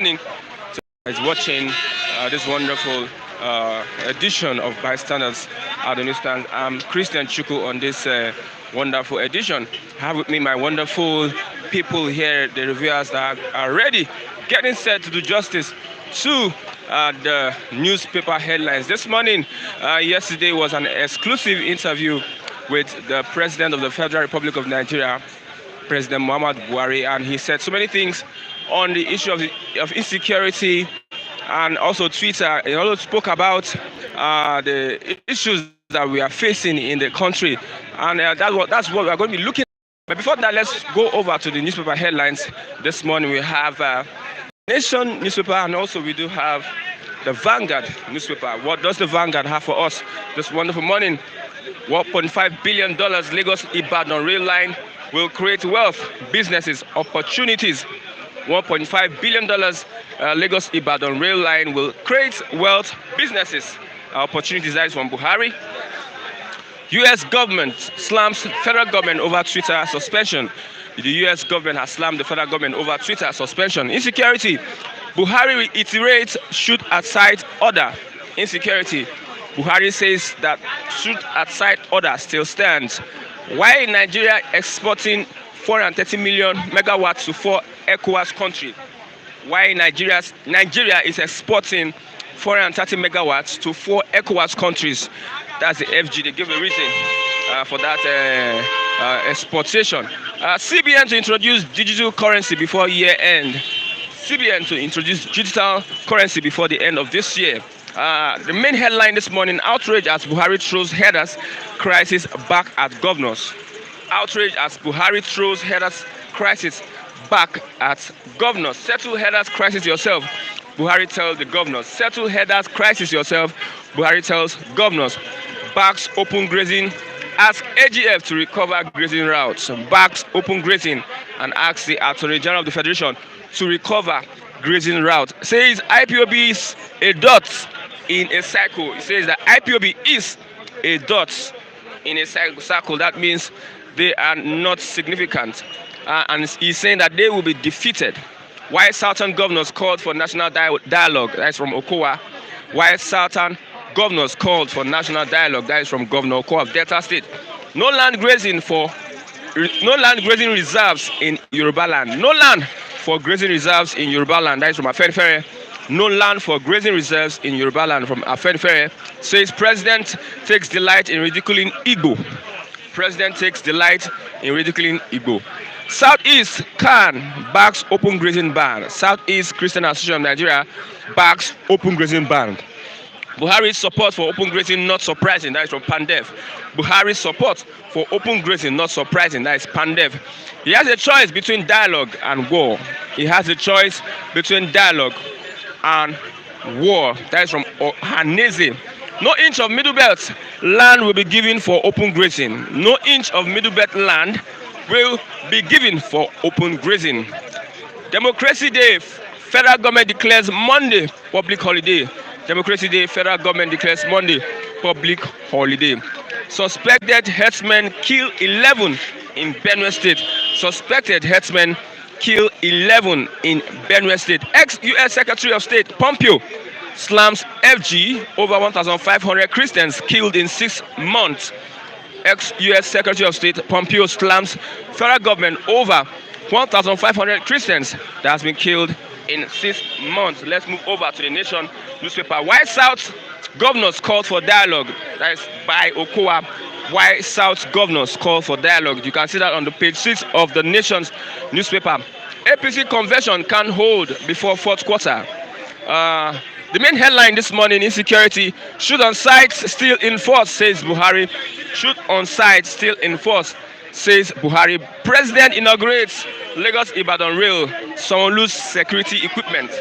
morning. So is watching this wonderful edition of Bystanders at the newsstand. I'm Christian Chuku on this wonderful edition. I have with me my wonderful people here, the reviewers that are ready, getting set to do justice to the newspaper headlines. This morning, yesterday was an exclusive interview with the President of the Federal Republic of Nigeria, President Muhammad Buhari, and he said so many things on the issue of insecurity, and also Twitter. He also spoke about the issues that we are facing in the country, and that's what we are going to be looking at. But before that, let's go over to the newspaper headlines. This morning we have Nation newspaper, and also we do have the Vanguard newspaper. What does the Vanguard have for us this wonderful morning? $1.5 billion Lagos-Ibadan rail line will create wealth, businesses, opportunities. $1.5 billion Lagos-Ibadan rail line will create wealth, businesses, opportunities. That is from Buhari. U.S. government slams federal government over Twitter suspension. The U.S. government has slammed the federal government over Twitter suspension. Insecurity. Buhari reiterates shoot at sight order. Insecurity. Buhari says that shoot at sight order still stands. Why Nigeria exporting 430 million megawatts to 4 ECOWAS countries? Why Nigeria is exporting 430 megawatts to 4 ECOWAS countries? That's the FG. They give a reason for that exportation. CBN to introduce digital currency before year end. CBN to introduce digital currency before the end of this year. The main headline this morning: outrage as Buhari throws headers crisis back at governors. Outrage as Buhari throws headers crisis back at governors. Settle headers crisis yourself, Buhari tells the governors. Settle headers crisis yourself, Buhari tells governors. Backs open grazing, ask AGF to recover grazing routes. Backs open grazing and asks the Attorney General of the Federation to recover grazing route. Says IPOB is a dot in a cycle. It says that IPOB is a dot in a cycle. That means they are not significant. And he's saying that they will be defeated. Why Southern governors called for national dialogue? That is from Okowa. Why Southern governors called for national dialogue? That is from Governor Okowa of Delta State. No land grazing reserves in Yoruba land. No land for grazing reserves in Yoruba land. That is from Afenifere. No land for grazing reserves in Yoruba land from Afenifere. Says President takes delight in ridiculing Igbo. President takes delight in ridiculing Igbo. Southeast CAN backs open grazing ban. Southeast Christian Association of Nigeria backs open grazing ban. Buhari's support for open grazing not surprising. That is from Pandev. Buhari's support for open grazing not surprising. That is Pandev. He has a choice between dialogue and war. He has a choice between dialogue and war. That is from Haneze. No inch of Middle Belt land will be given for open grazing. No inch of Middle Belt land will be given for open grazing. Democracy Day, federal government declares Monday public holiday. Democracy Day, federal government declares Monday public holiday. Suspected herdsmen kill 11 in Benue State. Suspected herdsmen kill 11 in Benue State. Ex-U.S. Secretary of State Pompeo slams FG over 1,500 Christians killed in 6 months. Ex-U.S. Secretary of State Pompeo slams federal government over 1,500 Christians that has been killed in 6 months. Let's move over to the Nation newspaper. Why South governors called for dialogue? That is by Okowa. Why South governors call for dialogue? You can see that on the page 6 of the Nation's newspaper. APC convention can hold before 4th quarter. The main headline this morning: insecurity. Shoot on sites still in force, says Buhari. Shoot on sites still in force, says Buhari. President inaugurates Lagos-Ibadan rail. Someone lose security equipment.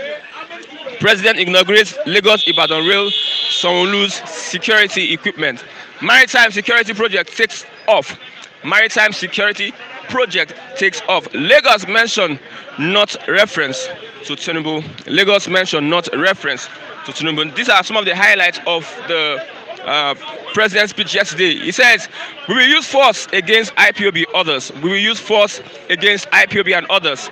President inaugurates Lagos-Ibadan rail. Someone lose security equipment. Maritime security project takes off. Maritime security project takes off. Lagos mentioned, not reference to Tinubu. Lagos mentioned, not reference to Tinubu. These are some of the highlights of the president's speech yesterday. He says, we will use force against IPOB others. We will use force against IPOB and others.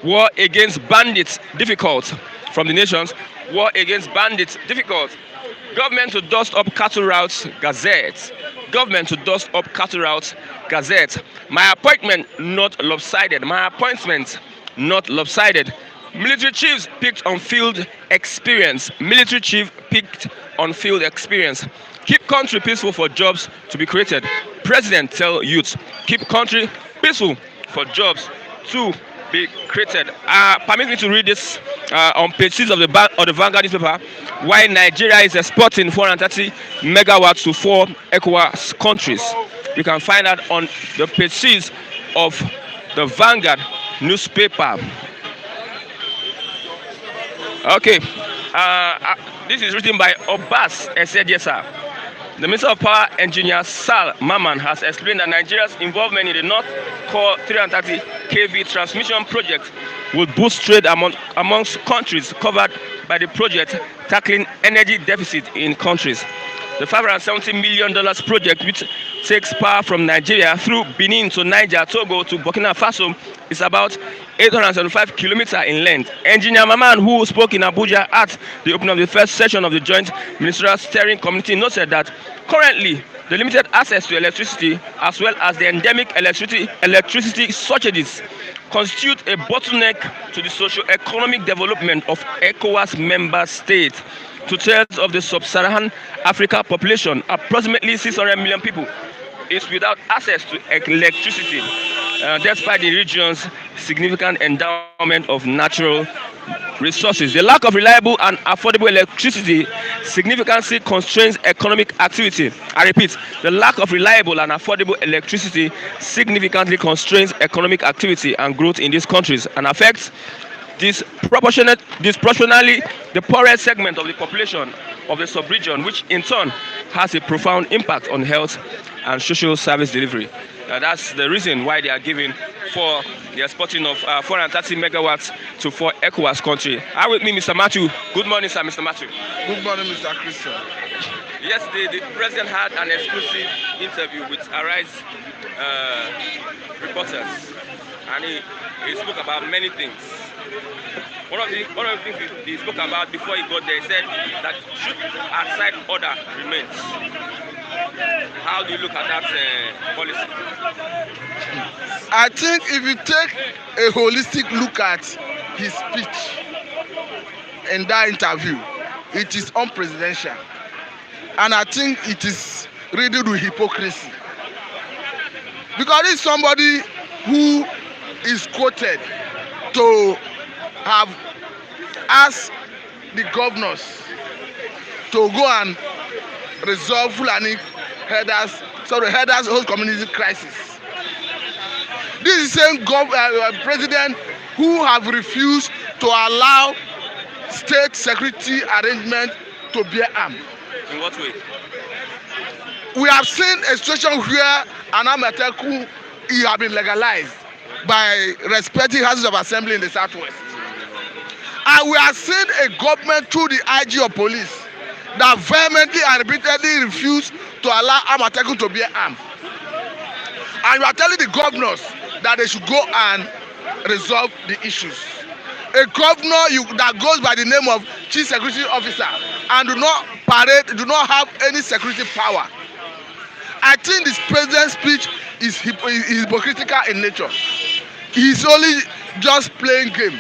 War against bandits difficult. from the nations. War against bandits difficult. Government to dust up cattle routes, Gazette. Government to dust up cattle routes, Gazette. My appointment not lopsided. My appointment not lopsided. Military chiefs picked on field experience. Military chief picked on field experience. Keep country peaceful for jobs to be created. President tell youth, keep country peaceful for jobs to be created. Permit me to read this on page 6 of the Vanguard newspaper. Why Nigeria is exporting 430 megawatts to 4 ECOWAS countries. You can find that on the page 6 of the Vanguard newspaper. Okay, this is written by Obas Esediesa. The Minister of Power, Engineer Sal Maman, has explained that Nigeria's involvement in the North Core 330 kV transmission project will boost trade amongst countries covered by the project, tackling energy deficit in countries. The $570 million project, which takes power from Nigeria through Benin to Niger, Togo to Burkina Faso, is about 875 kilometers in length. Engineer Maman, who spoke in Abuja at the opening of the first session of the Joint Ministerial Steering Committee, noted that currently the limited access to electricity, as well as the endemic electricity shortages, constitute a bottleneck to the socio-economic development of ECOWAS member states. Two-thirds of the sub-Saharan Africa population, approximately 600 million people, is without access to electricity, despite the region's significant endowment of natural resources. The lack of reliable and affordable electricity significantly constrains economic activity. I repeat, the lack of reliable and affordable electricity significantly constrains economic activity and growth in these countries and affects disproportionately the poorest segment of the population of the sub-region, which in turn has a profound impact on health and social service delivery. That's the reason why they are giving for the exporting of 430 megawatts to 4 ECOWAS countries. Hi with me, Mr. Matthew. Good morning, sir, Mr. Matthew. Good morning, Mr. Christian. Yesterday, the president had an exclusive interview with Arise reporters, and he spoke about many things. One of the things he spoke about before he got there, he said that should outside order remains. How do you look at that policy? I think if you take a holistic look at his speech in that interview, it is unpresidential. And I think it is riddled with hypocrisy. Because he's somebody who is quoted to have asked the governors to go and resolve Fulani herders whole community crisis. This is the same president who have refused to allow state security arrangement to bear arms. In what way? We have seen a situation where an Amateku have been legalized by respecting houses of assembly in the southwest. And we have seen a government through the IG of police that vehemently and repeatedly refused to allow Amateku to bear arms. And you are telling the governors that they should go and resolve the issues. A governor that goes by the name of chief security officer and do not have any security power. I think this president's speech is hypocritical in nature. He's only just playing game.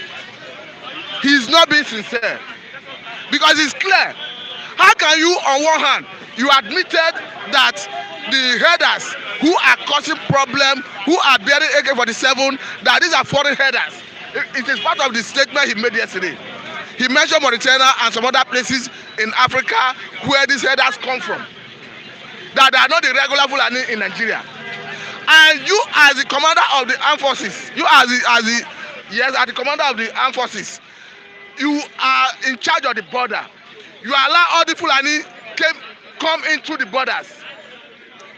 He's not being sincere. Because it's clear. How can you, on one hand, you admitted that the herders who are causing problem, who are bearing AK-47, that these are foreign herders. It is part of the statement he made yesterday. He mentioned Mauritania and some other places in Africa where these herders come from. That they are not the regular Fulani in Nigeria. And you as the commander of the armed forces, as the commander of the armed forces, you are in charge of the border. You allow all the Fulani come into the borders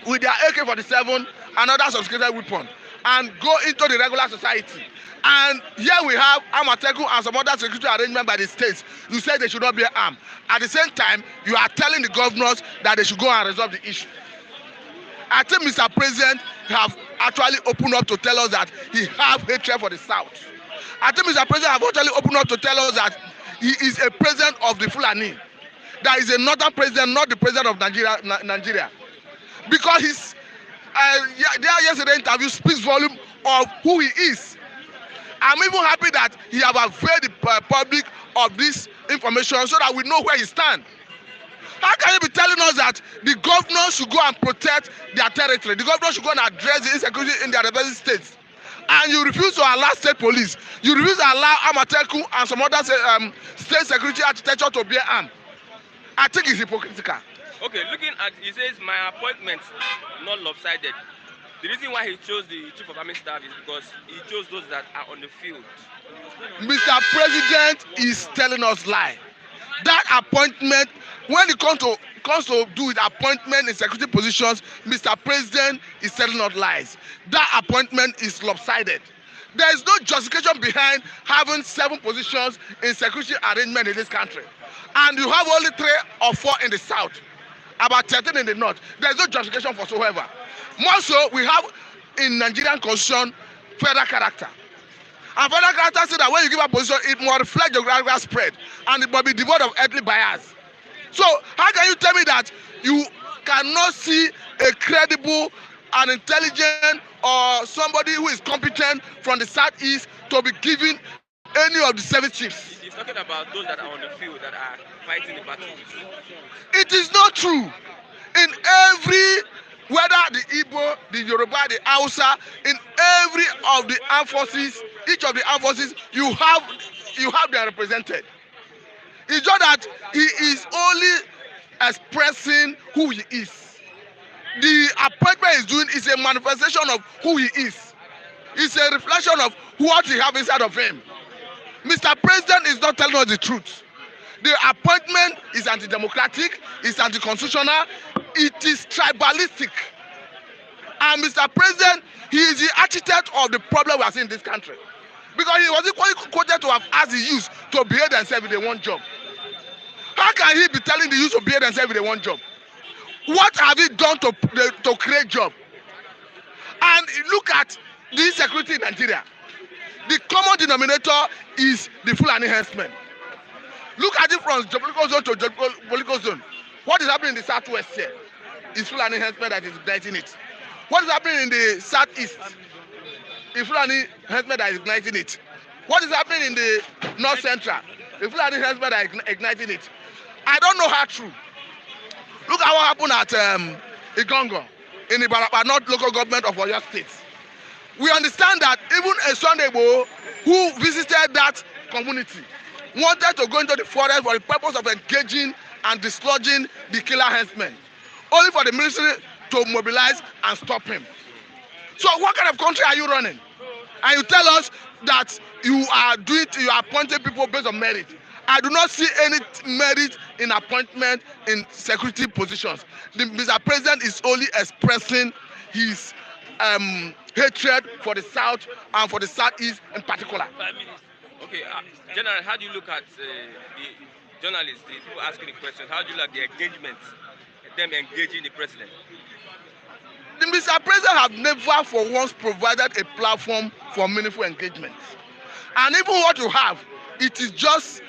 with their AK-47 and other sophisticated weapons and go into the regular society. And here we have Amateku and some other security arrangement by the states. You say they should not be armed. At the same time, you are telling the governors that they should go and resolve the issue. I think Mr. President have actually opened up to tell us that he have hatred for the South. I think Mr. President have actually opened up to tell us that he is a president of the Fulani. That is a northern president, not the president of Nigeria. Because his yesterday interview speaks volume of who he is. I'm even happy that he have availed the public of this information so that we know where he stands. How can you be telling us that the governor should go and protect their territory? The governor should go and address the insecurity in their respective states. And you refuse to allow state police. You refuse to allow Amateku and some other state security architecture to bear arm. I think it's hypocritical. Okay, looking at, he says my appointment not lopsided. The reason why he chose the chief of army staff is because he chose those that are on the field. Mr. President is telling us lie. That appointment, when it comes to do with appointment in security positions, Mr. President is telling us lies. That appointment is lopsided. There is no justification behind having 7 positions in security arrangement in this country. And you have only 3 or 4 in the south, about 13 in the north. There is no justification whatsoever. More so, we have in Nigerian constitution federal character. And federal character says that when you give a position, it must reflect geographical spread and it must be devoid of ethnic bias. So how can you tell me that you cannot see a credible and intelligent or somebody who is competent from the southeast to be given any of the 7 chiefs? He's talking about those that are on the field, that are fighting the battles. It is not true. In every, whether the Igbo, the Yoruba, the Hausa, in every of the armed forces, each of the armed forces, you have them represented. It's just that he is only expressing who he is. The appointment he's doing is a manifestation of who he is. It's a reflection of what he has inside of him. Mr. President is not telling us the truth. The appointment is anti-democratic, it's anti-constitutional, it is tribalistic. And Mr. President, he is the architect of the problem we are seeing in this country. Because he was equally quoted to have asked the youth to behave themselves if they want job. How can he be telling the youth to behave themselves if they want job? What have he done to create job? And look at the insecurity in Nigeria. The common denominator is the Fulani herdsmen. Look at it from geopolitical zone to geopolitical zone. What is happening in the southwest here? Is Fulani herdsmen that is igniting it. What is happening in the southeast? Is Fulani herdsmen that is igniting it. What is happening in the north central? The Fulani herdsmen that is igniting it. I don't know how true. Look at what happened at Igongo in the Barapa North local government of Oyo State. We understand that even a Sunday Igboho who visited that community wanted to go into the forest for the purpose of engaging and dislodging the killer herdsmen, only for the military to mobilize and stop him. So what kind of country are you running? And you tell us that you are appointing people based on merit. I do not see any merit in appointment in security positions. Mr. President is only expressing his hatred for the South and for the Southeast in particular. Okay, General, how do you look at the journalists, the people asking the question? How do you like the engagement, them engaging the president? The Mr. President have never for once provided a platform for meaningful engagement. And even what you have, it is just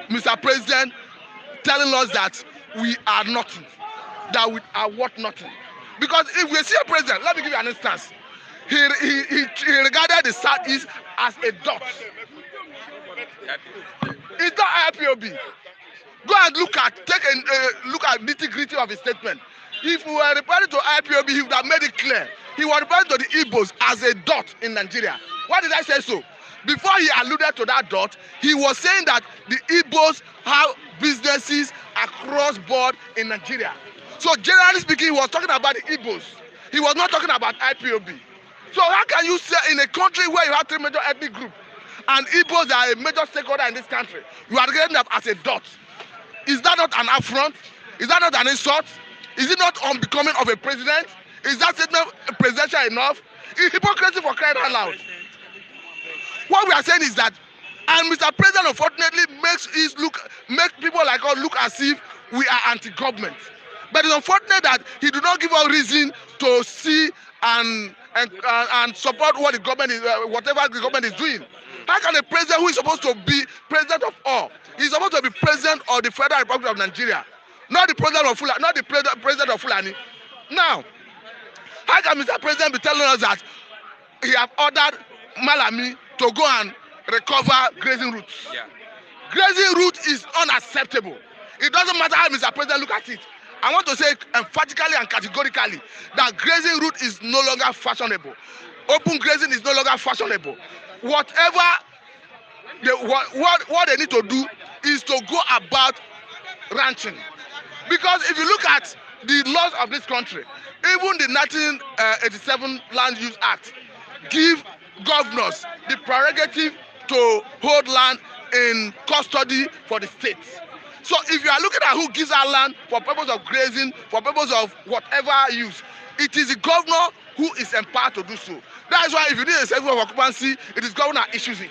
Mr. President telling us that we are nothing, that we are worth nothing. Because if we see a president, let me give you an instance. He regarded the Southeast as a dot. It's not IPOB. Go and look at nitty-gritty of his statement. If we were referring to IPOB, he would have made it clear. He was referring to the Igbos as a dot in Nigeria. Why did I say so? Before he alluded to that dot, he was saying that the Igbos have businesses across board in Nigeria. So generally speaking, he was talking about the Igbos. He was not talking about IPOB. So how can you say in a country where you have 3 major ethnic groups and Igbos are a major stakeholder in this country, you are getting them as a dot? Is that not an affront? Is that not an insult? Is it not unbecoming of a president? Is that statement presidential enough? It's hypocrisy for crying out loud. What we are saying is that, and Mr. President unfortunately makes people like us look as if we are anti-government. But it's unfortunate that he do not give us reason to see and support what the government is, whatever the government is doing. How can a president who is supposed to be president of all, he's supposed to be president of the Federal Republic of Nigeria, not the president of Fulani, not the president of Fulani? Now, how can Mr. President be telling us that he have ordered Malami to go and recover grazing routes? Yeah. Grazing route is unacceptable. It doesn't matter how Mr. President look at it. I want to say emphatically and categorically that grazing route is no longer fashionable. Open grazing is no longer fashionable. Whatever what they need to do is to go about ranching. Because if you look at the laws of this country, even the 1987 Land Use Act give governors the prerogative to hold land in custody for the states. So if you are looking at who gives our land for purpose of grazing, for purpose of whatever use, it is the governor who is empowered to do so. That is why if you need a certificate of occupancy, it is governor that issues it.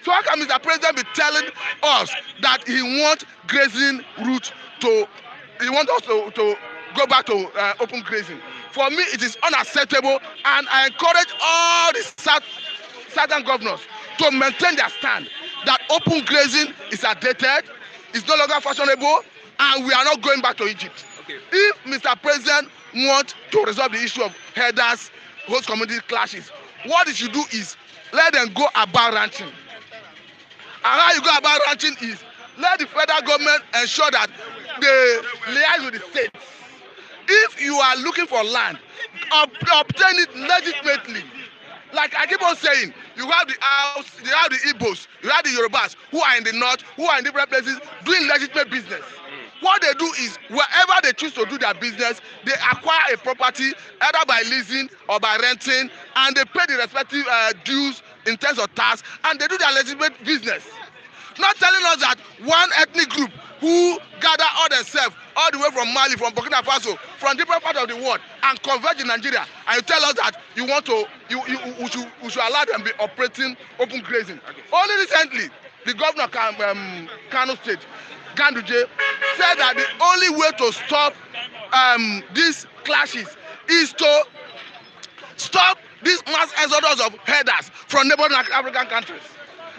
So how can Mr. President be telling us that he wants grazing route to, he wants us to go back to open grazing? For me, it is unacceptable, and I encourage all the southern governors to maintain their stand that open grazing is outdated, it's no longer fashionable, and we are not going back to Egypt. Okay. If Mr. President wants to resolve the issue of herders, host community clashes, what he should do is let them go about ranching. And how you go about ranching is let the federal government ensure that they liaise with the states. If you are looking for land, obtain it legitimately. Like I keep on saying, you have the House, you have the Igbos, you have the Yorubas who are in the north, who are in different places doing legitimate business. What they do is, wherever they choose to do their business, they acquire a property either by leasing or by renting, and they pay the respective dues in terms of tax, and they do their legitimate business. Not telling us that one ethnic group who gather all themselves all the way from Mali, from Burkina Faso, from different parts of the world, and converge in Nigeria, and you tell us that you want to, we should allow them to be operating open grazing. Okay. Only recently, the governor of Kano State, Ganduje, said that the only way to stop these clashes is to stop this mass exodus of herders from neighboring African countries.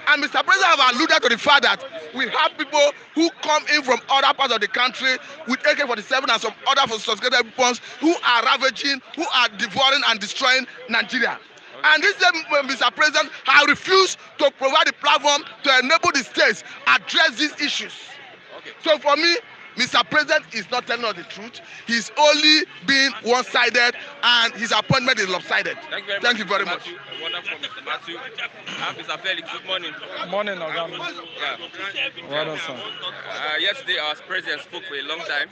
And Mr. President have alluded to the fact that we have people who come in from other parts of the country with AK-47 and some other sophisticated weapons who are ravaging, who are devouring and destroying Nigeria. And this Mr. President has refused to provide a platform to enable the states address these issues. Okay. So for me, Mr. President is not telling us the truth. He's only being one-sided, and his appointment is lopsided. Thank you very much. Wonderful, Mr. Matthew. Mr. Felix, good morning. Morning, Ogam. Yeah. Well done, sir. Yesterday, our president spoke for a long time,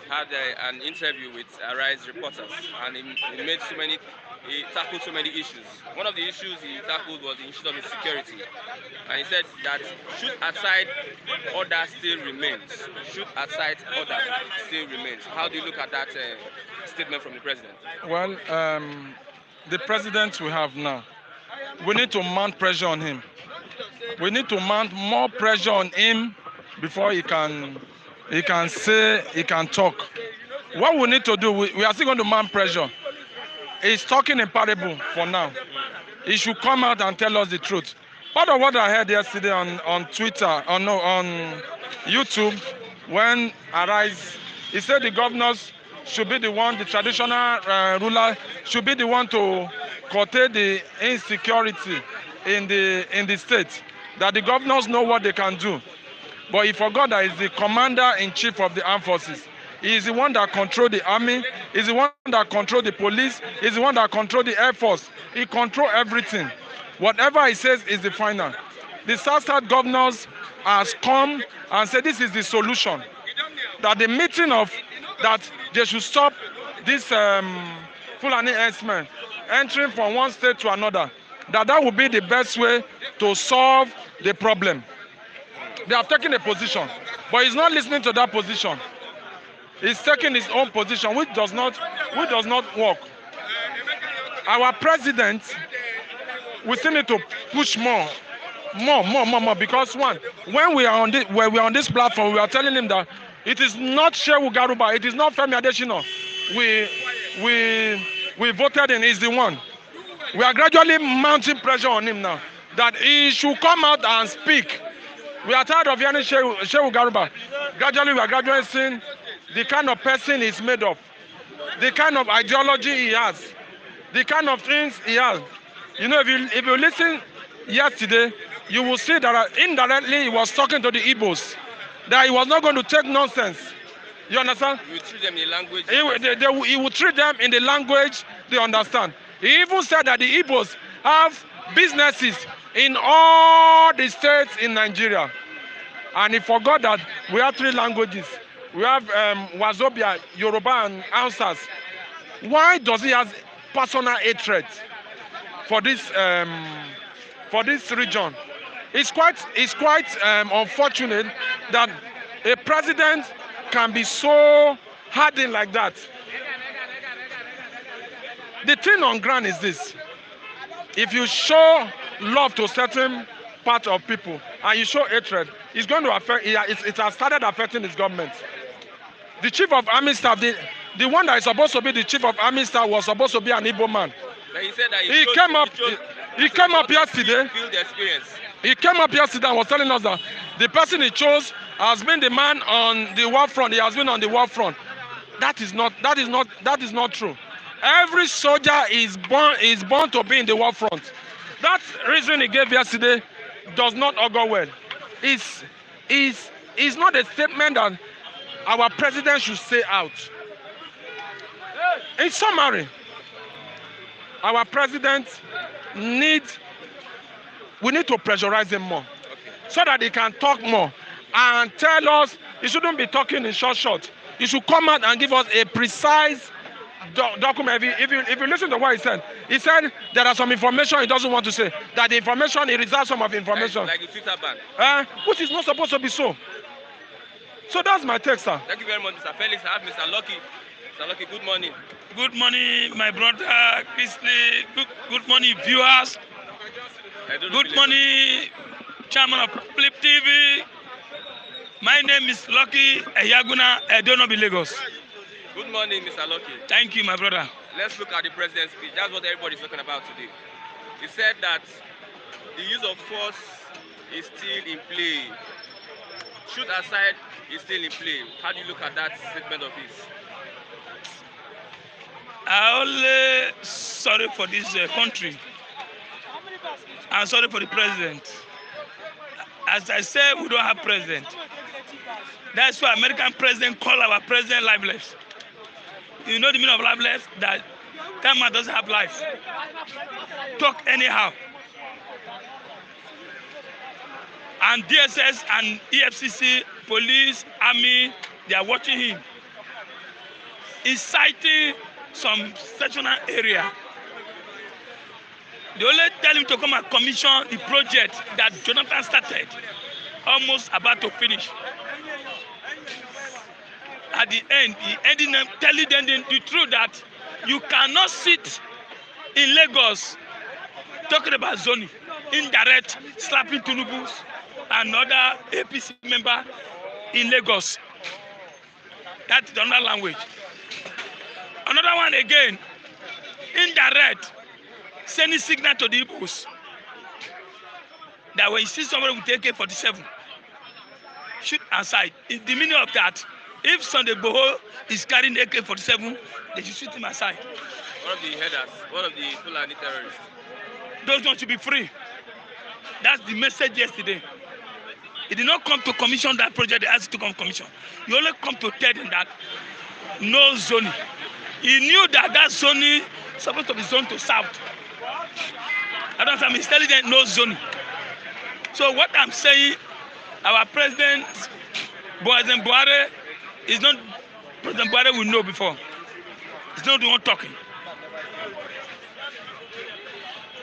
had an interview with Arise reporters, and he tackled so many issues. One of the issues he tackled was the issue of insecurity. And he said that shoot aside order still remains. Shoot aside order still remains. How do you look at that statement from the president? Well, the president we have now, we need to mount pressure on him. We need to mount more pressure on him before he can say, he can talk. What we need to do, we are still going to mount pressure. He's talking in parable for now. He should come out and tell us the truth. Part of what I heard yesterday on Twitter, on YouTube, when Arise, he said the governors should be the one, the traditional ruler should be the one to curtail the insecurity in the state. That the governors know what they can do. But he forgot that he's the commander-in-chief of the armed forces. He is the one that controls the army. He's the one that controls the police. He's the one that controls the air force. He controls everything. Whatever he says is the final. The South governors has come and said this is the solution. That the meeting of that they should stop this Fulani herdsmen entering from one state to another. That would be the best way to solve the problem. They have taken a position, but he's not listening to that position. He's taking his own position, which does not work. Our president, we still need to push more, because when we are on this platform, we are telling him that it is not Shehu Garuba, it is not Femi Adesina. We voted in, is the one. We are gradually mounting pressure on him now. that he should come out and speak. We are tired of hearing Shehu Garuba. Gradually, we are gradually seeing the kind of person he's made of, the kind of ideology he has, the kind of things he has. You know, if you listen yesterday, you will see that indirectly he was talking to the Igbos, that he was not going to take nonsense. You understand? You treat them in language. He will treat them in the language they understand. He even said that the Igbos have businesses in all the states in Nigeria. And he forgot that we have 3 languages. We have Wazobia, Yoruba, and Hausas. Why does he have personal hatred for this region? It's quite unfortunate that a president can be so hardened like that. The thing on ground is this: if you show love to certain part of people and you show hatred, it's going to affect. It has started affecting his government. The chief of army staff, the one that is supposed to be the chief of army staff, was supposed to be an Igbo man. But he said that He came up yesterday. Feel the experience. He came up yesterday and was telling us that the person he chose has been the man on the war front. He has been on the war front. That is not true. Every soldier is born to be in the war front. That reason he gave yesterday does not augur well. It's not a statement that our president should say out. In summary, our president we need to pressurize him more, so that he can talk more and tell us. He shouldn't be talking in short. He should come out and give us a precise document. If you listen to what he said there are some information he doesn't want to say. That the information, he reserves some of the information. Like the Twitter ban. Which is not supposed to be so. So that's my take, sir. Thank you very much, Mr. Felix. I have Mr. Lucky. Mr. Lucky, good morning. Good morning, my brother Chrisley. Good morning, viewers. Good morning, chairman of Flip TV. My name is Lucky Eyaguna, Edonobi, Lagos. Good morning, Mr. Lucky. Thank you, my brother. Let's look at the president's speech. That's what everybody's talking about today. He said that the use of force is still in play. Shoot aside is still in play. How do you look at that statement of his? I'm only sorry for this country. I'm sorry for the president. As I said, we don't have president. That's why American president call our president lifeless. You know the meaning of lifeless? That man doesn't have life. Talk anyhow. And DSS and EFCC, police, army, they are watching him. Inciting some sectional area. They only tell him to come and commission the project that Jonathan started, almost about to finish. At the end, he ended up telling them the truth that you cannot sit in Lagos talking about zoning, indirect, slapping Tinubu and other APC member in Lagos. That's another language. Another one again, indirect, sending signal to the Igbos that when you see somebody with AK-47, shoot aside. The meaning of that, if Sunday Boho is carrying AK-47, they should shoot him aside. One of the headers, one of the Fulani terrorists. Those ones should be free. That's the message yesterday. He did not come to commission that project. They asked to come commission. He only come to tell them that no zoning. He knew that zoning is supposed to be zoned to south. I don't know. He's telling them no zoning. So what I'm saying, our president, President Buhari, is not President Buhari we know before. He's not the one talking.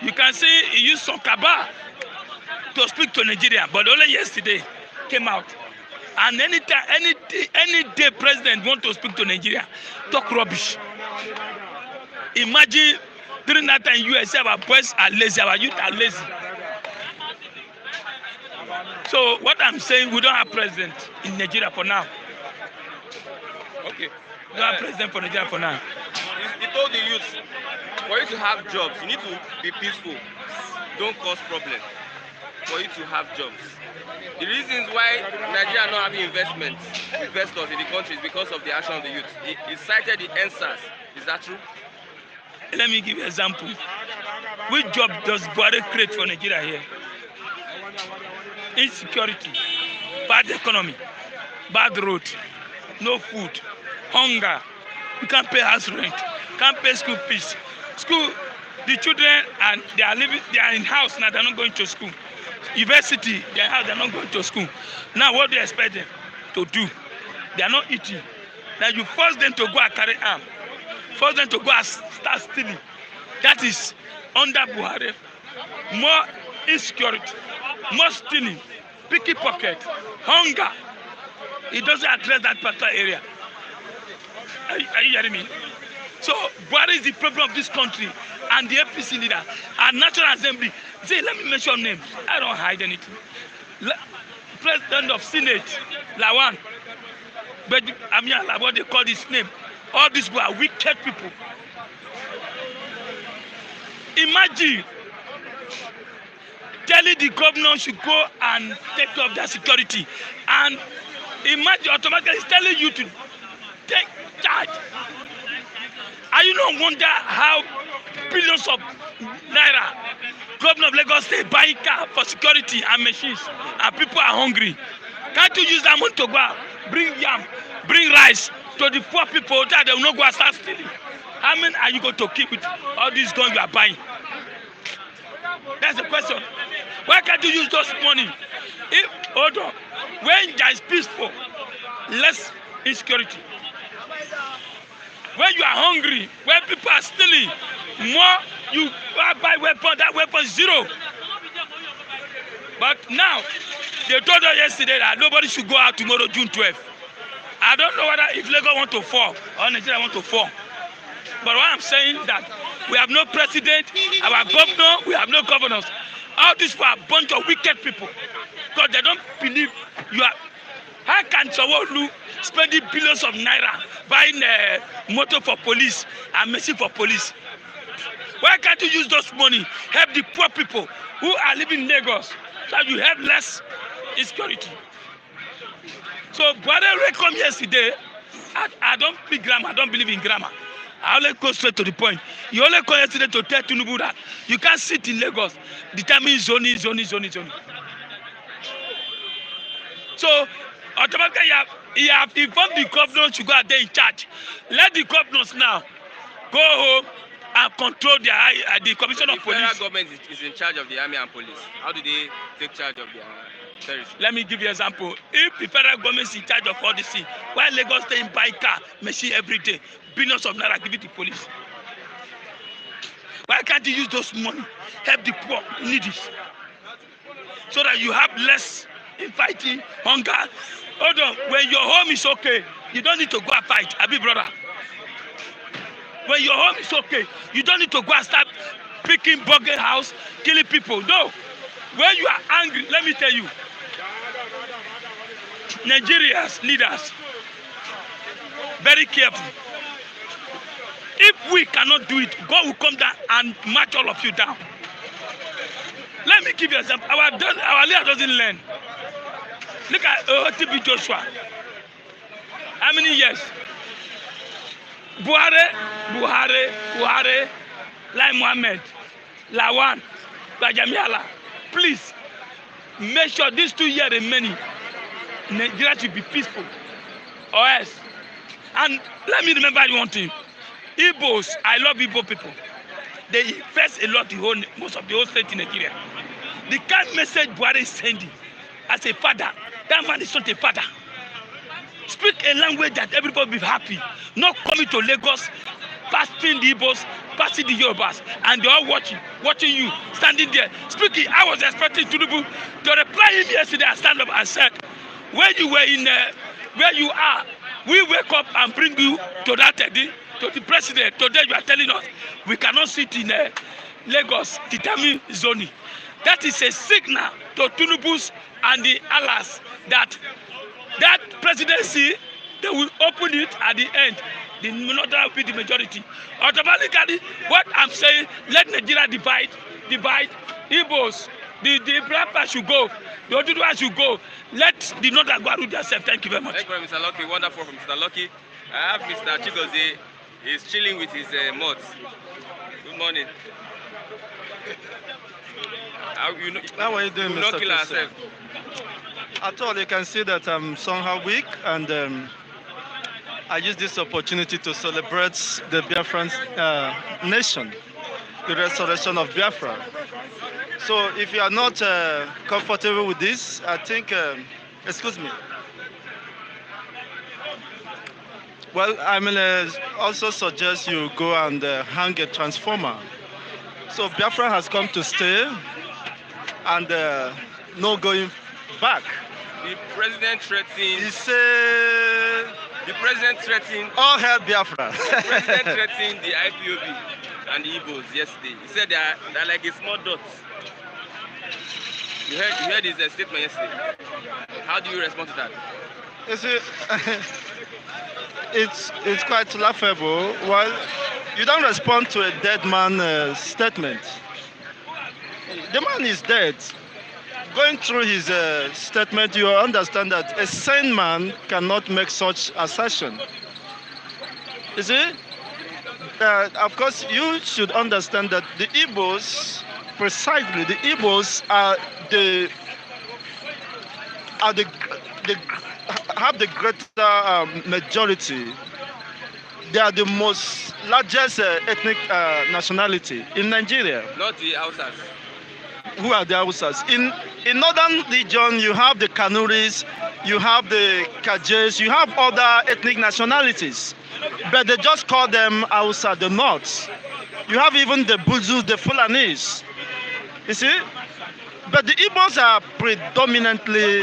You can see he used some cabal to speak to Nigeria, but only yesterday came out. And any day president want to speak to Nigeria, talk rubbish. Imagine during that time US, our boys are lazy, our youth are lazy. So what I'm saying, we don't have president in Nigeria for now. Okay. We don't have president for Nigeria for now. He told the youth, for you to have jobs, you need to be peaceful. Don't cause problems. for you to have jobs. The reasons why Nigeria are not having investors in the country is because of the action of the youth. He cited the NSAS. Is that true? Let me give you an example. Which job does Buhari create for Nigeria here? Insecurity, bad economy, bad road, no food, hunger. You can't pay house rent, can't pay school fees. School, the children and they are in house now. They're not going to school. University, they are in house. They're not going to school. Now, what do you expect them to do? They are not eating. Now you force them to go and carry arm, force them to go and start stealing. That is under Buhari. More insecurity, more stealing, pickpocket, hunger. It doesn't address that particular area. Are you hearing me? So Buhari is the problem of this country and the APC leader and National Assembly. See, let me mention names. I don't hide anything. President of Senate, Lawan. But I mean, what they call this name. All these people are wicked people. Imagine telling the governor should go and take care of their security, and imagine automatically it's telling you to take charge. Are you not wonder how billions of naira governor of Lagos State buying car for security and machines, and people are hungry? Can't you use that money to go bring yam, bring rice to the poor people that they will not go and start stealing? How many are you going to keep with all these guns you are buying? That's the question. Why can't you use those money? Hold on. When there is peaceful, less insecurity. When you are hungry, when people are stealing, more you buy weapon, that weapon is zero. But now, they told us yesterday that nobody should go out tomorrow, June 12th. I don't know whether if Lagos want to fall or Nigeria want to fall. But what I'm saying is that we have no president, our governor, we have no governors. All these people are a bunch of wicked people because they don't believe you are. How can Sanwo-Olu spending billions of naira buying a motor for police and machine for police? Why can't you use those money, help the poor people who are living in Lagos so you have less insecurity? So Buhari come yesterday. I don't speak grammar, I don't believe in grammar. I only go straight to the point. You only come yesterday to tell Tinubu that you can't sit in Lagos, determine zoning. So automatically you have informed the governors to go out there in charge. Let the governors now go home and control the commission of police. The federal government is in charge of the army and police. How do they take charge of their territory? Let me give you an example. If the federal government is in charge of all this thing, why Lagos stay in buy car, machine every day, billions of naira give it to police? Why can't you use those money, help the poor, needy, so that you have less in fighting, hunger? Hold on, when your home is okay, you don't need to go and fight, Abi brother. When your home is okay, you don't need to go and start picking burger house, killing people. No. When you are angry, let me tell you, Nigeria's leaders, very careful. If we cannot do it, God will come down and march all of you down. Let me give you an example. Our leader doesn't learn. Look at TB Joshua. How many years? Buhari, Lai Mohammed, Lawan, Bajamiala. Please, make sure these 2 years remaining, Nigeria should be peaceful. Or else. And let me remember one thing. Igbos, I love Igbo people. They invest a lot in most of the whole state in Nigeria. The kind message Buhari is sending as a father, that man is not a father. Speak a language that everybody will be happy. Not coming to Lagos, passing the Igbos, passing the Yorubas, and they all watching you, standing there. Speaking, I was expecting Tinubu to reply him yesterday and stand up and said, when you were in where you are, we wake up and bring you to that to the president. Today you are telling us we cannot sit in Lagos, determine zoning. That is a signal to Tinubu's and the allies that presidency, they will open it at the end. The minority will be the majority. Automatically, what I'm saying, let Nigeria divide Igbos, The Biafra should go. The Oduduwa should go. Let the Northern go and rule themselves. Thank you very much. Thank you, Mr. Lucky. Wonderful from Mr. Lucky. I have Mr. Chigozie. He's chilling with his mods. Good morning. How are you doing, We'll Mr. not kill Christian? ourselves. At all, you can see that I'm somehow weak, and I use this opportunity to celebrate the Biafran nation, the restoration of Biafra. So if you are not comfortable with this, I think, excuse me. Well, I'm gonna also suggest you go and hang a transformer. So Biafra has come to stay, and no going back. The president threatened. He said, The president threatened. all hail Biafra. The president threatened the IPOB and the Igbos yesterday. He said they're like a small dot. You heard his statement yesterday. How do you respond to that? You see, it's quite laughable. Well, you don't respond to a dead man statement. The man is dead. Going through his statement, you understand that a sane man cannot make such assertion. You see, of course, you should understand that the Igbos, precisely, the Igbos the have the greater majority. They are the most largest ethnic nationality in Nigeria. Not the Hausas. Who are the Hausas? In northern region, you have the Kanuris, you have the Kajes, you have other ethnic nationalities, but they just call them Hausa, the North. You have even the Buzus, the Fulanis. You see? But the Igbos are predominantly,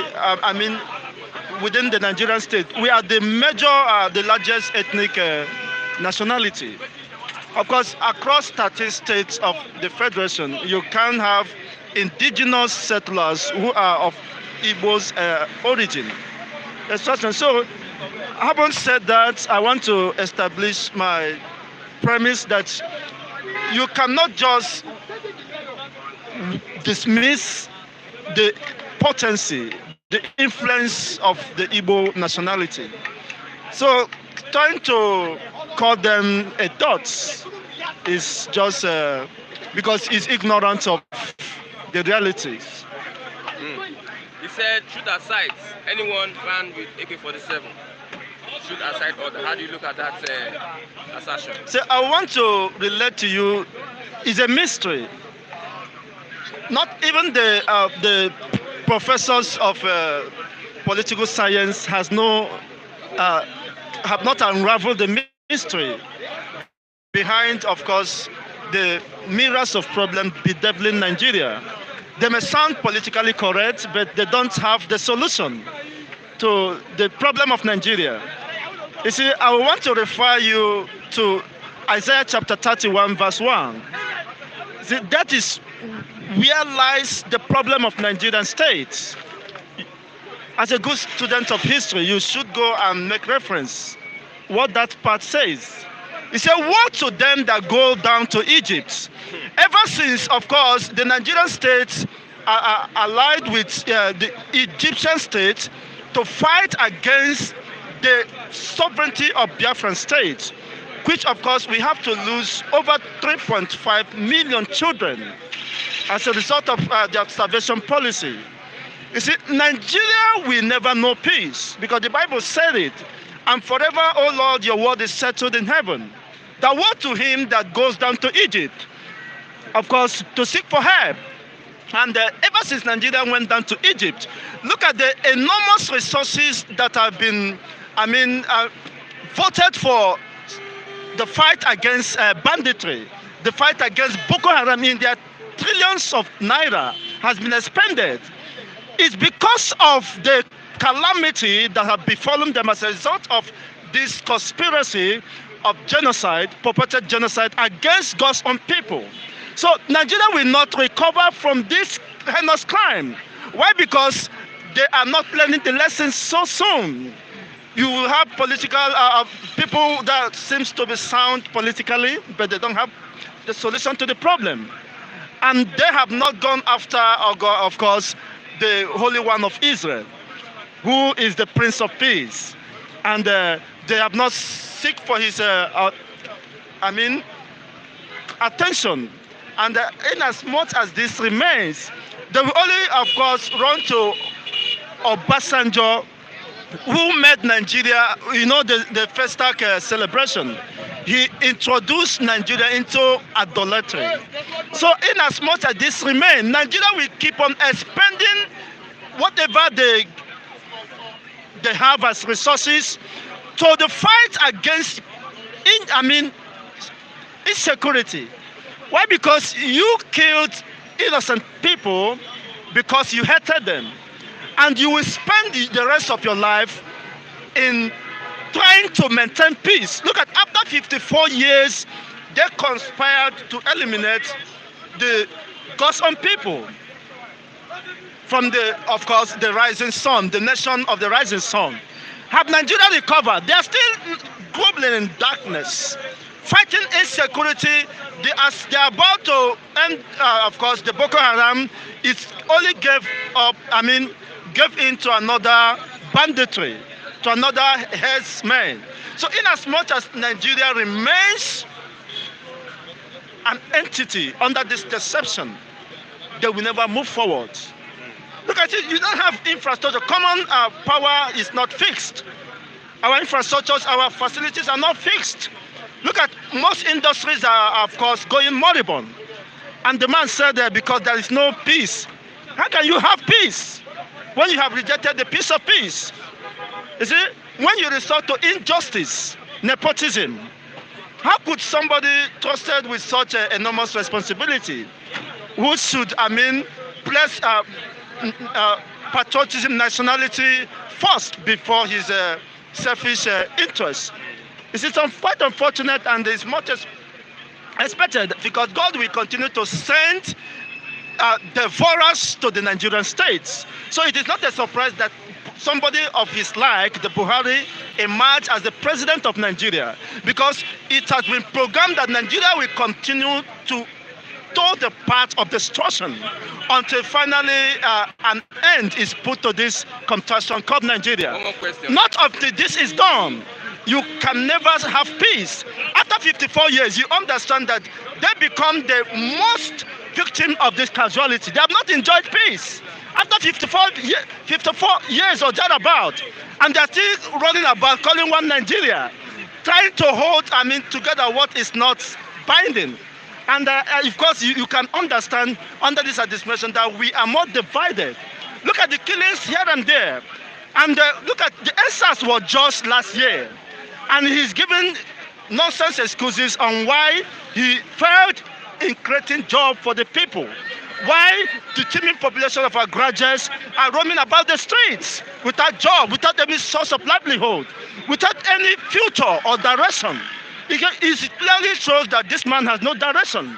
within the Nigerian state. We are the the largest ethnic nationality. Of course, across 30 states of the Federation, you can have indigenous settlers who are of Igbo's origin. So, having said that, I want to establish my premise that you cannot just dismiss the potency, the influence of the Igbo nationality. So, trying to call them a dot is just because he's ignorant of the realities. He said, shoot aside anyone found with AK-47. Shoot aside order. How do you look at that assertion? So I want to relate to you, it's a mystery. Not even the professors of political science have not unraveled the mystery behind, of course, the myriads of problems bedeviling Nigeria. They may sound politically correct, but they don't have the solution to the problem of Nigeria. You see, I want to refer you to Isaiah chapter 31, verse 1. See, that is where lies the problem of Nigerian state. As a good student of history, you should go and make reference what that part says. He said, woe to them that go down to Egypt. Ever since, of course, the Nigerian state are allied with the Egyptian state to fight against the sovereignty of Biafran state, which, of course, we have to lose over 3.5 million children as a result of their starvation policy. You see, Nigeria will never know peace because the Bible said it. And forever, O Lord, your word is settled in heaven. The word to him that goes down to Egypt, of course, to seek for help. And ever since Nigeria went down to Egypt, look at the enormous resources that have been, voted for the fight against banditry, the fight against Boko Haram. In their trillions of naira has been expended. It's because of the calamity that have befallen them as a result of this conspiracy of genocide, perpetrated genocide against God's own people. So Nigeria will not recover from this heinous crime. Why? Because they are not learning the lessons so soon. You will have political people that seems to be sound politically, but they don't have the solution to the problem. And they have not gone after, of course, the Holy One of Israel, who is the Prince of Peace. And they have not seek for his, attention. And in as much as this remains, they will only, of course, run to Obasanjo, who made Nigeria, the Festac celebration. He introduced Nigeria into idolatry. So in as much as this remains, Nigeria will keep on expending whatever they have as resources to the fight against insecurity. Why? Because you killed innocent people because you hated them. And you will spend the rest of your life in trying to maintain peace. Look at, after 54 years, they conspired to eliminate the God's own people from of course, the rising sun, the nation of the rising sun. Have Nigeria recovered? They are still groveling in darkness, fighting insecurity. They are about to end, of course, the Boko Haram. It only gave in to another banditry, to another herdsman. So in as much as Nigeria remains an entity under this deception, they will never move forward. Look at it, you don't have infrastructure. Common power is not fixed. Our infrastructures, our facilities are not fixed. Look at most industries are, of course, going moribund. And the man said that because there is no peace. How can you have peace when you have rejected the peace of peace? You see, when you resort to injustice, nepotism, how could somebody trusted with such an enormous responsibility, who should, place patriotism, nationality first before his selfish interests? It's quite unfortunate, and it's much expected, because God will continue to send devourers to the Nigerian states. So it is not a surprise that somebody of his like, the Buhari, emerged as the president of Nigeria, because it has been programmed that Nigeria will continue to tow the path of destruction until finally an end is put to this contraction called Nigeria. One more question. Not until this is done, you can never have peace. After 54 years, you understand that they become the most victim of this casualty. They have not enjoyed peace. After 54 years or thereabout, and they are still running about calling one Nigeria, trying to hold, together what is not binding. And of course, you can understand under this administration that we are more divided. Look at the killings here and there. And look at the answers were just last year. And he's given nonsense excuses on why he failed in creating jobs for the people. Why the teeming population of our graduates are roaming about the streets without job, without any source of livelihood, without any future or direction. It clearly shows that this man has no direction.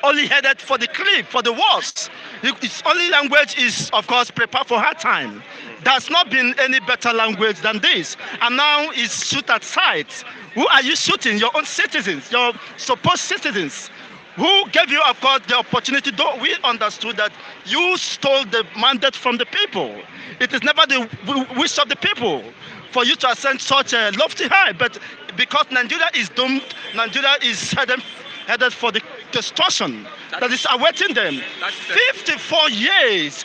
Only headed for the cliff, for the worst. His only language is, of course, prepare for hard time. There's not been any better language than this. And now it's shoot at sight. Who are you shooting? Your own citizens, your supposed citizens. Who gave you, of course, the opportunity? Though we understood that you stole the mandate from the people. It is never the wish of the people for you to ascend such a lofty height. But because Nigeria is doomed, Nigeria is headed for the destruction that is awaiting them. 54 years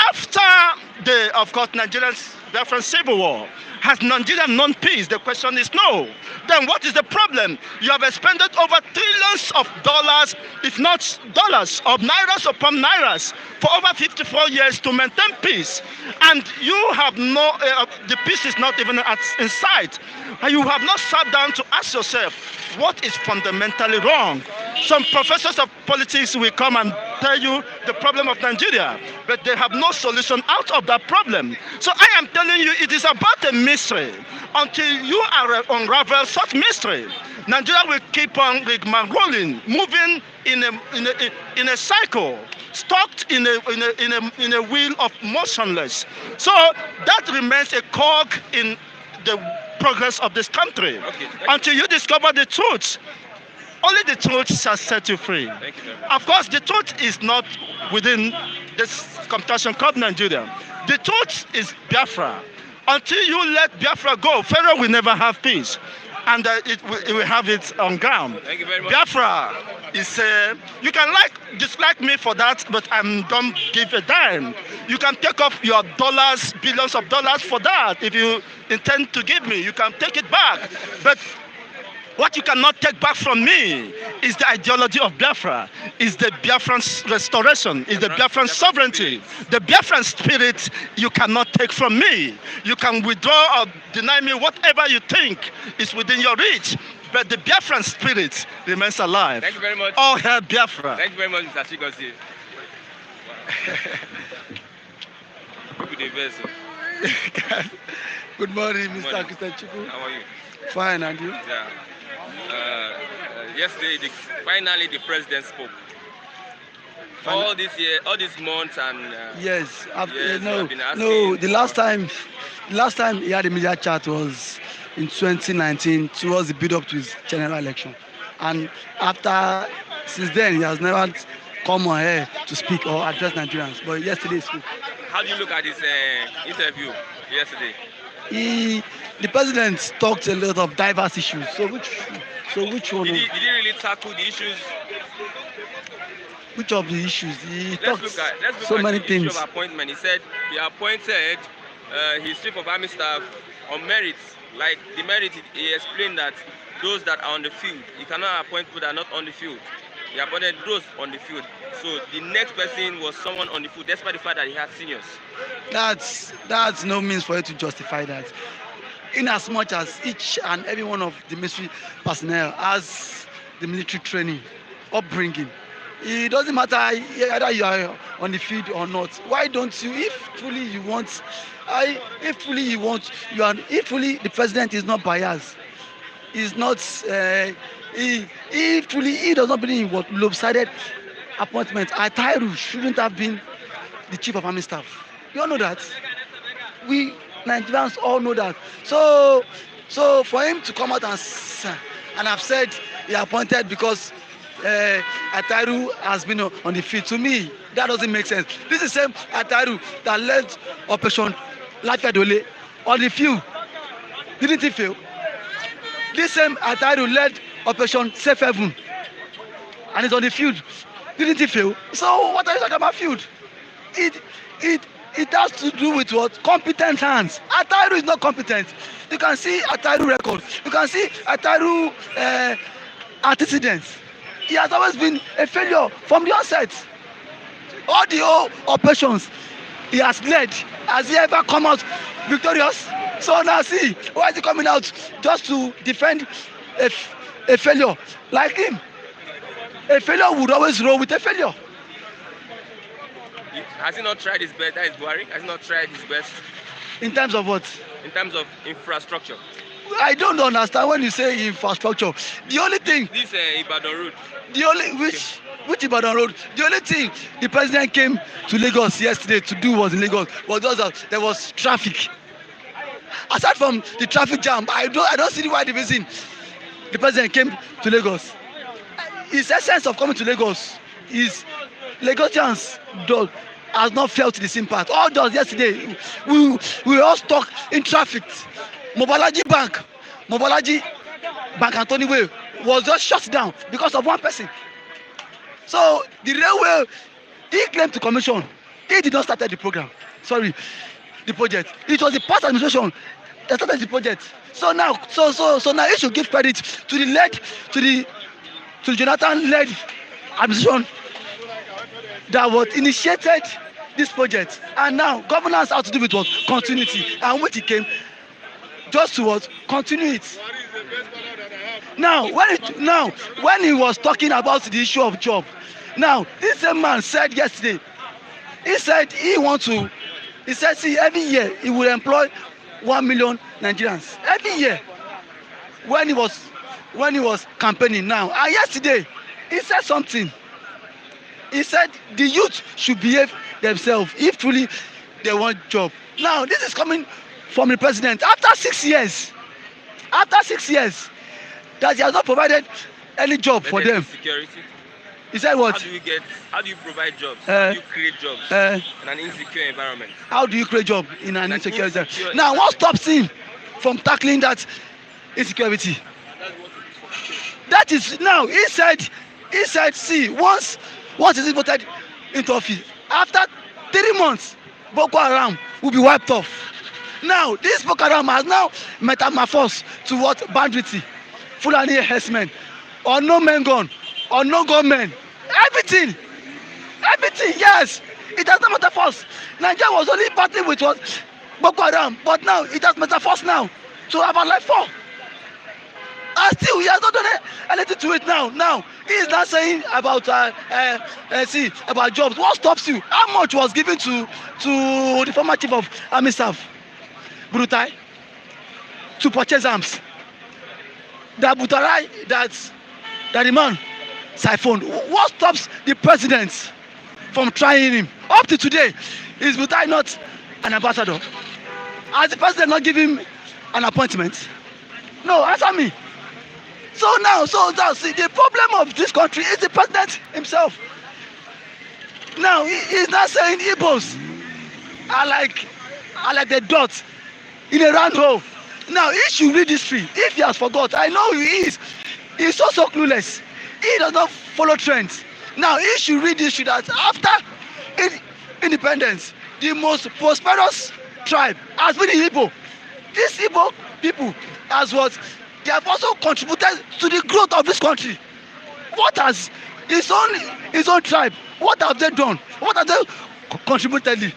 after the, of course, Nigeria's civil war. Has Nigeria known peace? The question is no. Then what is the problem? You have expended over trillions of dollars, if not dollars, of nairas upon nairas for over 54 years to maintain peace. And you have the peace is not even in sight. And you have not sat down to ask yourself, what is fundamentally wrong? Some professors of politics will come and tell you the problem of Nigeria, but they have no solution out of that problem. So I am telling you, it is about a mystery. Until you unravel such mystery, Nigeria will keep on rolling, moving in a cycle, stuck in a wheel of motionless. So that remains a cog in the progress of this country. Okay, until you discover the truth. Only the truth shall set you free. Thank you very much. Of course, the truth is not within this competition called Nigeria. The truth is Biafra. Until you let Biafra go, Pharaoh will never have peace. And it will have it on ground. Thank you very much. Biafra is, you can dislike me for that, but I don't give a dime. You can take off your dollars, billions of dollars for that. If you intend to give me, you can take it back. But what you cannot take back from me is the ideology of Biafra, is the Biafran restoration, is the Biafran sovereignty. The Biafran spirit you cannot take from me. You can withdraw or deny me whatever you think is within your reach, but the Biafran spirit remains alive. Thank you very much. All hail Biafra. Thank you very much, Mr. Chigozie. Good morning, Mr. morning. Christian Chuku. How are you? Fine, and you? Yeah. Yesterday, finally the president spoke. All this year, all these months, and Yes. yes, No, I've been asking no. The for- last time he had a media chat was in 2019 towards the build-up to his general election, and since then he has never come on here to speak or address Nigerians. But yesterday he spoke. How do you look at this interview yesterday? The president talked a lot of diverse issues. So which one? Did he really tackle the issues? Which of the issues? He Let's talked look at so many the things. issue of appointment. He said he appointed his chief of army staff on merits. Like the merit, he explained that those that are on the field, he cannot appoint people that are not on the field. He appointed those on the field. So the next person was someone on the field, despite the fact that he had seniors. That's no means for you to justify that. In as much as each and every one of the military personnel has the military training, upbringing, it doesn't matter whether you are on the field or not. Why don't you, if truly the president is not biased, is not, he does not believe in what lopsided appointment. Atairu shouldn't have been the chief of army staff. You all know that. We Nigerians all know that. So for him to come out and have said he appointed because Atairu has been on the field, to me that doesn't make sense. This is the same Atairu that led Operation Lafayette on the field. Didn't he fail? This same Atairu led Operation Safe Haven and is on the field. Didn't he fail? So what are you talking about field? It has to do with what? Competent hands. Atairu is not competent. You can see Atairu record. You can see Atairu antecedents. He has always been a failure from the onset. All the whole operations he has led, has he ever come out victorious? So now see, why is he coming out just to defend a failure like him? A failure would always roll with a failure. Has he not tried his best? That is Buhari. Has he not tried his best In terms of what? in terms of infrastructure? I don't understand when you say infrastructure. The only thing, This Ibadan road. which Ibadan road, the only thing the president came to Lagos yesterday to do was in Lagos was just that there was traffic. Aside from the traffic jam, I don't see why the reason the president came to Lagos. His essence of coming to Lagos is Lagosians has not felt the same part. All those yesterday, we all stuck in traffic. Mobalaji Bank Anthony Way was just shut down because of one person. So the railway, he claimed to commission. He did not start the program. Sorry, the project. It was the past administration that started the project. So now he should give credit to the Jonathan-led administration that was initiated this project. And now governance has to do with what? Continuity. And when he came, just to what? Continue it. Now when he was talking about the issue of job, now this same man said yesterday, he said see, every year he will employ 1 million Nigerians. Every year. When he was campaigning now. And yesterday he said something. He said the youth should behave themselves if truly they want job. Now this is coming from the president after 6 years that he has not provided any job for them. Security. He said what? How do you provide jobs? How do you create jobs in an insecure environment? How do you create job in an insecure environment? Now, what stops him from tackling that insecurity? That is now he said, see, once he's voted into office, after 3 months, Boko Haram will be wiped off. Now, this Boko Haram has now metamorphosed to what? Banditry, Fulani herdsmen, or no men gun, or no gunmen, everything, yes. It has not metamorphosed. Nigeria was only battling with what? Boko Haram, but now it has metamorphosed now to about like 4. And still, he has not done anything to it now. Now, he is not saying about about jobs. What stops you? How much was given to the former chief of army staff, Burutai, to purchase arms? That Buhari, that the man siphoned. What stops the president from trying him? Up to today, is Buhari not an ambassador? Has the president not given him an appointment? No, answer me. So now, see, the problem of this country is the president himself. Now he is not saying Igbos are like the dots in a round hole. Now he should read history. If he has forgot, I know he is. He's so clueless. He does not follow trends. Now he should read history that after independence, the most prosperous tribe has been the Igbo. These Igbo people as what? They have also contributed to the growth of this country. What has his own tribe? What have they done? What have they contributed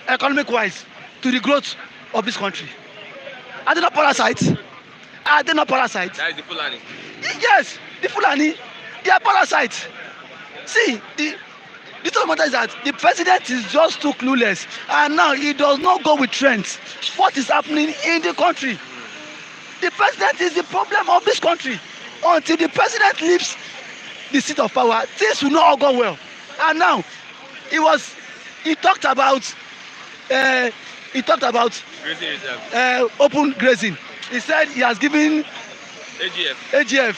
economic-wise to the growth of this country? Are they not parasites? That is the Fulani. Yes, the Fulani. They are parasites. See, the truth matter is that the president is just too clueless, and now he does not go with trends. What is happening in the country? The president is the problem of this country. Until the president leaves the seat of power, things will not all go well. And now, he talked about open grazing. He said he has given AGF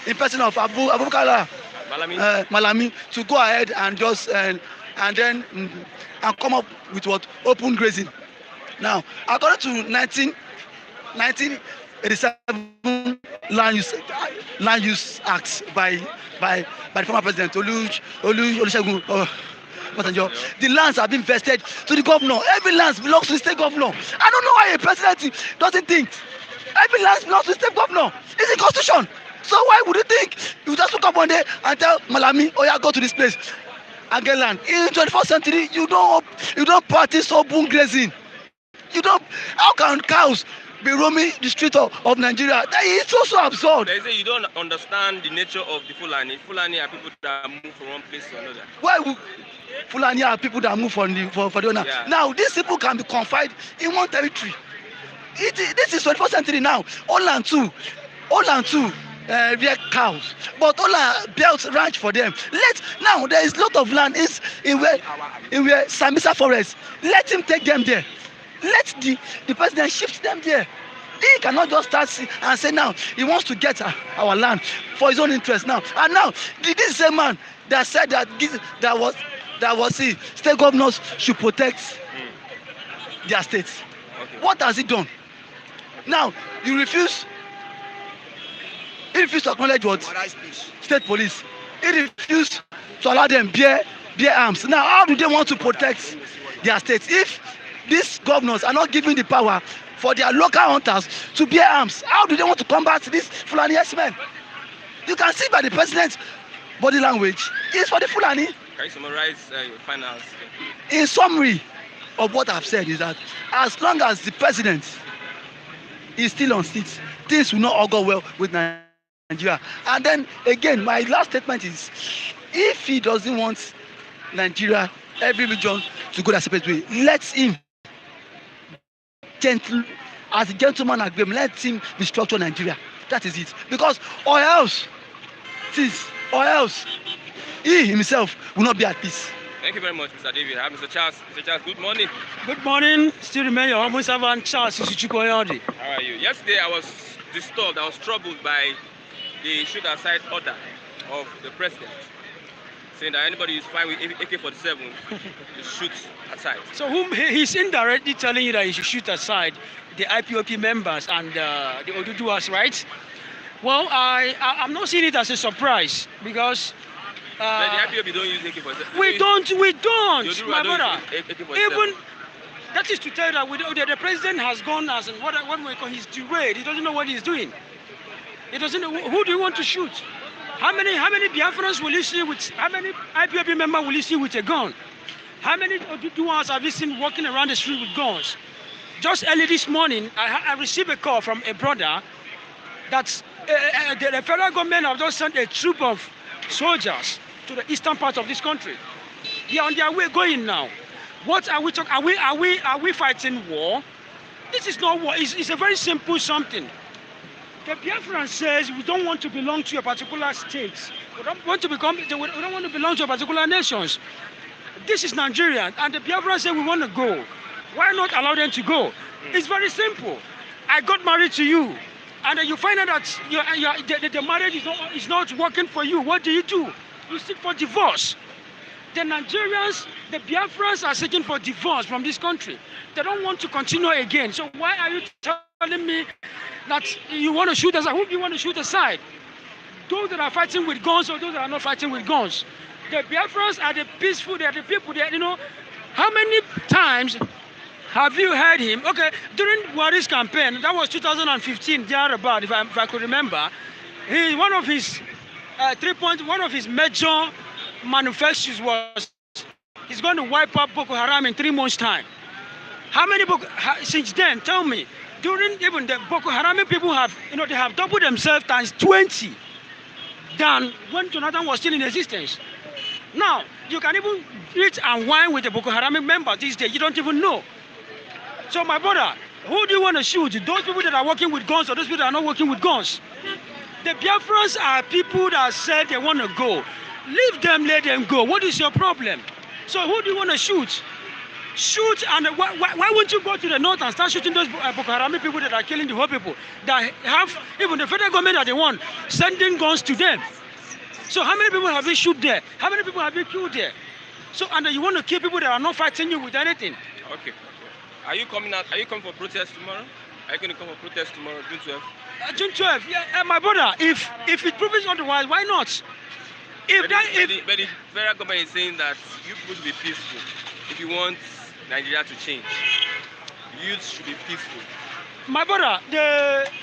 in person of Abubakar Malami to go ahead and just and come up with what? Open grazing. Now, according to 1987 land use act by the former president Olusegun Obasanjo, the lands have been vested to the governor. Every land belongs to the state governor. I don't know why a president doesn't think every land belongs to the state governor. It's in constitution. So why would you think you just look up one day and tell Malami, oh yeah, go to this place and get land? In the 21st century, you don't practice open grazing. How can cows be roaming the street of Nigeria? That is so absurd. They say you don't understand the nature of the Fulani. Fulani are people that move from one place to another. Why would Fulani are people that move for the owner? Yeah. Now these people can be confined in one territory. This is 21st century now. All and two rear cows, but all are built ranch for them. Now there is a lot of land in where Sambisa forest. Let him take them there. Let the president shift them there. He cannot just start and say now he wants to get our land for his own interest now. And now this same man that said that state governors should protect their states. Okay. What has he done? Now you refuse. He refused to acknowledge what? State police. He refused to allow them bear arms. Now how do they want to protect their states if these governors are not giving the power for their local hunters to bear arms? How do they want to combat these Fulani herdsmen? You can see by the president's body language, it's for the Fulani. Can you summarize your final statement? In summary of what I've said is that as long as the president is still on seat, things will not all go well with Nigeria. And then again, my last statement is, if he doesn't want Nigeria, every region to go their separate way, let him as a gentleman agreement, let him restructure Nigeria. That is it. Because or else he himself will not be at peace. Thank you very much, Mr. David. Hi, Mr. Charles. Mr. Charles, good morning. Good morning. Still remain your humble servant, Charles Isuchukwu. How are you? Yesterday I was disturbed, I was troubled by the shoot aside order of the president, saying that anybody who's fine with AK-47 to shoot aside. So he's indirectly telling you that you should shoot aside the IPOP members and the Oduduwas, right? Well, I'm not seeing it as a surprise because But the IPOP don't use AK-47. we don't, The my Oduduwa don't brother. use AK-47. Even that is to tell you that the president has gone as in what we call his derailed. He doesn't know what he's doing. He doesn't know who do you want to shoot. How many Biafrans will you see with? How many IPOP members will you see with a gun? How many Oduduwas have you seen walking around the street with guns? Just early this morning, I received a call from a brother that the federal government have just sent a troop of soldiers to the eastern part of this country. They are on their way going now. What are we talking? Are we fighting war? This is not war. It's a very simple something. The Biafran says we don't want to belong to a particular state. We don't want to belong to a particular nations. This is Nigerian, and the Biafran say we want to go. Why not allow them to go? It's very simple. I got married to you, and then you find out that the marriage is not working for you. What do? You seek for divorce. The Nigerians, the Biafrans are seeking for divorce from this country. They don't want to continue again. So why are you telling me that you want to shoot aside? Who do you want to shoot aside? Those that are fighting with guns or those that are not fighting with guns? The Biafrans are the peaceful, they are the people, how many times have you heard him? Okay, during Buhari's campaign, that was 2015, thereabout, if I could remember, one of his 3 points, one of his major manifestos was he's going to wipe out Boko Haram in 3 months' time. How many since then? Tell me. During even the Boko Haram people have, they have doubled themselves times 20 than when Jonathan was still in existence. Now you can even eat and wine with the Boko Haram members these days. You don't even know. So my brother, who do you want to shoot? Those people that are working with guns or those people that are not working with guns? The Biafrans are people that said they want to go. Leave them, let them go. What is your problem? So who do you want to shoot? Shoot, and why won't you go to the north and start shooting those Boko Haram people that are killing the whole people? That have, even the federal government are the one sending guns to them. So how many people have been shot there? How many people have been killed there? So, and you want to kill people that are not fighting you with anything? Okay. Are you coming out? Are you coming for protest tomorrow? Are you going to come for protest tomorrow, June 12th? June 12th, yeah, my brother. If it proves otherwise, why not? But the federal government is saying that you people should be peaceful. If you want Nigeria to change, youth should be peaceful. My brother,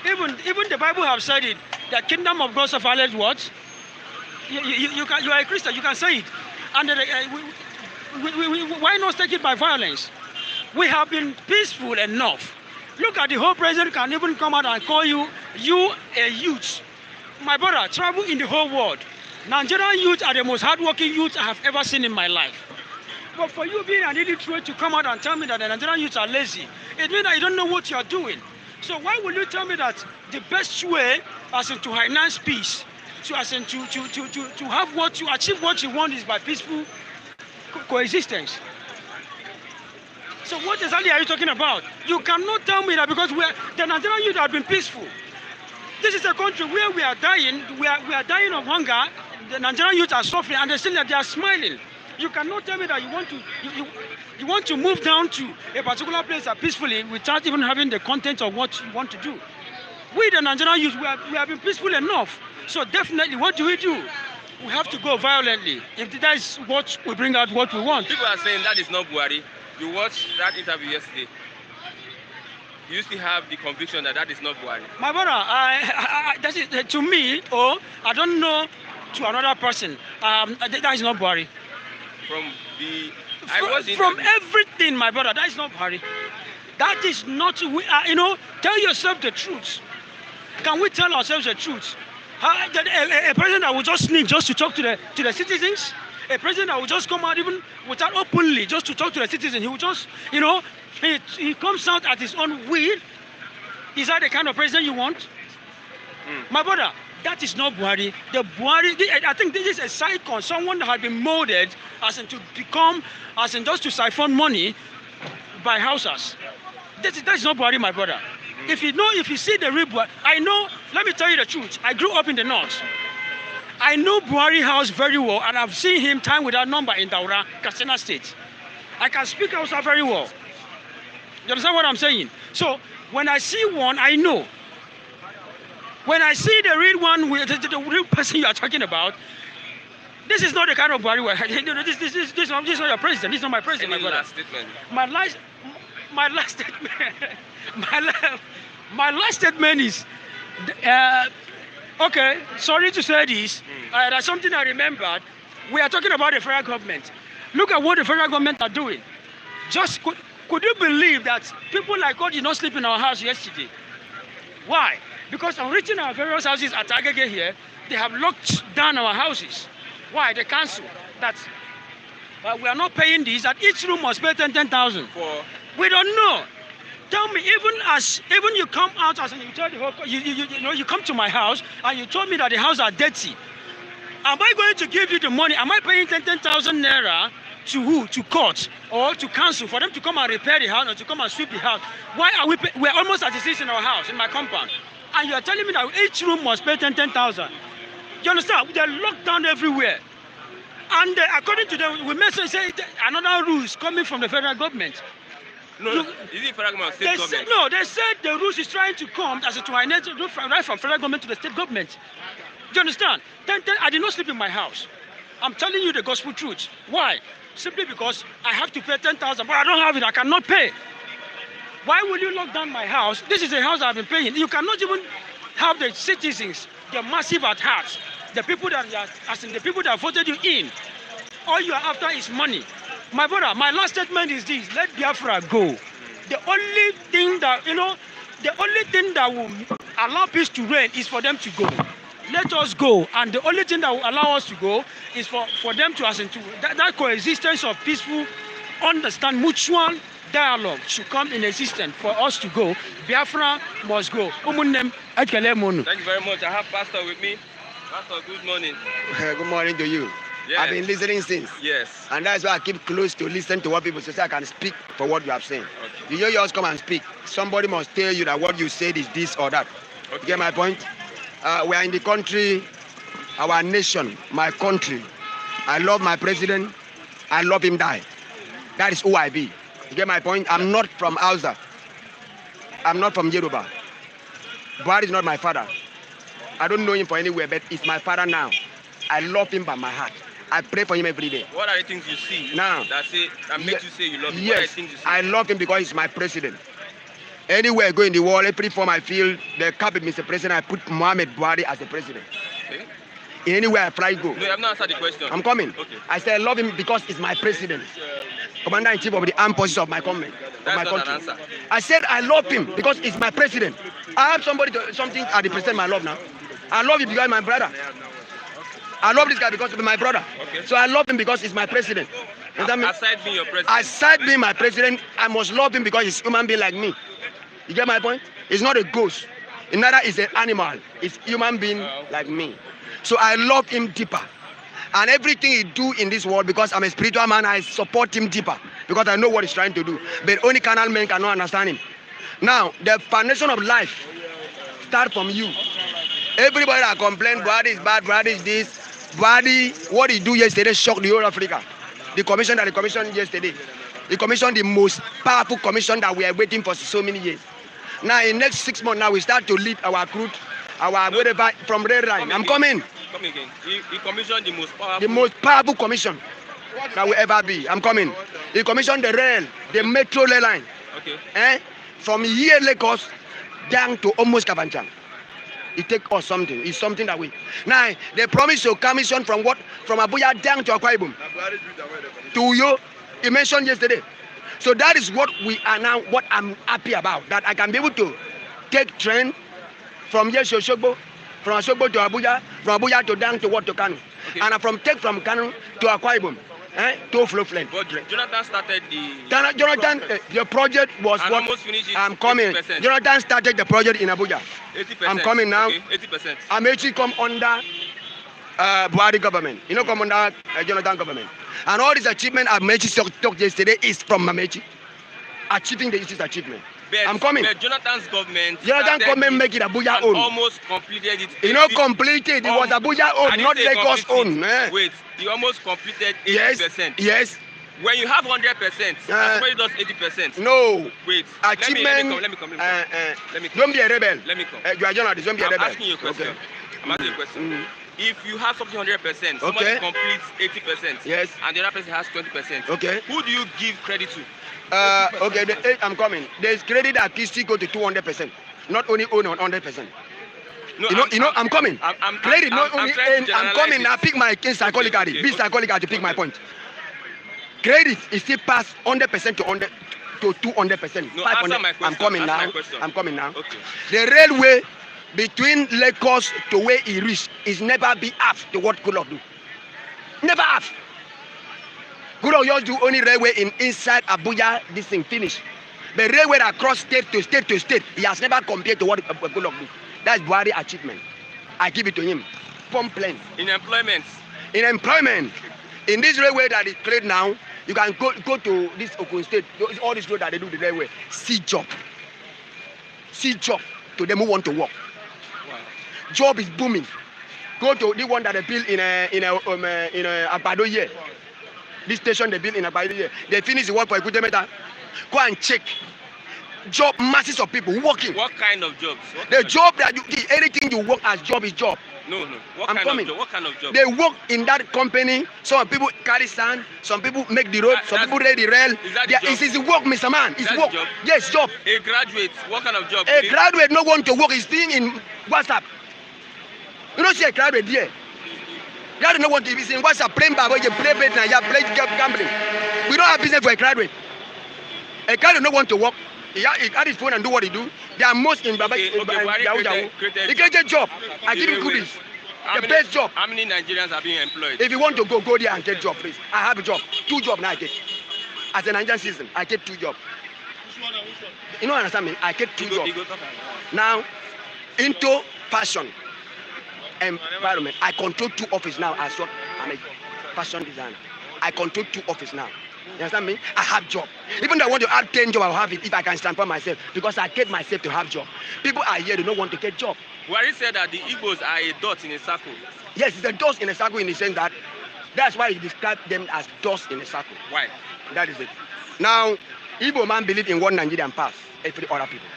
even the Bible have said it. The kingdom of God suffereth what? You are a Christian. You can say it. And why not take it by violence? We have been peaceful enough. Look at the whole president can even come out and call you a youth. My brother, travel in the whole world. Nigerian youth are the most hardworking youth I have ever seen in my life. But for you being an illiterate to come out and tell me that the Nigerian youth are lazy, it means that you don't know what you are doing. So why will you tell me that the best way as in to finance peace, to have to achieve what you want is by peaceful coexistence? So what exactly are you talking about? You cannot tell me that because the Nigerian youth have been peaceful. This is a country where we are dying. We are dying of hunger. The Nigerian youth are suffering, and they are smiling. You cannot tell me that you want to move down to a particular place peacefully without even having the content of what you want to do. We, the Nigerian youth, we have been peaceful enough. So definitely, what do? We have to go violently. If that is what we bring out, what we want. People are saying that is not Buhari. You watched that interview yesterday. You still have the conviction that is not Buhari. My brother, that is to me. I don't know to another person. That is not Buhari. From everything, my brother, that is not Buhari. That is not. Tell yourself the truth. Can we tell ourselves the truth? A president that will just sneak just to talk to the citizens. A president that will just come out even without openly just to talk to the citizens. He will just, he comes out at his own will. Is that the kind of president you want? My brother, that is not Buhari. I think this is a cycle. Someone that had been molded as in to become, as in just to siphon money by houses. That is not Buhari, my brother. If you see the real Buhari, I know. Let me tell you the truth. I grew up in the north. I know Buhari house very well, and I've seen him time without number in Daura, Katsina State. I can speak Hausa very well. You understand what I'm saying? So when I see one, I know. When I see the real one, the real person you are talking about, this is not the kind of Buhari. This is not your president. This is not my president. Any my last statement? My last statement. My last statement is, okay. Sorry to say this. That's something I remembered. We are talking about the federal government. Look at what the federal government are doing. Just could you believe that people like God did not sleep in our house yesterday? Why? Because on reaching our various houses at Agege here, they have locked down our houses. Why? The council that we are not paying this. That each room must pay 10,000. We don't know. Tell me, even you come out as you tell the whole, you come to my house and you told me that the house are dirty. Am I going to give you the money? Am I paying 10,000 naira to who? To court or to council for them to come and repair the house or to come and sweep the house? Why are we're almost at the season in our house, in my compound, and you are telling me that each room must pay 10,000? You understand? They're locked down everywhere. And according to them, we may say another rules coming from the federal government. No, is it federal government or state government? No, they said the rules is trying to come as a right from federal government to the state government. Do you understand? I did not sleep in my house. I'm telling you the gospel truth. Why? Simply because I have to pay 10,000, but I don't have it. I cannot pay. Why will you lock down my house? This is a house I've been paying. You cannot even have the citizens, the massive at heart, the people that voted you in. All you are after is money. My brother, my last statement is this: let Biafra go. The only thing that will allow peace to reign is for them to go. Let us go, and the only thing that will allow us to go is for them to that coexistence of peaceful, understand, mutual dialogue should come in existence for us to go. Biafra must go. Thank you very much. I have Pastor with me. Pastor, good morning. Good morning to you. Yes. I've been listening since. Yes. And that's why I keep close to listen to what people say so I can speak for what you have said. Okay. You just come and speak. Somebody must tell you that what you said is this or that. Okay. You get my point? We are in the country, our nation, my country. I love my president. I love him die. That is who I be. You get my point? I'm not from Hausa. I'm not from Yoruba. Buhari is not my father. I don't know him from anywhere, but he's my father now. I love him by my heart. I pray for him every day. What are the things you see now that makes you say you love him? Yes, what are the things you see? I love him because he's my president. Anywhere I go in the world, every form I feel the cap with Mr. President, I put Muhammad Buhari as the president. Okay. Anywhere I fly, go. No, you have not answered the question. I'm coming. Okay. I say I love him because he's my president. Commander-in-chief of the armed forces of my country. That's not an answer. I said I love him because he's my president. I have something at the president I love now. I love him because he's my brother. I love this guy because he's my brother. Okay. So I love him because he's my president. Aside being your president. Aside being my president, I must love him because he's a human being like me. You get my point? He's not a ghost. Neither is an animal. He's a human being like me. So I love him deeper. And everything he do in this world, because I'm a spiritual man, I support him deeper. Because I know what he's trying to do. But only carnal men cannot understand him. Now, the foundation of life starts from you. Everybody that complains, Buhari is bad, Buhari is this. Buhari, what he do yesterday shocked the whole Africa. The commission that he commissioned yesterday. He commissioned the most powerful commission that we are waiting for so many years. Now, in the next 6 months, now we start to lead our crude, whatever, from red line. I'm coming. Come again. He commissioned the most powerful. The most powerful commission that will ever be. I'm coming. He commissioned the rail, the metro rail line. Okay. From here Lagos down to almost Kafanchan. It takes us something. It's something that we. Now they promise to commission from what? From Abuja down to Akwa Ibom. To you, he mentioned yesterday. So that is what we are now. What I'm happy about. That I can be able to take train from here to Osogbo, from Osogbo to Abuja, from Abuja to down to what to Kano, and take from Kano to Akwa Ibom. To flow flame. But Jonathan started the. Jonathan, the project was and what? Almost finished. I'm coming. 80%. Jonathan started the project in Abuja. 80%. I'm coming now. Okay, 80%. Amechi come under Buhari government. You know, come under Jonathan government. And all this achievement Amechi talked yesterday is from Amechi. Achieving the issues achievement. But, I'm coming. But Jonathan's government. Jonathan government make it Abuja and own. Almost completed it. You know, completed. It was Abuja own, not Lagos own. Wait, he almost completed 80%. Yes. Yes. When you have 100%, somebody does 80%. No. Wait. Achievement. Let me come. Let me come. Don't be a rebel. Let me come. You are journalist. Don't be a rebel. I'm asking you a question. Okay. I'm asking you a question. If you have something 100%, somebody completes 80%. Yes. And the other person has 20%. Okay. Who do you give credit to? Okay, I'm coming. There's credit that still go to 200%. Not only own on 100%. No, I'm coming. Credit not only I'm coming now. Pick my case psychologically. Be psychological to pick my point. Credit is still past 100% to 200%. No, answer my question. I'm coming answer now. My question. I'm coming now. Okay. The railway between Lagos to where he reached is never be half to what Goodluck do. Never half. Goodluck just do only railway inside Abuja. This thing finish. The railway across state to state to state, he has never compared to what Goodluck do. That's Buhari achievement. I give it to him. Pump plane. In employment. In this railway that is cleared now, you can go to this Okun state, all this road that they do the railway, see job to them who want to work. Wow. Job is booming. Go to the one that they built in Agbado here. This station they built in Agbado here. They finish the work for a good meter. Go and check. Job, masses of people working. What kind of jobs? Anything you work as job is job. No. What kind of job? They work in that company. Some people carry sand. Some people make the road. Some people lay the rail. It's work, Mr. Man. It's work. Job? Yes, job. A graduate. What kind of job? A graduate not want to work. He's staying in WhatsApp. You don't see a graduate there. You don't know what he's in WhatsApp playing babo. You play bet now. You play gambling. We don't have business for a graduate. A graduate don't want to work. He had his phone and do what he do. They are most in Baba. He created job. I give him goodies. The best job. How many Nigerians are being employed? If you want to go there and get job, please. I have a job. 2 jobs now I get. As a Nigerian citizen, I get 2 jobs. You know what understand me? I get 2 jobs. Now, into fashion environment, I control 2 offices now as well. I'm a fashion designer. I control 2 offices now. You understand me? I have job. Even though I want to add 10 jobs, I'll have it if I can stand for myself. Because I get myself to have job. People are here, they don't want to get job. Buhari said that the Igbos are a dot in a circle. Yes, it's a dust in a circle in the sense that that's why he described them as dust in a circle. Why? That is it. Now, Igbo man believe in one Nigerian pass every other people.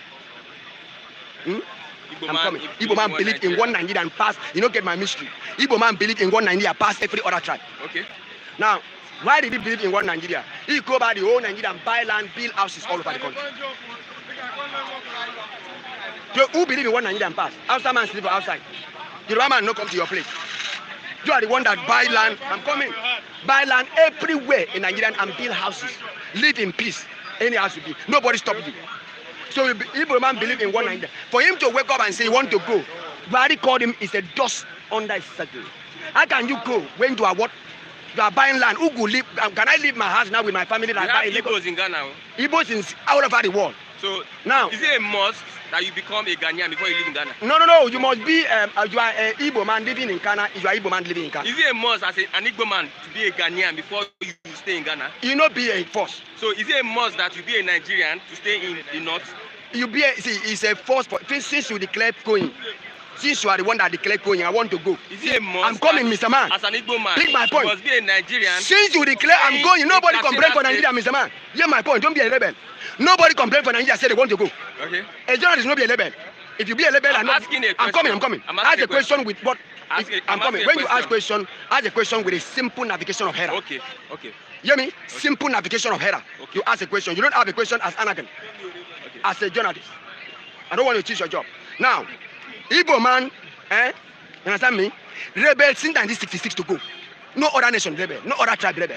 Igbo man believe in one Nigerian pass. You don't get my mystery. Igbo man believe in one Nigeria pass every other tribe. Okay. Now, why did he believe in one Nigeria? He go by the whole Nigeria and buy land, build houses all over the country. So who believe in one Nigerian pass? Outside man sleep outside. The Yoruba man no come to your place. You are the one that buy land. I'm coming. Buy land everywhere in Nigeria and build houses. Live in peace. Any house you be. Nobody stop you. So Igbo man believe in one Nigeria. For him to wake up and say he want to go, Buhari called him is a dust under his circle. How can you go when you are what? You are buying land. Who go live? Can I leave my house now with my family? That buy Igbos in Ghana. Igbos in all over the world. So now, is it a must that you become a Ghanaian before you live in Ghana? No. You must be. You are an Igbo man living in Ghana. You are Igbo man living in Ghana. Is it a must as an Igbo man to be a Ghanaian before you stay in Ghana? You not be a force. So is it a must that you be a Nigerian to stay in the north? You be it's a force. Since you declare going. Since you are the one that declared going, I want to go. Is it a must? I'm coming, Mr. Man. As an Igbo man, pick my point. You must be a Nigerian. Since you declare I'm going, nobody complain for Nigeria, Mr. Man. Hear my point. Don't be a rebel. Nobody complain for Nigeria. Say they want to go. Okay. A journalist not be a rebel. If you be a rebel, I'm coming. Ask a question with what? I'm coming. When you ask question, ask a question with a simple navigation of header. Okay. Hear me? Simple navigation of header. You ask a question. You don't have a question as Anakin. As a journalist. I don't want to teach your job. Now, Igbo man. You understand me? Rebel since 1966 to go. No other nation rebel, no other tribe rebel.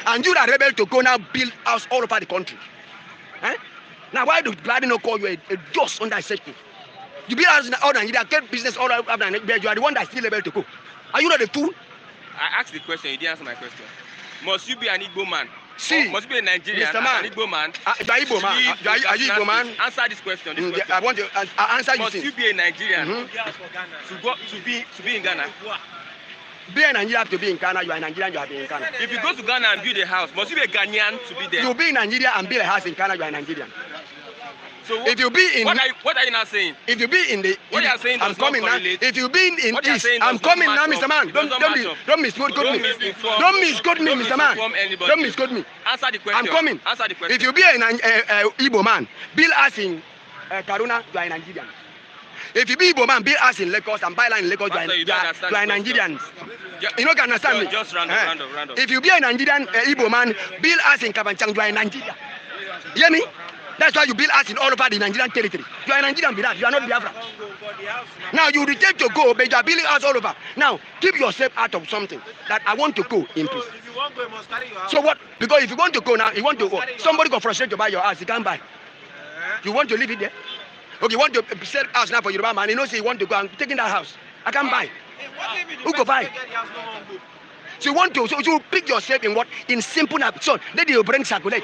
And you are rebel to go now build house all over the country. Now why do Buhari not call you a dust under a circle? You build house in all Nigeria, get business all over Nigeria. You are the one that still rebel to go. Are you not a fool? I asked the question, you didn't answer my question. Must you be an Igbo man? See, must you be a Nigerian? Mr. Man, an Igbo man? You are Igbo man. Are you Igbo man? Answer this question. I want to answer you. Must you be a Nigerian to be in Ghana? Be a Nigerian to be in Ghana. You are a Nigerian. You are in Ghana. If you go to Ghana and build a house, must you be a Ghanaian to be there? You be in Nigeria and build a house in Ghana. You are a Nigerian. So if you be in, what are you now saying? if you be in the, What you are saying I'm does not coming now. correlate. If you be in What you are East, saying I'm does not coming now, match Mr. up. Man. It does not match up. Don't misquote me. Don't misinform. Don't misquote me, Don't Mr. Man. misinform anybody. Don't misquote me. Answer the question. I'm coming. Answer the question. If you be an Igbo man, bill us in Kaduna, you are a Nigerian. If you be Igbo man, bill us in Lagos and buy land in Lagos, Pastor, you you don't are understand the Nigerians. Ju- You know, can understand me? Just random. If you be a Nigerian Igbo man, bill us in Kabanchang, you are a Nigerian. You hear me? That's why you build us in all over the Nigerian territory. You are a Nigerian, be that. You are not Biafra. Now you reject to go, but you are building us all over. Now keep yourself out of something that I want to go in peace. So what? Because if you want to go now, you want to go. Somebody got frustrated to buy your house, you can't buy. You want to leave it there? Okay, you want to sell house now for Yoruba man, you know say you want to go and taking that house. I can't buy. Who go buy? So you want to, so you pick yourself in what? In simple so then you bring circulate.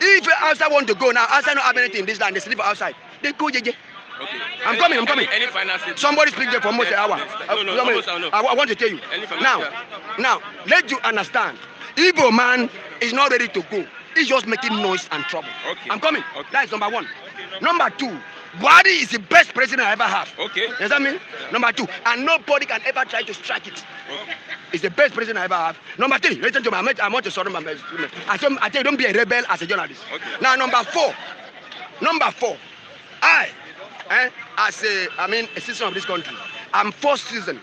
If outside want to go now, outside not have anything in this land, they sleep outside. They go jeje. Okay. I'm coming. Any final statement? Somebody speak there for almost an hour. No, almost an hour. I want to tell you. Any final Now, statement? now, let you understand. Igbo man is not ready to go. He's just making noise and trouble. Okay. I'm coming. Okay. That is number one. Number two, Buhari is the best president I ever have. Okay. You understand me? Number two, and nobody can ever try to strike it. Okay. It's the best president I ever have. Number three, listen to me. I want to sort of my message. I tell you, don't be a rebel as a journalist. Okay. Now, number four, as a citizen of this country, I'm first citizen.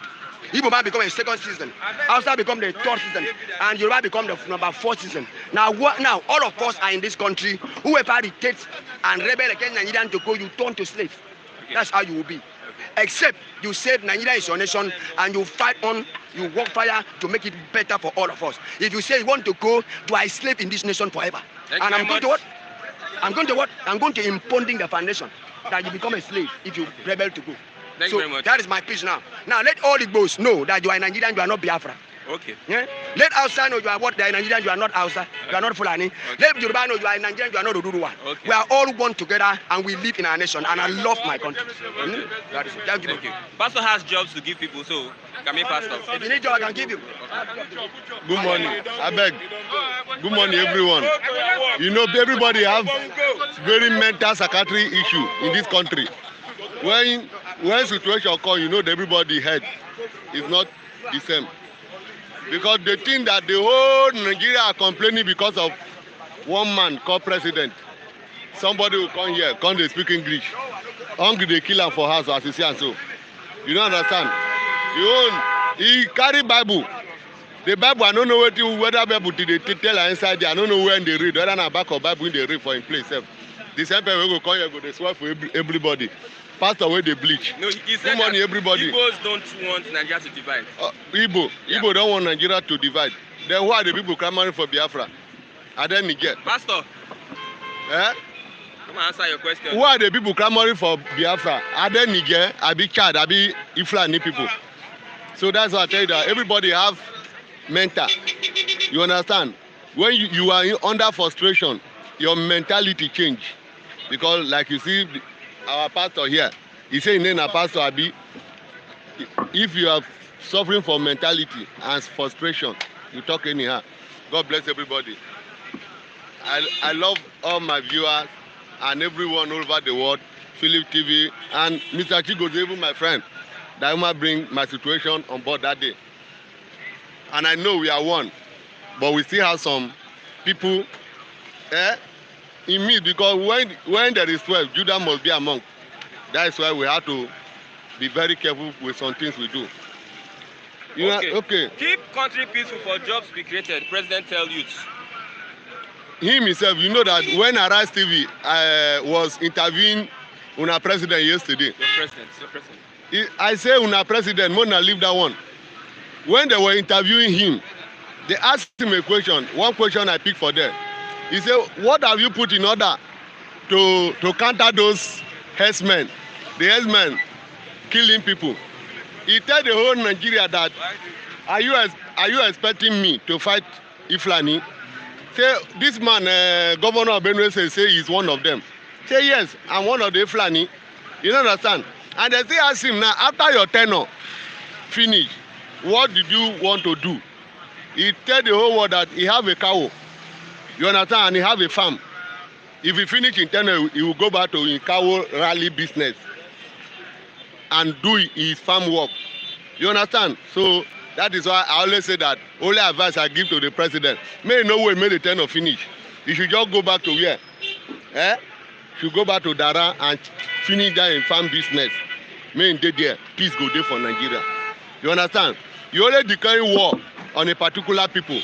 Igbo man become a second citizen. Hausa become the third citizen, and Yoruba become the number fourth citizen. Now, all of us are in this country. Whoever dictates and rebel against Nigerian to go, you turn to slave. Okay. That's how you will be. Except you said Nigeria is your nation and you fight on, you work fire to make it better for all of us. If you say you want to go, you are a slave in this nation forever. Thank And you I'm very going to what? I'm going to impounding the foundation that you become a slave if you rebel to go. Thank So you very much. that is my pitch now. Now let all the Igbos know that you are Nigerian, you are not Biafra. Okay. Yeah? Let Hausa know you are what? They are Nigerian, you are not Hausa, you are not Fulani. Let Yoruba know you are Nigerian, you are not Oduduwa. Okay. We are all one together and we live in our nation and I love my country. That is it. Thank you. Thank you. Pastor has jobs to give people, so come in, Pastor. If you need job, I can give you. Good morning. I beg. Good morning, everyone. You know, everybody have very mental psychiatry issue in this country. When situation come, you know that everybody head is not the same. Because they think that the whole Nigeria are complaining because of one man called president. Somebody will come here, come they speak English. Hungry they kill him for house as you see and so. You don't understand? He carry Bible. The Bible, I don't know whether Bible did they tell her inside there. I don't know when they read. Whether na back of Bible they read for in place. The same people will come here, go they swear for everybody. Pastor where they bleach. No, he said good morning, that everybody. Igbos don't want Nigeria to divide. Igbo don't want Nigeria to divide. Then why are the people clamoring for Biafra? Are they Niger? Pastor, Eh? come and answer your question. Why are the people clamoring for Biafra? Are they Niger? Are they Chad? Are they Iflani people? So that's why I tell you that everybody have Menta. You understand? When you are under frustration, your mentality change. Because like you see our pastor here, he say in a pastor Abi, if you are suffering from mentality and frustration, you talk anyhow. God bless everybody. I love all my viewers and everyone all over the world, Philip TV, and Mr. Chigo's even my friend, that might bring my situation on board that day. And I know we are one, but we still have some people in me, because when there is 12, Judah must be among. That is why we have to be very careful with some things we do. You know, okay. Keep country peaceful for jobs be created. President tell youths. Him himself, you know that when Arise TV was interviewing Una President yesterday. Your president. I say Una President, Mona leave that one. When they were interviewing him, they asked him a question. One question I picked for them. He said, what have you put in order to counter those herdsmen? The herdsmen killing people. He tell the whole Nigeria that, are you expecting me to fight Iflani? Say, this man, Governor of Benue say he's one of them. Say, yes, I'm one of the Iflani. You don't understand? And they say, ask him now, after your tenure finish, what did you want to do? He tell the whole world that he have a cow. You understand? And he have a farm. If he finish in tenure, he will go back to his cow rally business and do his farm work. You understand? So that is why I always say that only advice I give to the president. May no way make the tenure finish. He should just go back to where? Should go back to Dara and finish that in farm business. May in there, peace go there for Nigeria. You understand? You only declaring war on a particular people.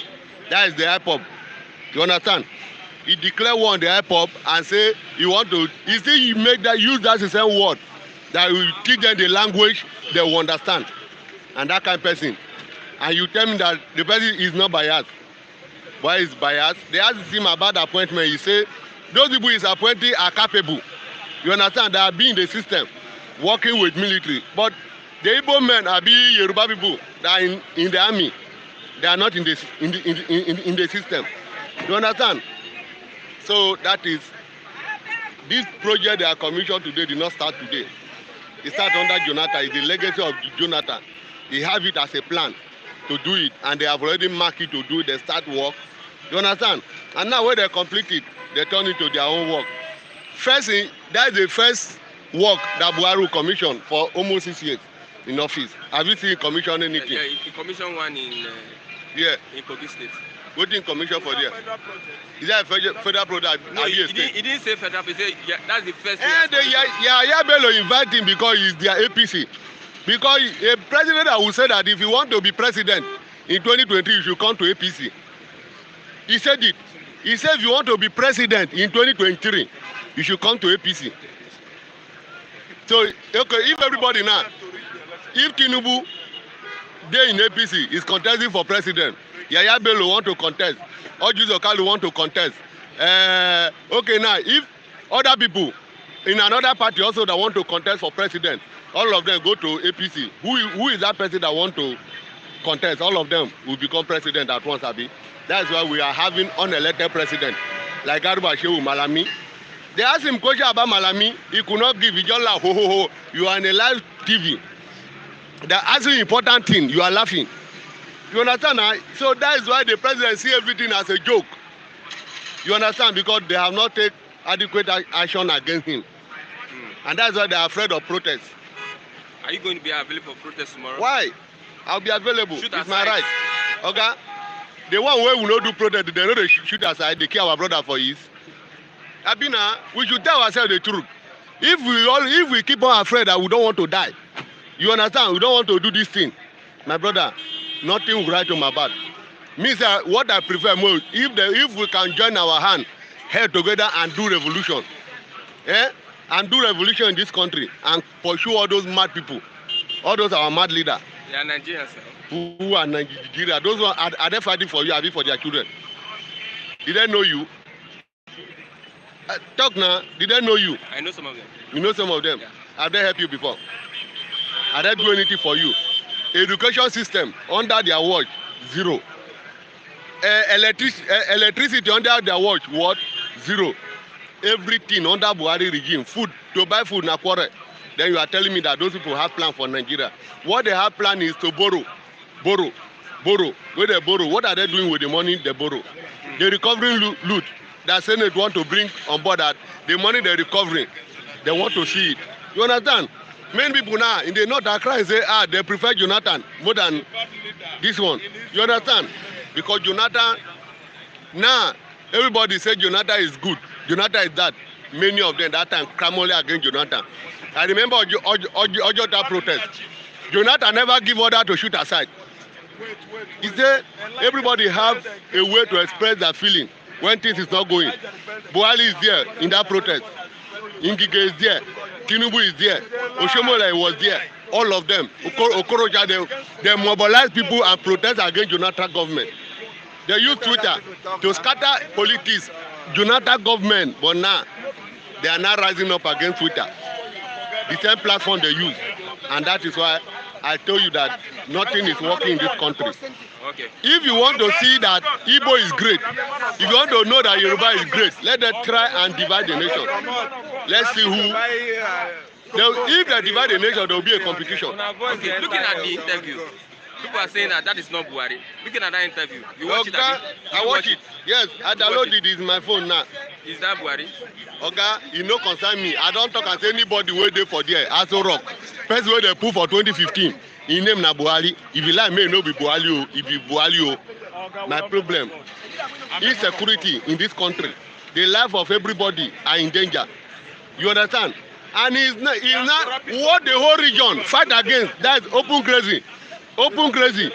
That is the IPOB. You understand? He declare war on the IPOB and say he want to. He say he make that use that the same word that will teach them the language they will understand. And that kind of person. And you tell me that the person is not biased. Why is biased? They ask him about the appointment. He say those people he's appointing are capable. You understand? They are being in the system, working with military. But the Igbo men are being Yoruba people that are in the army. They are not in the system. You understand? So that is this project they are commissioned today did not start today. It started under Jonathan. It's the legacy of Jonathan. They have it as a plan to do it, and they have already marked it to do it. They start work. You understand? And now when they complete it, they turn it to their own work. First, that is the first work that Buhari commissioned for almost 6 years in office. Have you seen commission anything? Yeah, he commissioned one in Kogi State. What in commission for there? Is that a federal product? No, he didn't say federal. He said that's the first. Bello invite him because he's their APC. Because a president that will say that if you want to be president in 2020, you should come to APC. He said it. He said if you want to be president in 2023, you should come to APC. So, okay, if everybody now, if Tinubu, they in APC, is contesting for president, Yaya Bello want to contest, Ojuzo Okalu want to contest. Okay, now, if other people in another party also that want to contest for president, all of them go to APC. Who is that person that want to contest? All of them will become president at once, Abi. That's why we are having unelected president, like Garba Shehu Malami. They asked him question about Malami. He could not give. He just like, ho, ho, ho. You are in a live TV. They're asking important thing. You are laughing. You understand? Huh? So that is why the president see everything as a joke. You understand? Because they have not taken adequate action against him. And that's why they are afraid of protest. Are you going to be available for protest tomorrow? Why? I'll be available. Shoot it's aside. My right. Okay? The one where we not do protest, they know they shoot aside. They kill our brother for his. Abina, we should tell ourselves the truth. If we keep on afraid that we don't want to die, you understand? We don't want to do this thing. My brother, nothing will right to my back. Means that what I prefer most, if we can join our hand, head together and do revolution. And do revolution in this country and pursue all those mad people, all those our mad leaders. They are Nigerians, sir. Who are Nigeria? Those ones are they fighting for you? Are they for their children? Did they know you? Talk now. Did they know you? I know some of them. You know some of them. Yeah. Have they helped you before? Have they do anything for you? Education system under their watch, zero. Electricity under their watch, what? Zero. Everything under Buhari regime, food, to buy food na quarrel. Then you are telling me that those people have plan for Nigeria. What they have plan is to borrow. Where they borrow, what are they doing with the money they borrow? They're recovering loot. That Senate want to bring on board that the money they're recovering, they want to see it. You understand? Many people now in the North are crying, say, they prefer Jonathan more than this one. You understand? Because Jonathan, now everybody say Jonathan is good. Jonathan is that. Many of them that time clamorly against Jonathan. I remember Ojota protest. Jonathan never give order to shoot aside. He said everybody have a way to express their feeling when things is not going. Buhari is there in that protest. Ngige is there. Tinubu is there. Oshomola was there. All of them. Okorocha, they mobilize people and protest against Jonathan government. They use Twitter to scatter politics. Jonathan government, but now they are now rising up against Twitter. The same platform they use. And that is why I tell you that nothing is working in this country. Okay. If you want to see that Igbo is great, if you want to know that Yoruba is great, let them try and divide the nation. Let's see who. If they divide the nation, there will be a competition. Okay. Looking at the interview, People are saying that that is not Buhari. Looking at that interview, you watch it. Oga, I watch it. Yes, I download it. It's my phone now. Is that Buhari? Oga, e no concern me. I don talk as anybody wey dey for there. Aso Rock, person wey dey put for 2015. Him name na Buhari. If you like, may no be Buhari o. If be Buhari o. My problem, insecurity in this country. The life of everybody are in danger. You understand? And it's not what the whole region fight against. That's open grazing. Open grazing.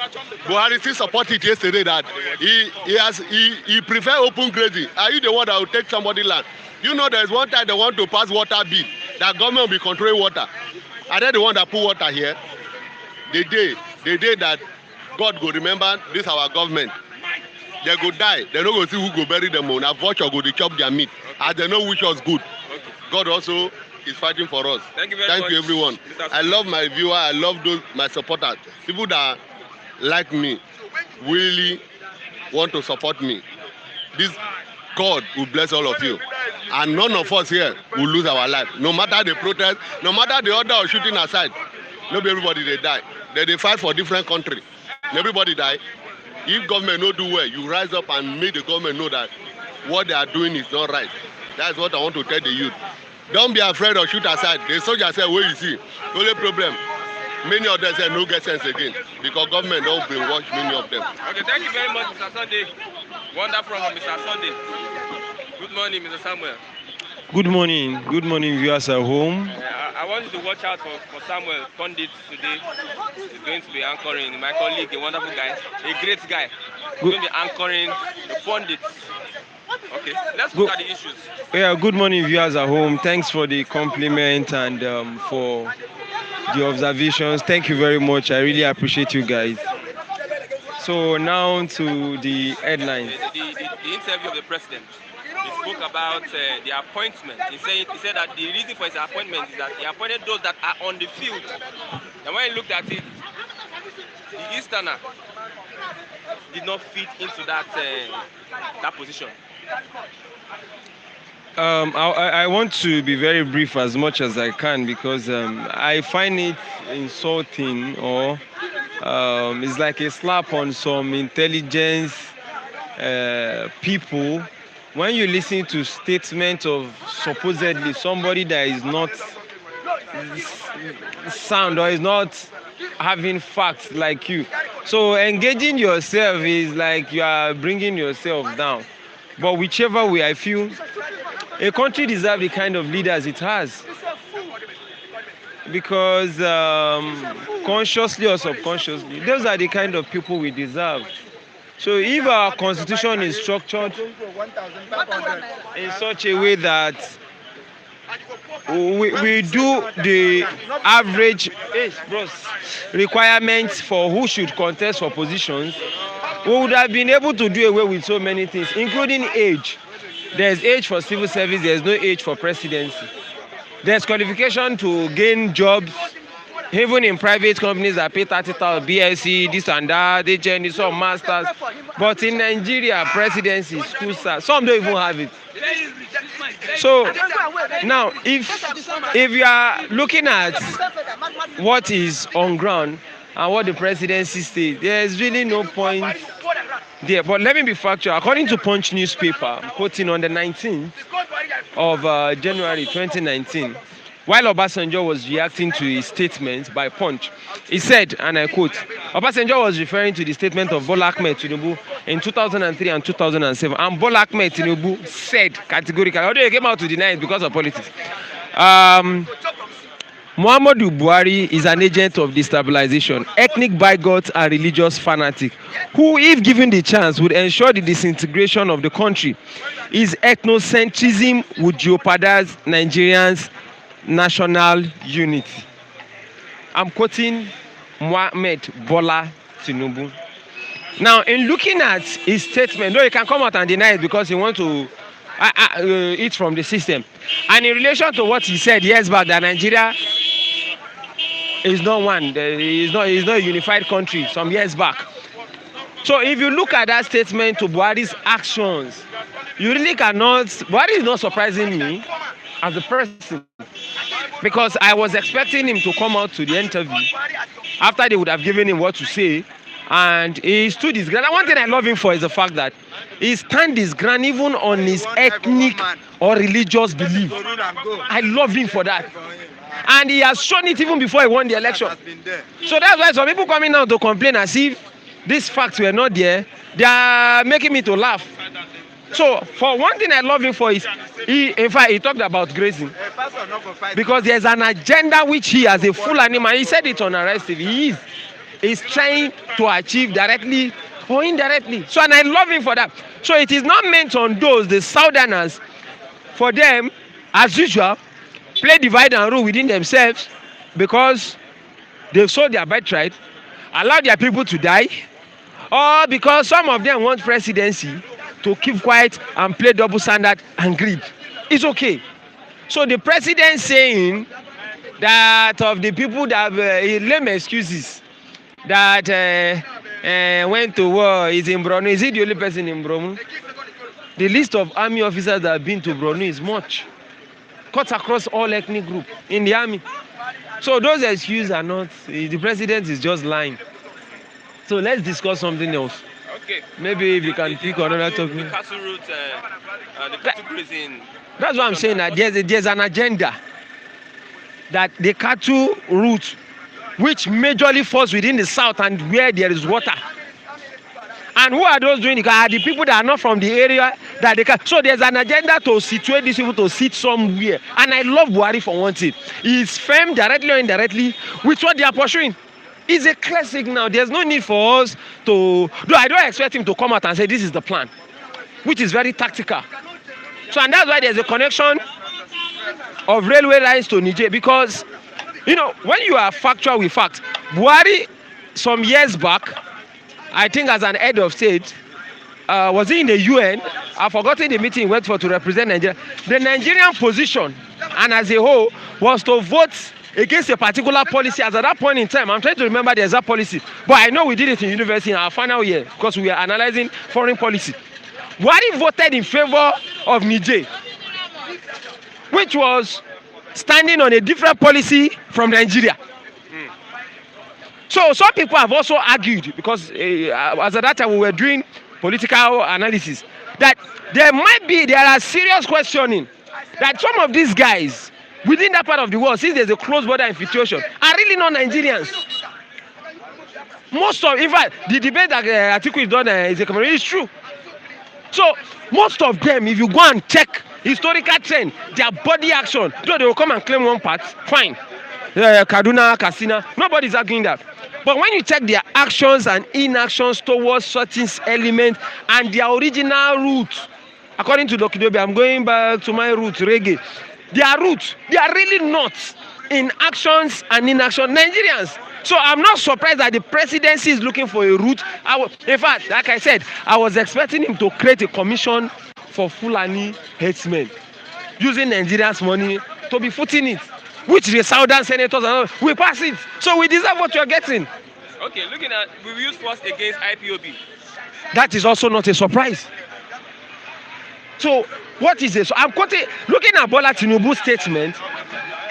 Buhari still support it yesterday that he prefer open grazing. Are you the one that will take somebody land? You know there's one time they want to pass water bill. That government will be controlling water. Are they the one that put water here? The day that God go remember this our government. They go die. They no go see who go bury them. Now vulture go to chop their meat. As they know which was good. God also is fighting for us. Thank you very much. You everyone. I love my viewer. I love those my supporters. People that like me, really want to support me. This God will bless all of you. And none of us here will lose our life. No matter the protest, no matter the order of shooting aside, not everybody they die. They fight for different country. Everybody die. If government no do well, you rise up and make the government know that what they are doing is not right. That's what I want to tell the youth. Don't be afraid of shoot aside. The soldiers say, where you see? Only problem. Many of them say no get sense again because government don't brainwash many of them. Okay, thank you very much, Mr. Sunday. Wonderful from Mr. Sunday. Good morning, Mr. Samuel. Good morning, viewers at home. I want you to watch out for Samuel Pundit today. He's going to be anchoring. My colleague, a wonderful guy, a great guy. He's going to be anchoring the Pundits. Okay, let's look at the issues. Yeah, good morning, viewers at home. Thanks for the compliment and for the observations. Thank you very much. I really appreciate you guys. So now to the headlines. The interview of the president. He spoke about the appointment. He said that the reason for his appointment is that he appointed those that are on the field. And when he looked at it, the Easterner did not fit into that position. I want to be very brief as much as I can because I find it insulting or it's like a slap on some intelligence people when you listen to statements of supposedly somebody that is not sound or is not having facts like you. So engaging yourself is like you are bringing yourself down. But whichever way, I feel a country deserves the kind of leaders it has. Because consciously or subconsciously, those are the kind of people we deserve. So if our constitution is structured in such a way that we do the average requirements for who should contest for positions, we would have been able to do away with so many things, including age. There's age for civil service, there's no age for presidency. There's qualification to gain jobs, even in private companies that pay 30,000 BSc, this and that, they change some masters. But in Nigeria, presidency is school start. Some don't even have it. So now, if you are looking at what is on ground and what the presidency states, there is really no point there. But let me be factual. According to Punch newspaper, I'm quoting on the 19th of January 2019, while Obasanjo was reacting to his statement by Punch, he said, and I quote, Obasanjo was referring to the statement of Bola Ahmed Tinubu in 2003 and 2007, and Bola Ahmed Tinubu said categorically, although he came out to deny it because of politics, Muhammadu Buhari is an agent of destabilization, ethnic bigots and religious fanatic, who, if given the chance, would ensure the disintegration of the country. His ethnocentrism would jeopardize Nigerians' national unity. I'm quoting Mohammed Bola Tinubu. Now, in looking at his statement, no, he can come out and deny it because he wants to eat from the system. And in relation to what he said years back, that Nigeria is not one, is not a unified country some years back. So if you look at that statement to Buhari's actions, you really cannot, Buhari is not surprising me as a person. because I was expecting him to come out to the interview after they would have given him what to say, and he stood his ground. And one thing I love him for is the fact that he stand his ground even on his ethnic or religious belief. I love him for that. And he has shown it even before he won the election. So that's why some people coming out to complain as if these facts were not there. They are making me to laugh. So for one thing I love him for is, in fact, he talked about grazing. Because there's an agenda which he, as a full animal, he said it on Arrest TV, he's trying to achieve directly or indirectly. So, and I love him for that. So it is not meant on those, the Southerners, for them, as usual, play divide and rule within themselves because they've sold their birthright, allow their people to die, or because some of them want presidency to keep quiet and play double standard and greed. It's okay. So the president saying that of the people that lame excuses that went to war is in Borno, is he the only person in Borno? The list of army officers that have been to Borno is much. Cuts across all ethnic groups in the army. So those excuses are not, the president is just lying. So let's discuss something else. Okay. Maybe if you can pick another topic. The castle route, the cattle grazing. That's what I'm saying, that there's an agenda that the cattle route, which majorly falls within the south and where there is water. And who are those doing it? Are the people that are not from the area that they can. So there's an agenda to situate these people to sit somewhere. And I love Buhari for one thing. He's firm directly or indirectly with what they are pursuing. It's a clear signal. There's no need for us to. No, I don't expect him to come out and say this is the plan, which is very tactical. So, and that's why there's a connection of railway lines to Niger, because, you know, when you are factual with facts, Buhari, some years back, I think as an head of state, was he in the UN? I've forgotten the meeting he went for to represent Nigeria. The Nigerian position, and as a whole, was to vote against a particular policy. As at that point in time, I'm trying to remember the exact policy, but I know we did it in university in our final year because we were analyzing foreign policy. Buhari voted in favor of Niger, which was standing on a different policy from Nigeria. So some people have also argued, because as at that time we were doing political analysis, that there are serious questioning that some of these guys within that part of the world, since there's a close border infiltration, are really not Nigerians. Most of, in fact, the debate that Atiku is done is a community, is true. So most of them, if you go and check historical trend, their body action, though they will come and claim one part, fine. Kaduna, Katsina, nobody's arguing that. But when you check their actions and inactions towards certain elements and their original route, according to Dokidobe, I'm going back to my route, reggae. Their route, they are really not in actions and inaction Nigerians. So I'm not surprised that the presidency is looking for a route. In fact, like I said, I was expecting him to create a commission for Fulani herdsmen, using Nigeria's money to be footing it, which the Southern senators and all, we pass it. So we deserve what you're getting. Okay, looking at, we use force against IPOB. That is also not a surprise. So what is this? So I'm looking at Bola Tinubu's statement.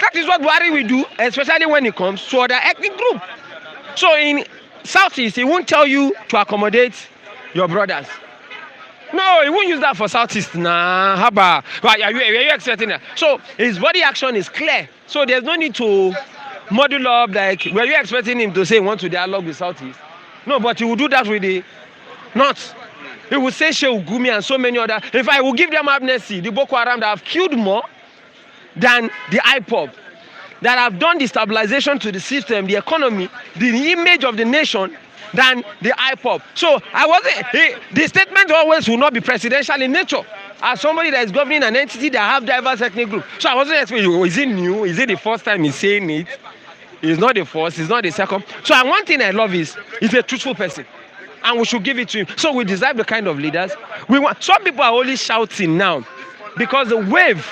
That is what Buhari will do, especially when it comes to other ethnic group. So in Southeast, he won't tell you to accommodate your brothers. No, he won't use that for Southeast. Nah, haba. Are you expecting that? So his body action is clear. So there's no need to model up like, were you expecting him to say he wants to dialogue with Southeast? No, but he will do that with the North. He will say Shehu Gumi and so many other. In fact, he will give them amnesty. The Boko Haram that have killed more than the IPOB, that have done the stabilization to the system, the economy, the image of the nation, than the IPOB. So the statement always will not be presidential in nature. As somebody that is governing an entity that have diverse ethnic groups. So I wasn't expecting, is it new? Is it the first time he's saying it? It's not the first, it's not the second. So one thing I love is he's a truthful person. And we should give it to him. So we deserve the kind of leaders we want. Some people are only shouting now because the wave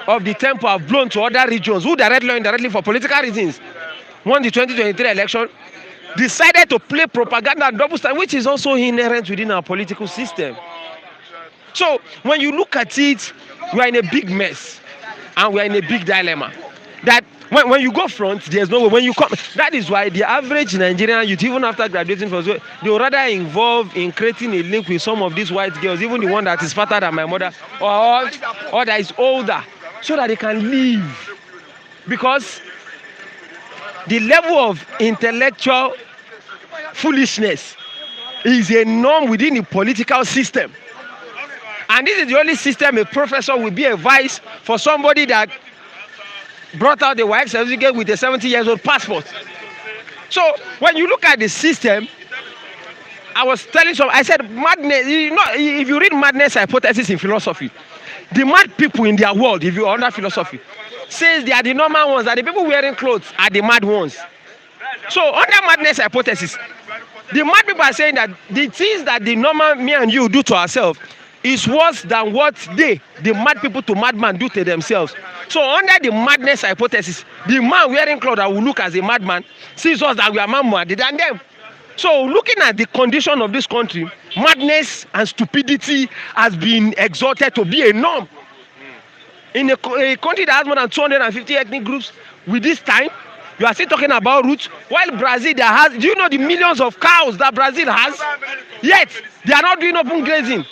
of the tempo have blown to other regions who directly or indirectly for political reasons won the 2023 election, decided to play propaganda and double standard, which is also inherent within our political system. So when you look at it, we are in a big mess and we are in a big dilemma. that when you go front, there's no way. When you come, that is why the average Nigerian youth, even after graduating from school, they will rather involve in creating a link with some of these white girls, even the one that is fatter than my mother, or that is older, so that they can live. Because the level of intellectual foolishness is a norm within the political system. And this is the only system a professor will be a vice for somebody that brought out the wife certificate with a 70-year-old passport. So when you look at the system, I was telling some, I said madness, you know, if you read madness hypothesis in philosophy, the mad people in their world, if you are under philosophy, says they are the normal ones, that the people wearing clothes are the mad ones. So under madness hypothesis, the mad people are saying that the things that the normal me and you do to ourselves is worse than what they, the mad people to madman, do to themselves. So under the madness hypothesis, the man wearing clothes that will look as a madman sees us that we are more mad than them. So looking at the condition of this country, madness and stupidity has been exalted to be a norm. In a country that has more than 250 ethnic groups, with this time, you are still talking about roots, while Brazil that has, do you know the millions of cows that Brazil has? Yet, they are not doing open grazing.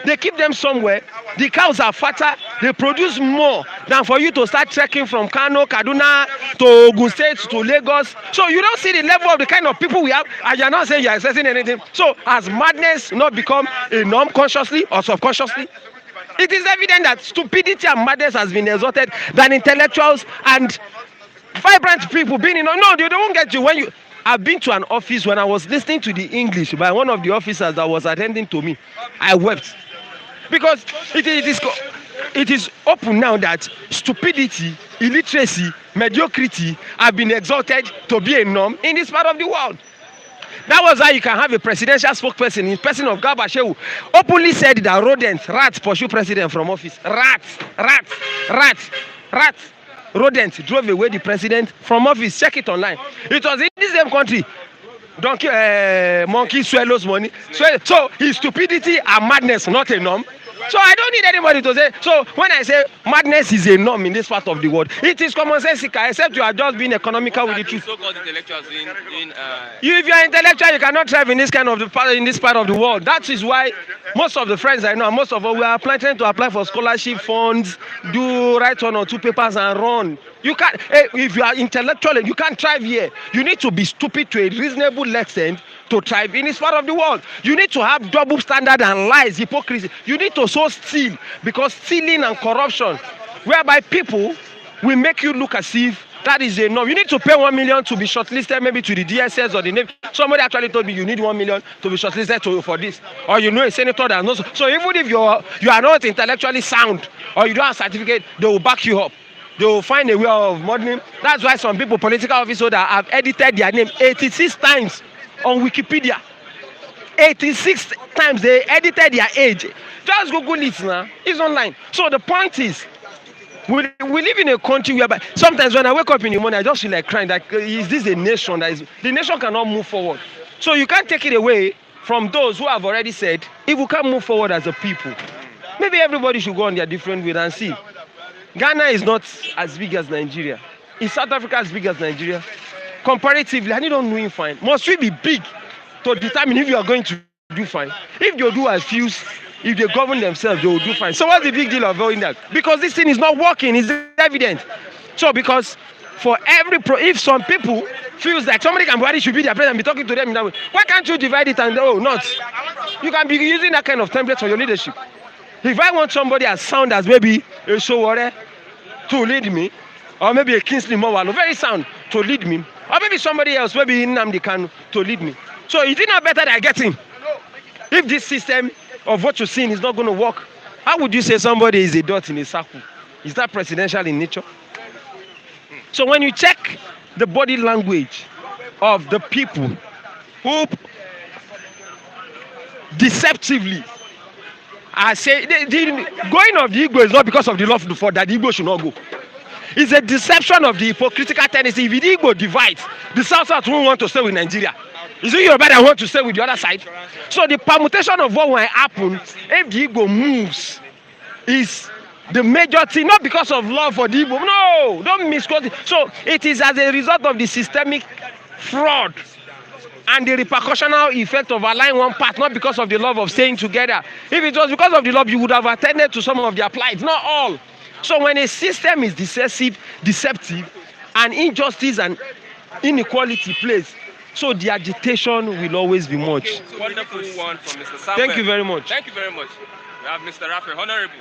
They keep them somewhere. The cows are fatter. They produce more than for you to start trekking from Kano, Kaduna, to Ogun State, to Lagos. So you don't see the level of the kind of people we have, and you're not saying you're assessing anything. So has madness not become a norm consciously or subconsciously? It is evident that stupidity and madness has been exalted than intellectuals and vibrant people being in. No, they won't get you when you. I've been to an office when I was listening to the English by one of the officers that was attending to me. I wept because it is open now that stupidity, illiteracy, mediocrity have been exalted to be a norm in this part of the world. That was how you can have a presidential spokesperson in person of Garba Shehu openly said that rodents, rats pursue president from office. Rats. Rodents drove away the president from office. Check it online. It was in the same country. Donkey, monkey swallows money. So his stupidity and madness not a norm. So I don't need anybody to say. So when I say madness is a norm in this part of the world, it is commonsensical, except you are just being economical with the truth. So-called intellectuals If you are intellectual, you cannot thrive in this kind of in this part of the world. That is why most of the friends I know, most of us, we are trying to apply for scholarship funds, do write 1 or 2 papers and run. You can't. If you are intellectual, you can't thrive here. You need to be stupid to a reasonable extent to thrive in this part of the world. You need to have double standard and lies, hypocrisy. You need to so steal, because stealing and corruption, whereby people will make you look as if that is a norm. You need to pay 1 million to be shortlisted, maybe to the DSS or the name. Somebody actually told me you need 1 million to be shortlisted for this, or you know a senator that knows. So even if you are not intellectually sound or you don't have a certificate, they will back you up. They will find a way of modeling. That's why some people, political officers, that have edited their name 86 times on Wikipedia. 86 times they edited their age. Just Google it now. It's online. So the point is, we live in a country whereby sometimes when I wake up in the morning, I just feel like crying. Like, is this a nation that is? The nation cannot move forward. So you can't take it away from those who have already said, if we can't move forward as a people, maybe everybody should go on their different way and see. Ghana is not as big as Nigeria. Is South Africa as big as Nigeria? Comparatively, and you don't know fine. Must we be big to determine if you are going to do fine? If they do as few, if they govern themselves, they will do fine. So what's the big deal of doing that? Because this thing is not working, it's evident. So because for every if some people feels like somebody can should be their president and be talking to them in that way, why can't you divide it and not? You can be using that kind of template for your leadership. If I want somebody as sound as maybe a Showore to lead me, or maybe a Kingsley Mowalo, very sound, to lead me, or maybe somebody else, maybe Nnamdi Kanu, to lead me. So is it not better that I get him? If this system of what you're seeing is not going to work, how would you say somebody is a dot in a circle? Is that presidential in nature? So when you check the body language of the people who deceptively are saying, the going of the Igbo is not because of the love for that the Igbo should not go. It's a deception of the hypocritical tendency. If the Igbo divides, the South won't want to stay with Nigeria. Is it Yoruba that want to stay with the other side? So the permutation of what will happen if the Igbo moves is the major thing, not because of love for the Igbo. No, don't misquote it. So it is as a result of the systemic fraud and the repercussional effect of allowing one part, not because of the love of staying together. If it was because of the love, you would have attended to some of their plight, not all. So when a system is deceptive, and injustice and inequality plays, so the agitation will always be much. Wonderful one from Mr. Samuel. Thank you very much. Thank you very much. We have Mr. Raphael, honorable.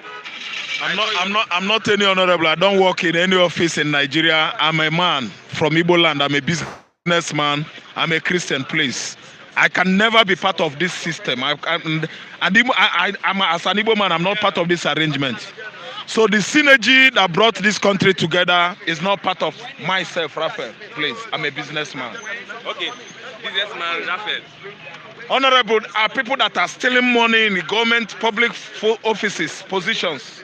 I'm not any honorable. I don't work in any office in Nigeria. I'm a man from Igbo land. I'm a businessman. I'm a Christian, please. I can never be part of this system. I'm as an Igbo man, I'm not part of this arrangement. So the synergy that brought this country together is not part of myself, Raphael. Please, I'm a businessman. Okay, businessman Raphael. Honorable are people that are stealing money in the government, public offices, positions.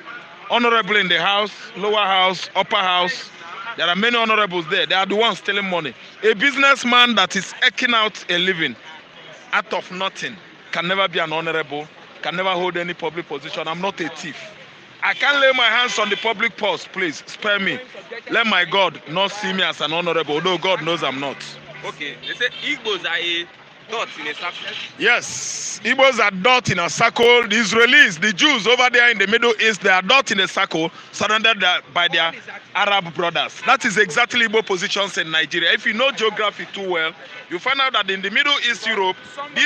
Honorable in the house, lower house, upper house. There are many honorables there. They are the ones stealing money. A businessman that is eking out a living out of nothing can never be an honorable, can never hold any public position. I'm not a thief. I can't lay my hands on the public purse, please, spare me. Let my God not see me as an honorable, although God knows I'm not. Okay, they say Igbos are a dot in a circle. Yes, Igbos are dot in a circle. The Israelis, the Jews over there in the Middle East, they are dot in a circle, surrounded by their Arab brothers. That is exactly Igbo positions in Nigeria. If you know geography too well, you find out that in the Middle East Europe, the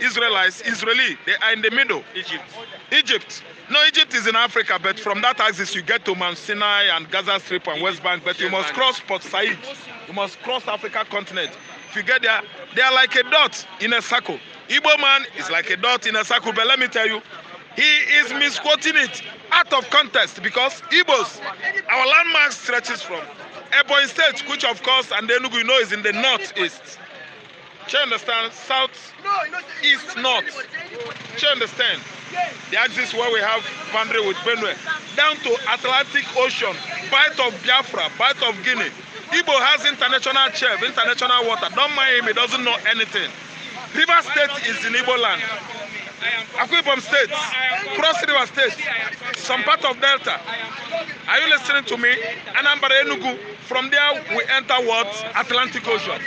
Israelites, they are in the middle. Egypt. No, Egypt is in Africa, but from that axis you get to Mount Sinai and Gaza Strip and West Bank, but you must cross Port Said. You must cross Africa continent. If you get there, they are like a dot in a circle. Igbo man is like a dot in a circle, but let me tell you, he is misquoting it out of context because Igbos, our landmark stretches from Ebonyi State, which of course, and Enugu, you know, is in the northeast. Do you understand? South, east, north. Do you understand? The axis where we have boundary with Benue, down to Atlantic Ocean, bight of Biafra, bight of Guinea. Igbo has international chef, international water. Don't mind him, he doesn't know anything. River State is in Igbo land. Akwibom State, Cross River State, some part of Delta. Are you listening to me? Anambra, Enugu. From there we enter what? Atlantic Ocean.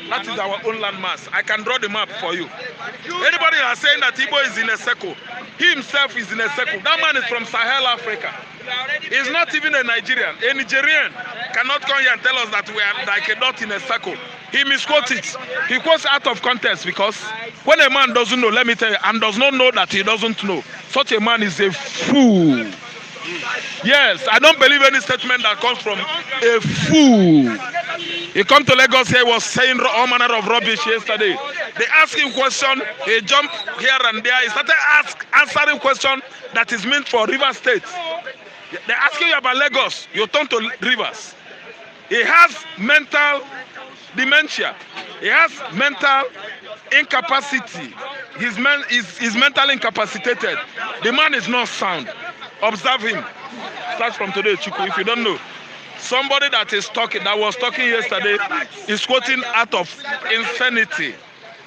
That is our own landmass. I can draw the map for you. Anybody who is saying that Igbo is in a circle, he himself is in a circle. That man is from Sahel, Africa. He's not even a Nigerian. A Nigerian cannot come here and tell us that we are like a dot in a circle. He misquotes it. He quotes out of context because when a man doesn't know, let me tell you, and does not know that he doesn't know, such a man is a fool. Yes, I don't believe any statement that comes from a fool. He come to Lagos here, was saying all manner of rubbish yesterday. They ask him question, he jump here and there. He started answering question that is meant for River State. They ask you about Lagos, you turn to Rivers. He has mental dementia. He has mental incapacity. He's mentally incapacitated. The man is not sound. Observe him. Start from today, Chuku, if you don't know. Somebody that was talking yesterday is quoting out of insanity,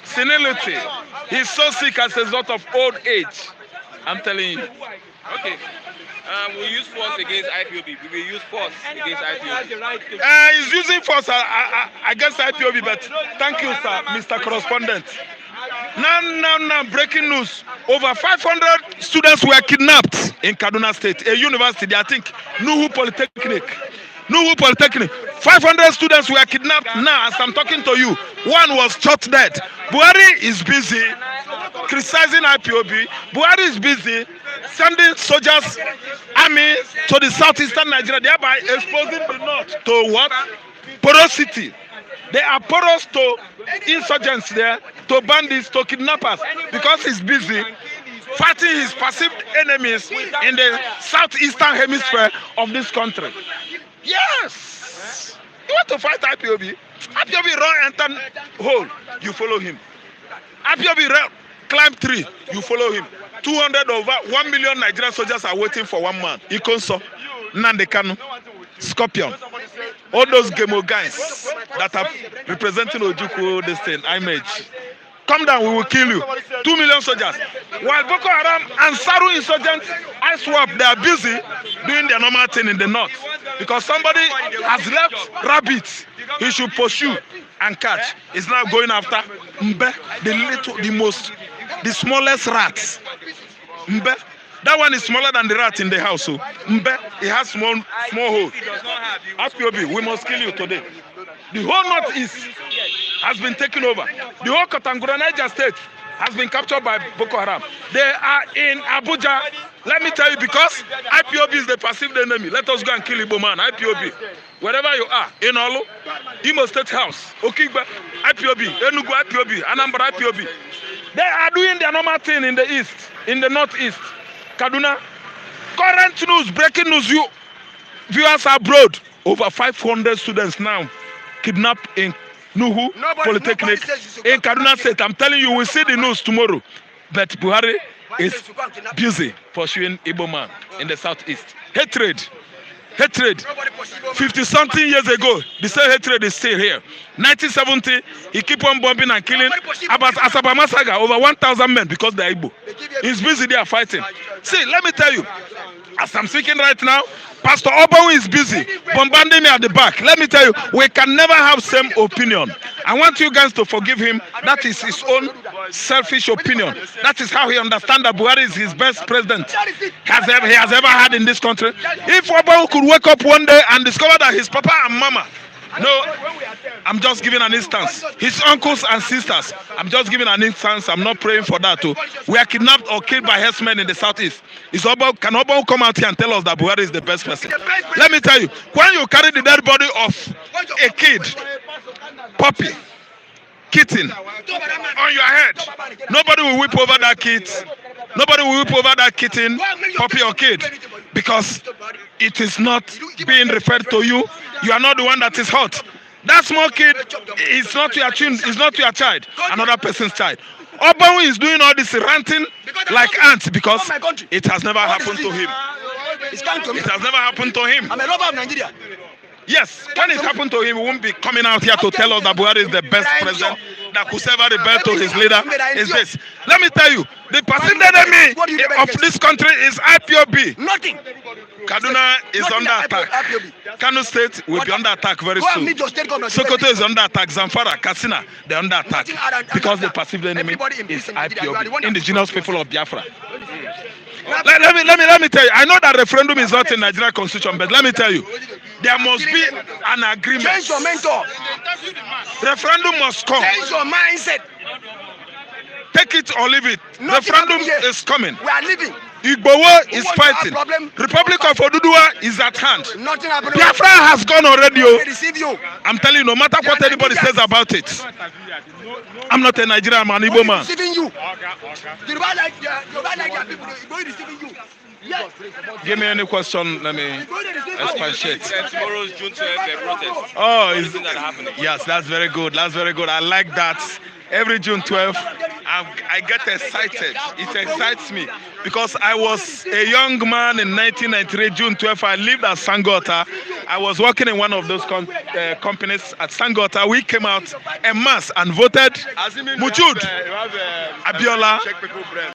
senility. He's so sick as a result of old age. I'm telling you. Okay. We use force against IPOB. We will use force against IPOB. He's using force against IPOB, but thank you, sir, Mr. Correspondent. Now, breaking news. Over 500 students were kidnapped in Kaduna State, a university, I think, Nuhu Polytechnic. 500 students were kidnapped now as I'm talking to you. One was shot dead. Buhari is busy criticizing IPOB. Buhari is busy sending soldiers, army to the southeastern Nigeria, thereby exposing the north to what? Porosity. They are porous to insurgents there, to bandits, to kidnappers, because he's busy fighting his perceived enemies in the southeastern hemisphere of this country. Yes! You want to fight IPOB? IPOB run enter hole, you follow him. IPOB climb tree, you follow him. 200 over 1 million Nigerian soldiers are waiting for one man. Ikonso, Nandekanu, Scorpion. All those Gemo guys that are representing Ojukwu, this thing, image. Come down, we will kill you. 2 million soldiers. While Boko Haram and Saru insurgents ISWAP, they are busy doing their normal thing in the north. Because somebody has left rabbits he should pursue and catch. Is now going after Mbe, the smallest rats. Mbe, that one is smaller than the rat in the house. So Mbe, it has small hole. IPOB, we must kill you today. The whole northeast has been taken over. The whole Katangura, Niger State has been captured by Boko Haram. They are in Abuja. Let me tell you, because IPOB is the perceived enemy. Let us go and kill Igbo man, IPOB. Wherever you are, in Olu, Imo State House, Okigba, IPOB, Enugu, IPOB, Anambra, IPOB. They are doing their normal thing in the east, in the northeast. Kaduna. Current news, breaking news, you viewers abroad. Over 500 students now kidnapped in Nuhu Polytechnic in Kaduna State. I'm telling you, we'll see the news tomorrow. But Buhari is busy pursuing Igbo man in the southeast. Hatred. 50-something years ago, the same hatred is still here. 1970, he keep on bombing and killing about Asaba Massacre, over 1,000 men because they're Igbo. He's busy there fighting. See, let me tell you, as I'm speaking right now, Pastor Obawu is busy bombarding me at the back. Let me tell you, we can never have same opinion. I want you guys to forgive him. That is his own selfish opinion. That is how he understands that Buhari is his best president he has ever had in this country. If Obawu could wake up one day and discover that his papa and mama, no, I'm just giving an instance. His uncles and sisters, I'm just giving an instance. I'm not praying for that too. We are kidnapped or killed by herdsmen in the southeast. Can Obawu come out here and tell us that Buhari is the best person? Let me tell you, when you carry the dead body of a kid, puppy, kitten, on your head, nobody will weep over that kid. Nobody will weep over that kitten, puppy or kid, because it is not being referred to you. You are not the one that is hurt. That small kid is not your child, another person's child. Obawu is doing all this ranting like ants because it has never happened to him. It has never happened to him. I'm a lover of Nigeria. Yes, when it happened to him, he won't be coming out here to tell us that Buhari is the best president that could ever rebel to his leader. Is this? Let me tell you, the perceived enemy of this country is IPOB. Nothing. Kaduna is under attack. Kano State will be under attack very soon. Sokoto is under attack. Zamfara, Katsina, they're under attack because the perceived enemy is IPOB, indigenous people of Biafra. Let me tell you, I know that referendum is not in Nigerian constitution, but let me tell you, there must be an agreement. Change your mentor. Referendum must come. Change your mindset. Take it or leave it. Referendum is coming. We are living. Igbowo is fighting. Republic of Oduduwa is at hand. Nothing happened. Biafra has gone already. They receive you. I'm telling you, no matter what anybody says about it, I'm not a Nigerian man, Igbo man. Receiving you. You like their people. Igbo receiving you. Yes. Give me any question. Let me expatiate. Tomorrow's June 12th protest. Oh, is that happening? Yes, that's very good. That's very good. I like that. Every June 12th, I get excited. It excites me because I was a young man in 1993, June 12th. I lived at Sangota. I was working in one of those companies at Sangota. We came out en masse and voted Mujud Abiola,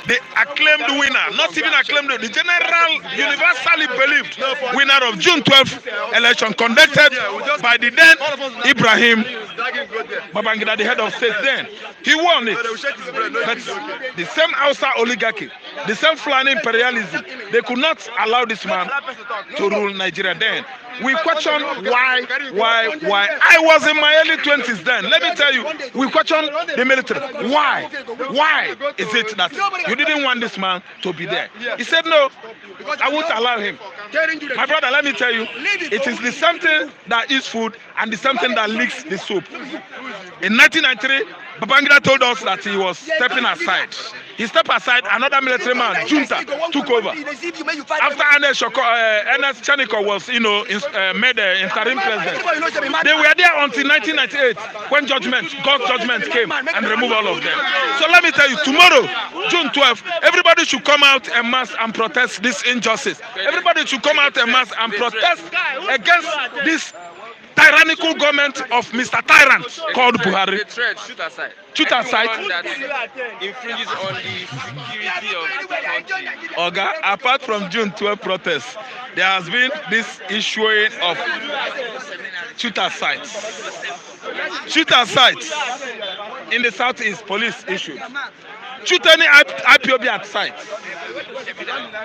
the acclaimed winner, not even acclaimed, the general, universally believed winner of June 12th election conducted by the then Ibrahim Babangida, the head of state then. He won it. But the same Hausa oligarchy, the same Fulani imperialism, they could not allow this man to rule Nigeria then. We question why. I was in my early 20s then. Let me tell you, we question the military. Why? Why is it that you didn't want this man to be there? He said, no, I won't allow him. My brother, let me tell you, it is the same thing that eats food and the same thing that licks the soup. In 1993, Babangida told us that he was stepping aside. He stepped aside, another military man, Junta, took over. After Ernest Chaniko was, made interim president, they were there until 1998 when God's judgment came and removed all of them. So let me tell you, tomorrow, June 12th, everybody should come out en masse and protest this injustice. Everybody should come out en masse and protest against this tyrannical government of Mr. Tyrant called Buhari. The threat, shoot aside. Shoot aside. Anyone that infringes on the security of the country. Oga, apart from June 12 protests, there has been this issuing of shooter sites. Shooter sites in the southeast, police issued. Shoot any IPOB at sites.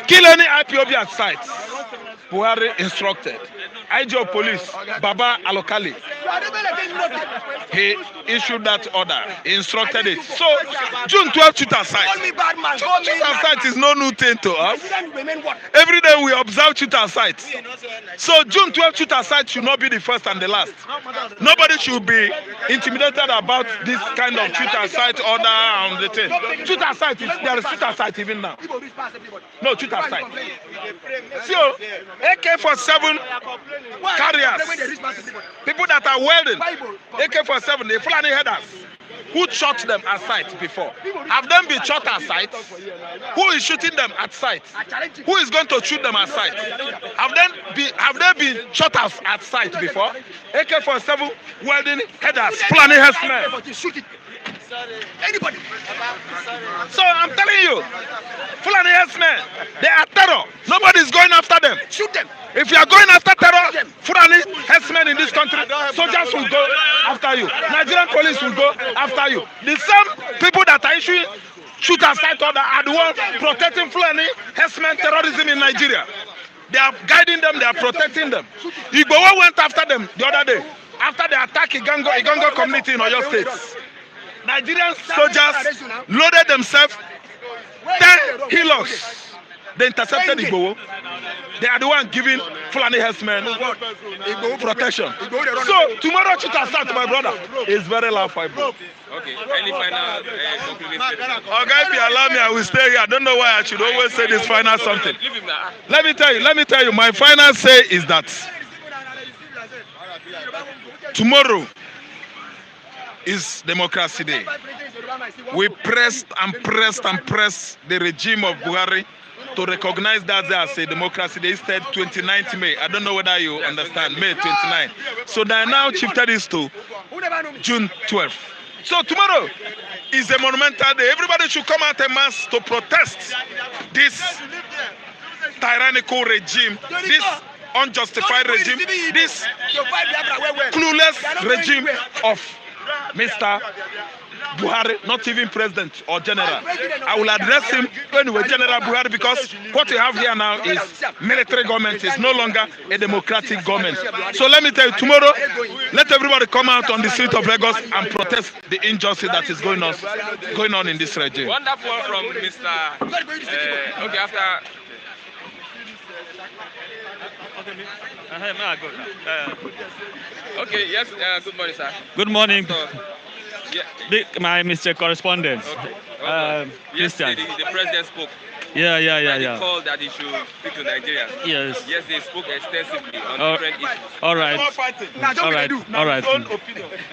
Kill any IPOB at sites. Buhari instructed. IGO police, Baba Alokali. He issued that order. He instructed it. So, June 12 shooter site. Shooter site is no new thing to us. Every day we observe shooter sites. So, June 12 shooter site should not be the first and the last. Nobody should be intimidated about this kind of shooter site order and the thing. Shooter site, there is shooter site even now. No, shooter site. So, AK-47 carriers, people that are welding AK-47, the Fulani headers, who shot them at sight before? Have them been shot at sight? Who is shooting them at sight? Who is going to shoot them at sight? Have they been shot at sight before? AK-47 welding headers, Fulani headsmen. Anybody. So I'm telling you, Fulani headsmen, they are terror. Nobody is going after them. Shoot them. If you are going after terror, Fulani headsmen in this country, soldiers will go after you. Nigerian police will go after you. The same people that are issuing shooter site order are the ones protecting Fulani headsmen terrorism in Nigeria. They are guiding them, they are protecting them. Igbowo went after them the other day, after the attack Igango community in Oyo State. Nigerian soldiers loaded themselves 10 kilos. They intercepted Igbowo. They are the one giving Fulani herdsmen protection. So tomorrow shoot us out, my brother. It's very loud for bro. Okay, any final concluding statement? Okay, if you allow me, I will stay here. I don't know why I should always say this final something. Let me tell you, my final say is that tomorrow is Democracy Day. We pressed the regime of Buhari to recognize that as a Democracy Day instead 29th May. I don't know whether you understand, May 29. So they now shifted this to June 12. So tomorrow is a monumental day. Everybody should come out en masse to protest this tyrannical regime, this unjustified regime, this clueless regime of Mr. Buhari, not even president or general. I will address him anyway, General Buhari, because what we have here now is military government. It's no longer a democratic government. So let me tell you, tomorrow, let everybody come out on the street of Lagos and protest the injustice that is going on in this regime. Wonderful from Mr. Okay, after. Okay, yes, good morning, sir. Good morning. So, My Mr. Correspondent. Okay. Christian. The president spoke. Yeah. He called that he should speak to Nigerians. Yes. Yes, they spoke extensively on different issues. All right.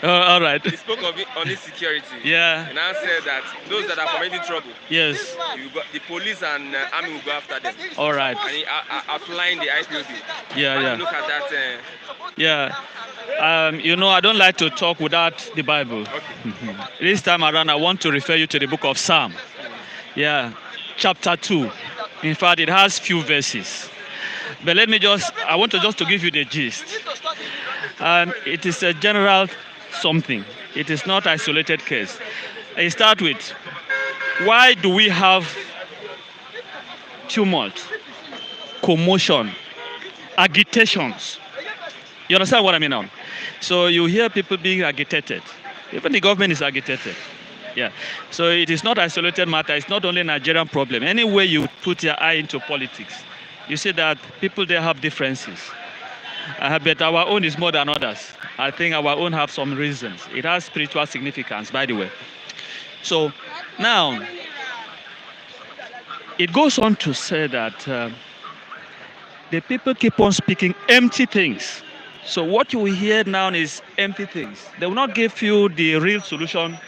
All right. He spoke on insecurity. Yeah. And I said that those that are committing trouble, yes, the police and army will go after them. All right. And he outlined the IPOB. Yeah. Look at that. Yeah. I don't like to talk without the Bible. Okay. This time around, I want to refer you to the book of Psalm. Yeah. Chapter 2. In fact, it has few verses. But I want to give you the gist. It is a general something. It is not isolated case. I start with, why do we have tumult, commotion, agitations? You understand what I mean now? So you hear people being agitated. Even the government is agitated. Yeah. So it is not isolated matter. It's not only a Nigerian problem. Anywhere you put your eye into politics, you see that people there have differences. But our own is more than others. I think our own have some reasons. It has spiritual significance, by the way. So now, it goes on to say that the people keep on speaking empty things. So what you will hear now is empty things. They will not give you the real solution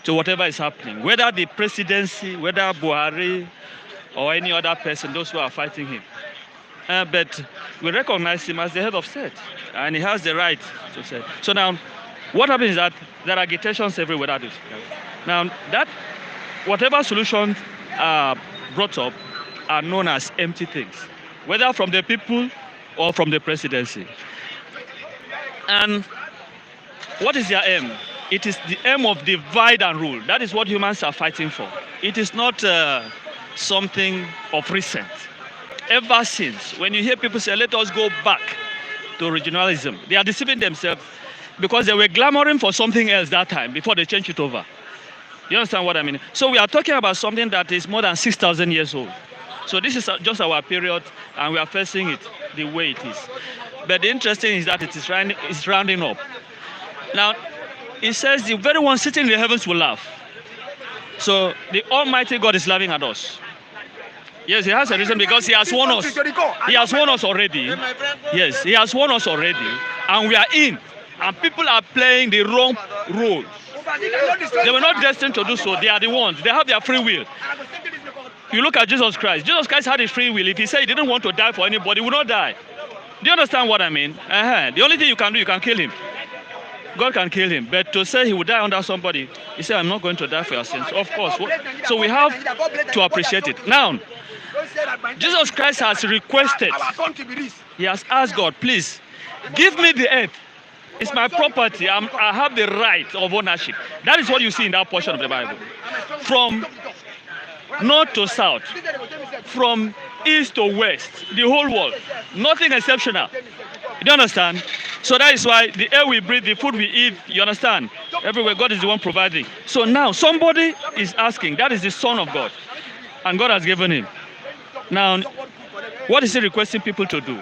to whatever is happening. Whether the presidency, whether Buhari, or any other person, those who are fighting him. but we recognize him as the head of state, and he has the right to say. So now, what happens is that there are agitations everywhere. That is. Now, that whatever solutions are brought up are known as empty things, whether from the people or from the presidency. And what is their aim? It is the aim of divide and rule. That is what humans are fighting for. It is not something of recent. Ever since, when you hear people say, let us go back to regionalism, they are deceiving themselves because they were clamoring for something else that time before they changed it over. You understand what I mean? So we are talking about something that is more than 6,000 years old. So this is just our period, and we are facing it the way it is. But the interesting is that it's rounding up. Now, it says the very one sitting in the heavens will laugh. So the Almighty God is laughing at us. Yes, he has a reason because he has warned us. He has warned us already. Yes, he has warned us already. And we are in. And people are playing the wrong role. They were not destined to do so. They are the ones. They have their free will. You look at Jesus Christ. Jesus Christ had his free will. If he said he didn't want to die for anybody, he would not die. Do you understand what I mean? The only thing you can do, you can kill him. God can kill him. But to say he would die under somebody, he said, I'm not going to die for your sins. Of course. So we have to appreciate it. Now, Jesus Christ has requested, he has asked God, please, give me the earth. It's my property. I have the right of ownership. That is what you see in that portion of the Bible. From north to south, from east to west, the whole world. Nothing exceptional. You understand? So that is why the air we breathe, the food we eat, you understand? Everywhere, God is the one providing. So now, somebody is asking, that is the Son of God. And God has given him. Now, what is he requesting people to do?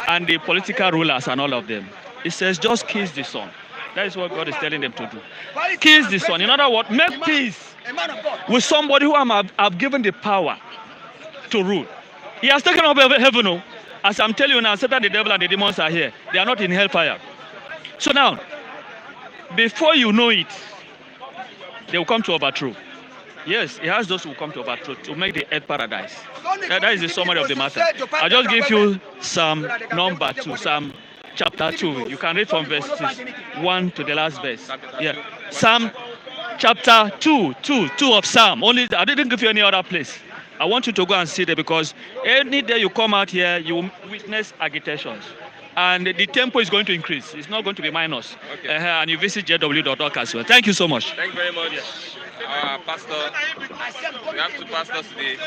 And the political rulers and all of them. It says, just kiss the Son. That is what God is telling them to do. Kiss the Son. In other words, make peace with somebody who have given the power to rule. He has taken up heaven. Oh. As I'm telling you now, Satan, the devil, and the demons are here. They are not in hellfire. So now, before you know it, they will come to overthrow. Yes, he has those who come to overthrow, to make the earth paradise. That is the summary of the matter. I'll just give you Psalm number 2, Psalm chapter 2. You can read from verses 1 to the last verse. Yeah. Psalm chapter 2 of Psalm. Only I didn't give you any other place. I want you to go and see there, because any day you come out here, you will witness agitations. And the tempo is going to increase. It's not going to be minus. Okay. And you visit jw.org as well. Thank you so much. Thank you very much. Pastor, we have two pastors today.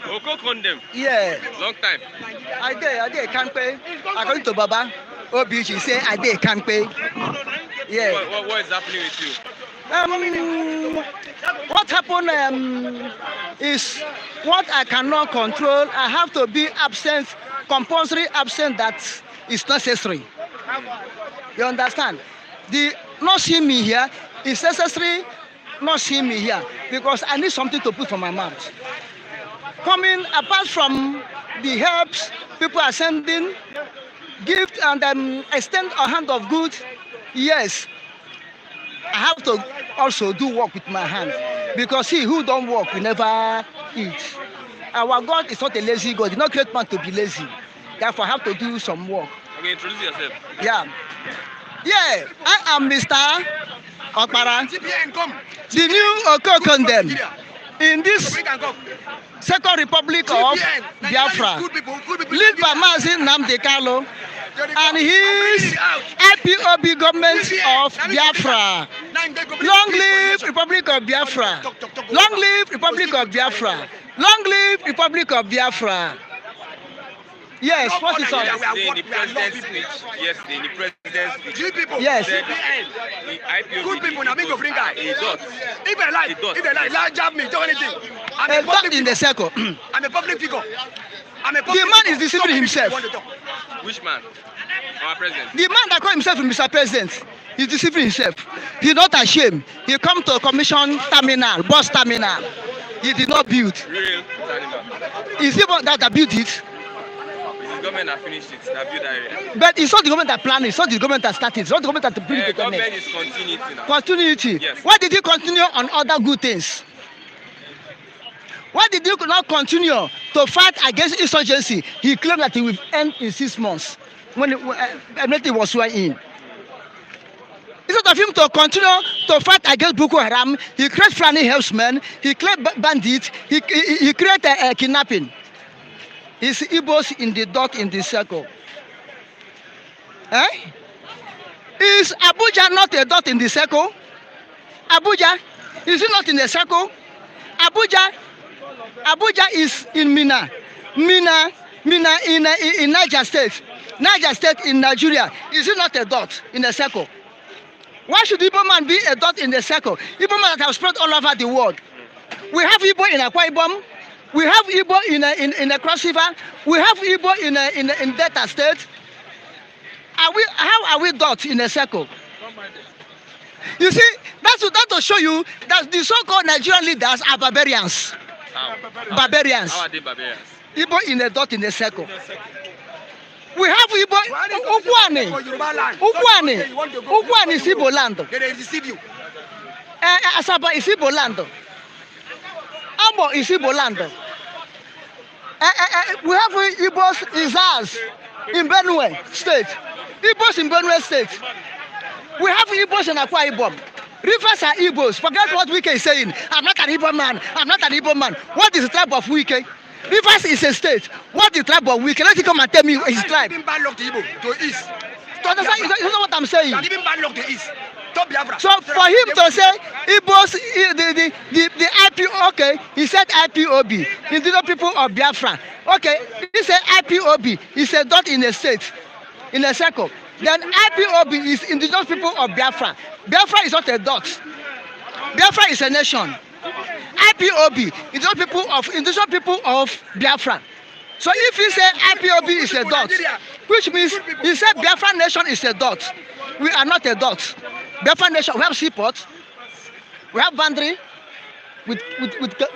Oko condemn. Yeah. Long time. I can't pay. According to Baba, OBG say I can't pay. Yeah. What is happening with you? What happened is what I cannot control. I have to be absent, compulsory absent. That is necessary. You understand? The not seeing me here is necessary. Not seeing me here because I need something to put for my mouth. Coming apart from the helps people are sending, gift and extend a hand of good. Yes, I have to also do work with my hand, because he who don't work will never eat. Our God is not a lazy God. He did not create man to be lazy. Therefore, I have to do some work. Okay, introduce yourself. Yeah, I am Mr. Okpara, the new Oko condemn in this Second Republic of Biafra, led by Mazin Nnamdi Kanu, and his IPOB government of Biafra. Long live Republic of Biafra! Long live Republic of Biafra! Long live Republic of Biafra! Yes, what is on? In the president's speech, yesterday, in the president's speech, yes. Said the IPOB Good people, now make go bring out. It does. If they like, jab me, do anything. Not in the circle. I'm a public figure. The man is deceiving himself. Which man? Our president. The man that called himself Mr. President is deceiving himself. He's not ashamed. He come to a commission terminal, bus terminal. He did not build. Real animal. Is he that built it? The government that finished it, that built that area. But it's not the government that planned it, it's not the government that started, it's not the government that built the government is continuity now. Continuity. Yes. Why did he continue on other good things? Why did he not continue to fight against insurgency? He claimed that he will end in 6 months when everything was sworn in. Instead of him to continue to fight against Boko Haram, he created Fulani herdsmen, he created bandits, he created kidnapping. Is Igbos in the dot in the circle? Eh? Is Abuja not a dot in the circle? Abuja, is it not in the circle? Abuja is in Mina in Niger State. Niger State in Nigeria. Is it not a dot in the circle? Why should Igbo man be a dot in the circle? Igbo man that have spread all over the world. We have Igbo in Akwa Ibom. We have Igbo in the Cross River. We have Igbo in Delta State. How are we dot in a circle? You see, that's to show you that the so-called Nigerian leaders are barbarians. Barbarians. How are they barbarians? Igbo in a dot in a circle. We have Igbo. Ukwane is Igbo land. Asaba is Igbo land. Amo is Igbo land. We have Igbos Izaz in Benue State. Igbos in Benue State. We have Igbos in Akwa Ibom. Rivers are Igbos. Forget what Wike is saying. I'm not an Igbo man. I'm not an Igbo man. What is the tribe of Wike? Rivers is a state. What is the tribe of Wike? Let him come and tell me his tribe. To east. To understand, you know what I'm saying? So for him to say Igbos, the IPO, okay, he said IPOB, Indigenous People of Biafra. Okay, he said IPOB, he said dot in a state, in a circle. Then IPOB is Indigenous People of Biafra. Biafra is not a dot. Biafra is a nation. IPOB, Indigenous People of Biafra. So if he say IPOB is a dot, which means he said Biafra nation is a dot. We are not a dot. Biafra nation, we have seaport, we have boundary with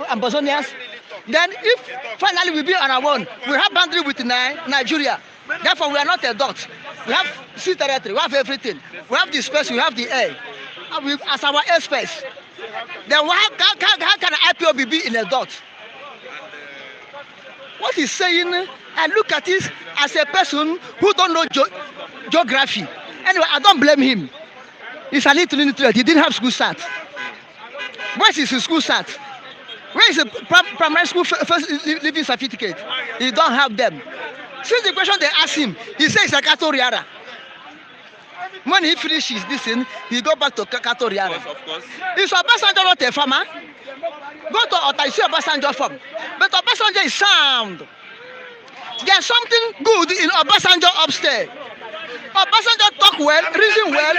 Ambazonians. Then if finally we be on our own, we have boundary with Nigeria. Therefore we are not a dot. We have sea territory, we have everything. We have the space, we have the air. As our airspace. Then how can IPOB be in a dot? What he's saying, I look at it as a person who don't know geography. Anyway, I don't blame him. He's a little illiterate. He didn't have school start. Where is his school start? Where is the primary school first living certificate? He don't have them. Since the question they ask him, he says it's a Katoriara. When he finishes this thing, he go back to Katoriara. Of course. Is Obasanjo not a farmer? Go to Ota, you see Obasanjo farm. But Obasanjo is sound. There's something good in Obasanjo upstairs. Obasanjo talk well, reason well.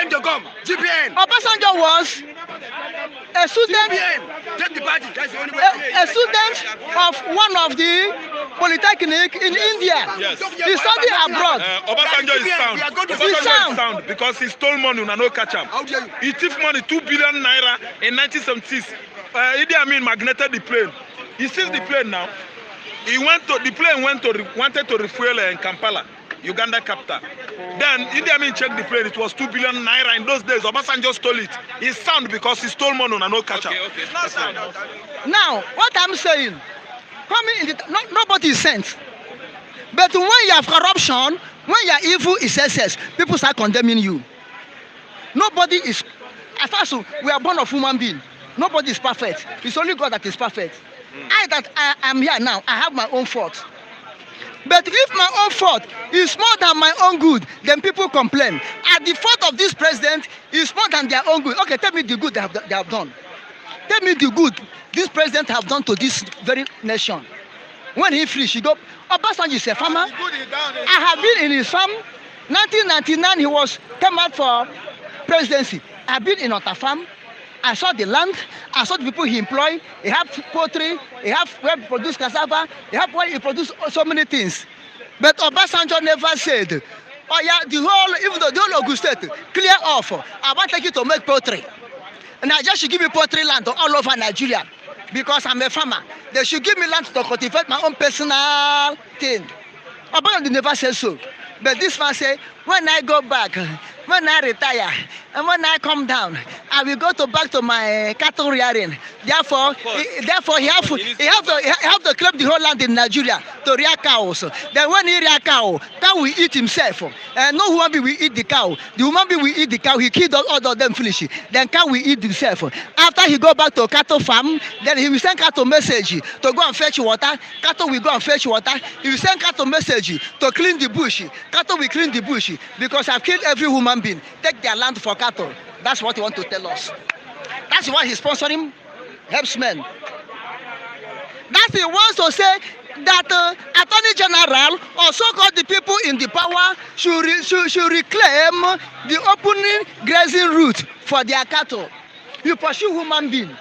Obasanjo was a student, a student of one of the polytechnic in India. Yes. He studied abroad. Obasanjo is sound. Obasanjo is sound because he stole money and no catch him. He took money 2 billion naira in 1976. Idi Amin magneted the plane. He sees the plane now. The plane wanted to refuel in Kampala, Uganda capital. Then Idi Amin checked the plane. It was 2 billion naira in those days. Obasanjo stole it. He's sound because he stole money and no catch him. Okay. It's not sound. Now, what I'm saying, nobody is sent. But when you have corruption, when you are evil is excess, people start condemning you. Nobody is, as far as we are born of human being, nobody is perfect. It's only God that is perfect. I am here now, I have my own fault. But if my own fault is more than my own good, then people complain. And the fault of this president is more than their own good. Okay, tell me the good they have done. Tell me the good this president have done to this very nation. When he finished, he go, Obasanjo is a farmer. I have been in his farm. 1999, he came out for presidency. I have been in Ota farm. I saw the land. I saw the people he employed. He have poultry. He have where he produce cassava. He have where he produce so many things. But Obasanjo never said, "Oh yeah, even though the whole Ogun State clear off, I want to take you to make poultry, and I just should give me poultry land all over Nigeria because I'm a farmer. They should give me land to cultivate my own personal thing." Obasanjo never said so. But this man say, when I go back, when I retire and when I come down, I will go back to my cattle rearing. Therefore, he have to claim the whole land in Nigeria to rear cows. Then when he rear cow will eat himself. And no human being will eat the cow. The human being will eat the cow. He killed all of them finish. Then cow will eat himself. After he go back to cattle farm, then he will send cattle message to go and fetch water. Cattle will go and fetch water. He will send cattle message to clean the bush. Cattle will clean the bush because I've killed every human being. Take their land for cattle. That's what he want to tell us. That's why he's sponsoring herdsmen. That he wants to say that Attorney General or so-called the people in the power should reclaim the opening grazing route for their cattle. You pursue human being.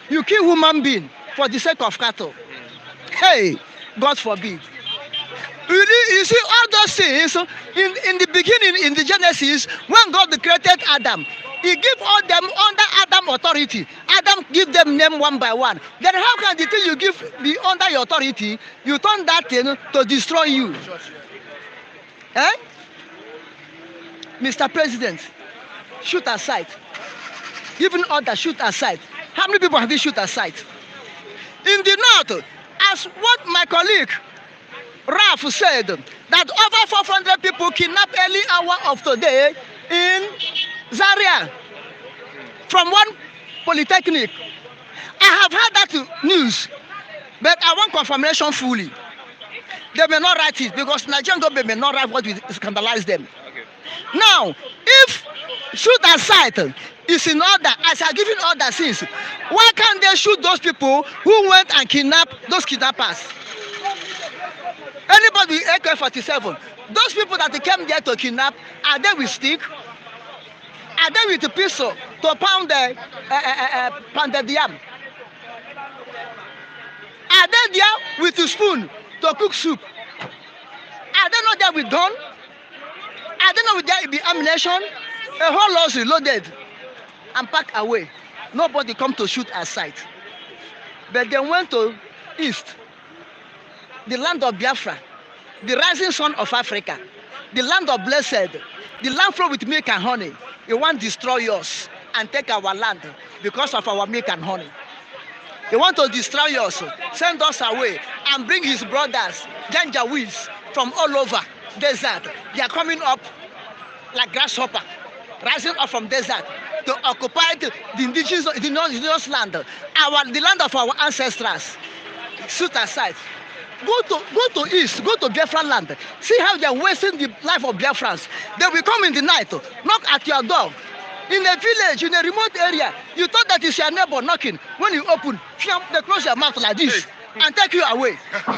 You kill human being for the sake of cattle. Hey, God forbid. You see all those things in the beginning, in the Genesis, when God created Adam, he gave all them under Adam authority. Adam give them name one by one. Then how can the thing you give the under your authority, you turn that thing to destroy you? Eh? Mr. President, shoot aside. Even others shoot aside. How many people have you shoot aside? In the north, as what my colleague Ralph said, that over 400 people kidnapped early hour of today in Zaria from one polytechnic. I have heard that news, but I want confirmation fully. They may not write it because Nigerian government may not write what will scandalize them. Okay. Now, if shoot aside is in order, as I given order since, why can't they shoot those people who went and kidnapped those kidnappers? Anybody with AK-47, those people that came there to kidnap, are they with stick? Are they with a pistol to pound the pounded yam? Are they there with a spoon to cook soup? Are they not there with gun? Are they not there with the ammunition? A whole lot reloaded and packed away. Nobody come to shoot aside. But they went to east, the land of Biafra, the rising sun of Africa, the land of blessed, the land flowed with milk and honey. He want to destroy us and take our land because of our milk and honey. He want to destroy us, send us away, and bring his brothers, Janjaweeds, from all over desert. They are coming up like grasshopper, rising up from desert to occupy the indigenous land, the land of our ancestors. Shoot aside. Go to east, go to Biafra land. See how they are wasting the life of Biafrans. They will come in the night, knock at your door. In a village, in a remote area, you thought that is your neighbor knocking. When you open, they close your mouth like this and take you away. They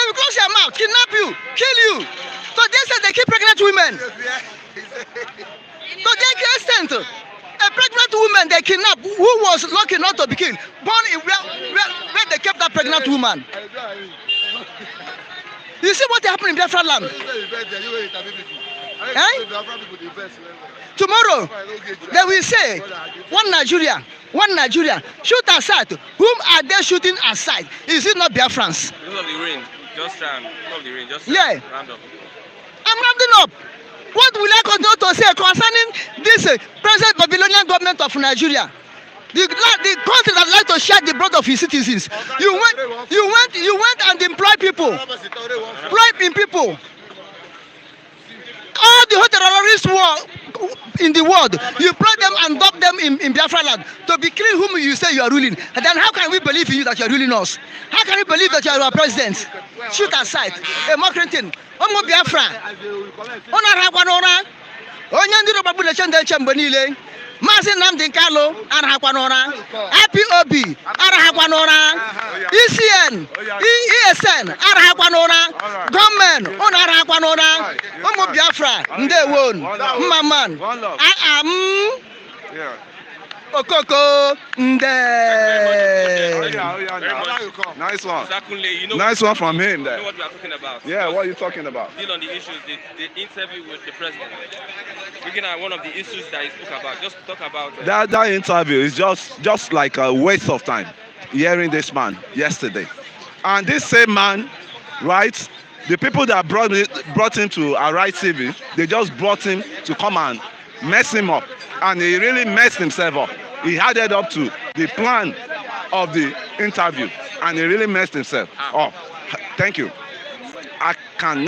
will close your mouth, kidnap you, kill you. So they say they keep pregnant women. So they extent. A pregnant woman they kidnapped who was lucky not to be killed, born in where they kept that pregnant woman. You see what happened in Biafra land? Eh? Tomorrow they will say one Nigeria, shoot aside. Whom are they shooting aside? Is it not Biafrans? Because of the rain, just yeah. Round up. I'm rounding up. What will I continue to say concerning this present Babylonian government of Nigeria? The country that like to share the blood of his citizens. You went and employ people. Employ people. All the whole terrorist war in the world, you employ them and dump them in Biafra land to be clean whom you say you are ruling. And then how can we believe in you that you are ruling us? How can we believe that you are our president? Shoot aside. A mocking thing. Omo Biafra. Ona rakwanora. Onye ndị Robabu na-eche ndị eche mgbe niile. Maazị Nnamdi Kanu arahakwanora. IPOB arahakwanora. ECN, ESN arahakwanora. Gọọmenti unu arahakwanora. Ụmụ Biafra ndewon. Mmaman. I am Okoko Nde. Nice one. Exactly. Nice one from him there. You know what we are talking about. Yeah, what are you talking about? Deal on the issues, the interview with the president. Looking at one of the issues that he spoke about. Just talk about That interview is just like a waste of time. Hearing this man yesterday. And this same man, right, The people that brought him to Arise TV, they just brought him to come and mess him up, and he really messed himself up. He added up to the plan of the interview, and he really messed himself up. Thank you. I could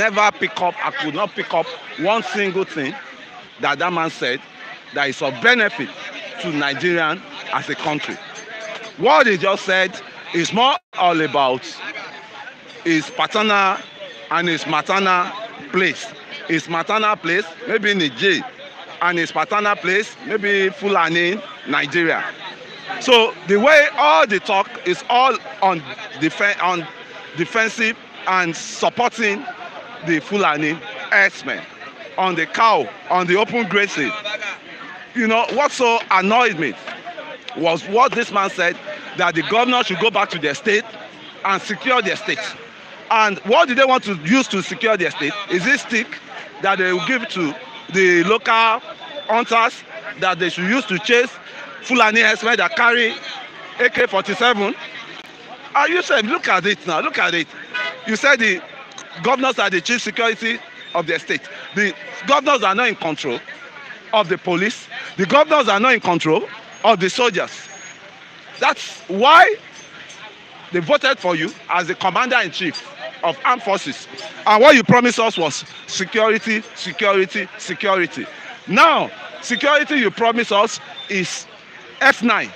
not pick up one single thing that man said that is of benefit to Nigerian as a country. What he just said is more all about his paternal and his maternal place. His maternal place, maybe Niger, and his paternal place, maybe Fulani, Nigeria. So the way all the talk is all on defensive and supporting the Fulani herdsmen, on the cow, on the open grazing. You know, what so annoyed me was what this man said, that the governor should go back to their state and secure their state. And what do they want to use to secure their state? Is this stick that they will give to the local hunters that they should use to chase Fulani herdsmen that carry AK-47? You said, look at it now, look at it. You said the governors are the chief security of their state. The governors are not in control of the police. The governors are not in control of the soldiers. That's why they voted for you as the commander-in-chief of armed forces. And what you promised us was security, security, security. Now, security you promised us is F9.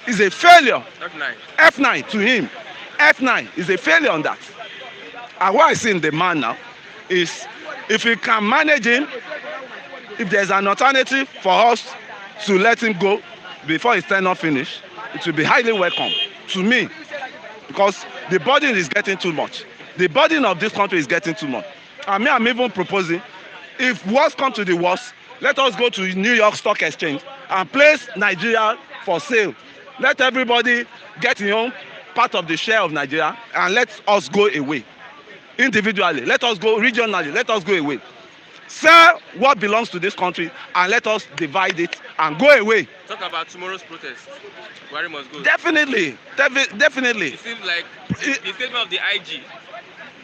It's a failure. F9. F9 to him. F9 is a failure on that. And what I see in the man now is, if we can manage him, if there's an alternative for us to let him go before his tenure finish, it will be highly welcome to me, because the burden is getting too much. The burden of this country is getting too much. And me, I'm even proposing, if worst comes to the worst, let us go to New York Stock Exchange and place Nigeria for sale. Let everybody get their own part of the share of Nigeria, and let us go away. Individually, let us go regionally, let us go away. Sell what belongs to this country and let us divide it and go away. Talk about tomorrow's protest. Buhari must go. Definitely. It seems like the statement of the IG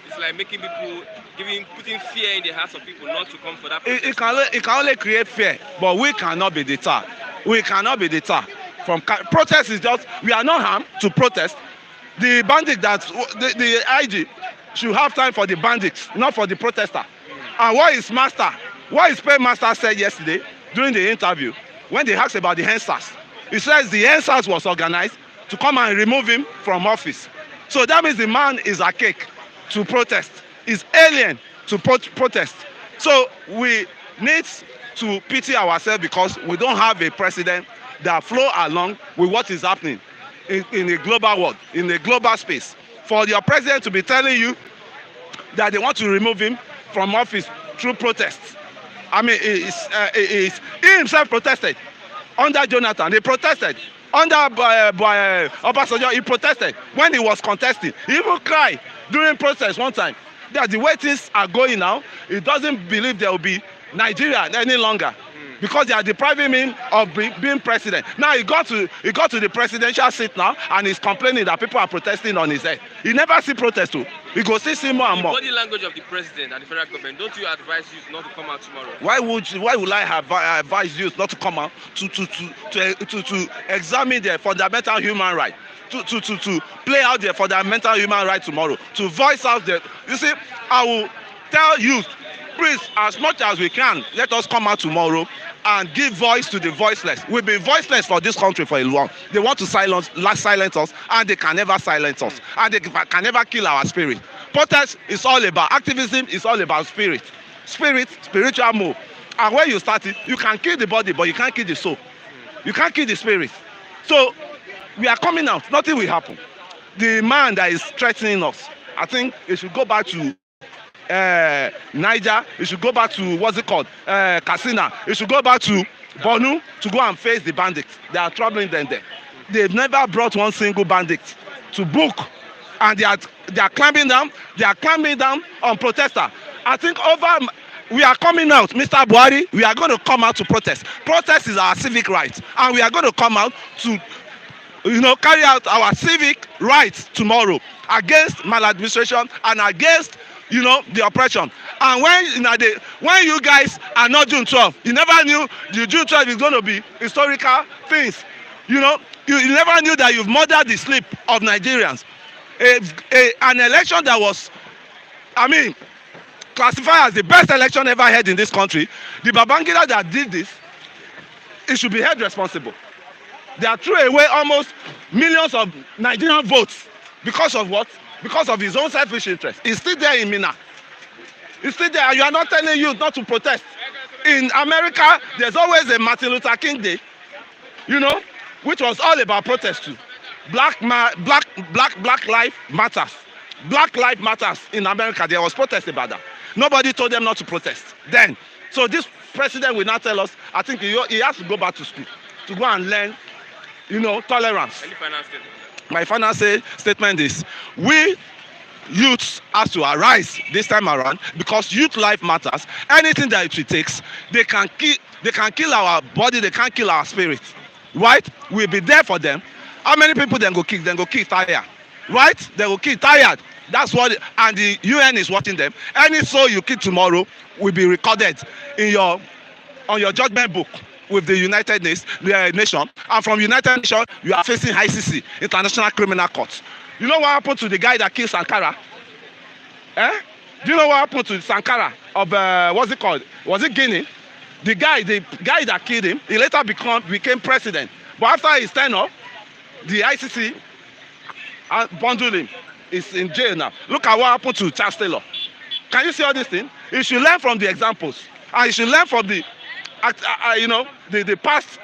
is like making people, putting fear in the hearts of people not to come for that protest. It can only create fear, but we cannot be deterred. We cannot be deterred from protest. Is just, we are not harmed to protest. The bandit the IG should have time for the bandits, not for the protester. And what his paymaster said yesterday during the interview, when they asked about the answers, he says the answers was organized to come and remove him from office. So that means the man is archaic to protest, is alien to protest. So we need to pity ourselves, because we don't have a president that flow along with what is happening in a global world, in a global space. For your president to be telling you that they want to remove him from office through protests. I mean, he himself protested under Jonathan. He protested under Obasanjo. He protested when he was contesting. He even cried during protest one time that the way things are going now, he doesn't believe there will be Nigeria any longer, because they are depriving him of being president. Now he got to the presidential seat now, and he's complaining that people are protesting on his head. He never see protest too. He go see more and more. The body language of the president and the federal government, don't you advise you not to come out tomorrow? Why would I advise you not to come out to examine their fundamental human right, to play out their fundamental human right tomorrow, to voice out their, you see, I will tell you, please, as much as we can, let us come out tomorrow and give voice to the voiceless. We've been voiceless for this country for a long. They want to silence us, and they can never silence us, and they can never kill our spirit. Protest is all about activism. Is all about spiritual move. And when you start it, you can kill the body, but you can't kill the soul. You can't kill the spirit. So we are coming out. Nothing will happen. The man that is threatening us, I think he should go back to Niger. He should go back to Katsina. He should go back to Borno to go and face the bandits. They are troubling them there. They've never brought one single bandit to book, and they are climbing down. They are climbing down on protester. I think we are coming out, Mr. Buhari. We are going to come out to protest. Protest is our civic right, and we are going to come out to carry out our civic rights tomorrow against maladministration and against you know, the oppression. And when you guys are not June 12, you never knew the June 12 is going to be historical things. You know, you never knew that you've murdered the sleep of Nigerians. An election that was, I mean, classified as the best election ever held in this country. The Babangida that did this, it should be held responsible. They are threw away almost millions of Nigerian votes because of what? Because of his own selfish interest. He's still there in Mina. He's still there. You are not telling you not to protest. In America, there's always a Martin Luther King Day, you know, which was all about protest too. Black life matters. Black life matters in America. There was protest about that. Nobody told them not to protest then. So this president will now tell us, I think he has to go back to school to go and learn, you know, tolerance. Any final statement? My final statement is, we youths have to arise this time around because youth life matters. Anything that it takes, they can kill our body, they can't kill our spirit. Right? We'll be there for them. How many people then go kill? Then go kill tired. Right? They will kill tired. That's what, and the UN is watching them. Any soul you kill tomorrow will be recorded on your judgment book with the United Nations. And from United Nations, you are facing ICC, International Criminal Court. You know what happened to the guy that killed Sankara? Eh? Do you know what happened to Sankara of what's it called? Was it Guinea? The guy that killed him, he later became president. But after his tenure, the ICC bundled him. He's in jail now. Look at what happened to Charles Taylor. Can you see all these things? You should learn from the examples, and you should learn from the past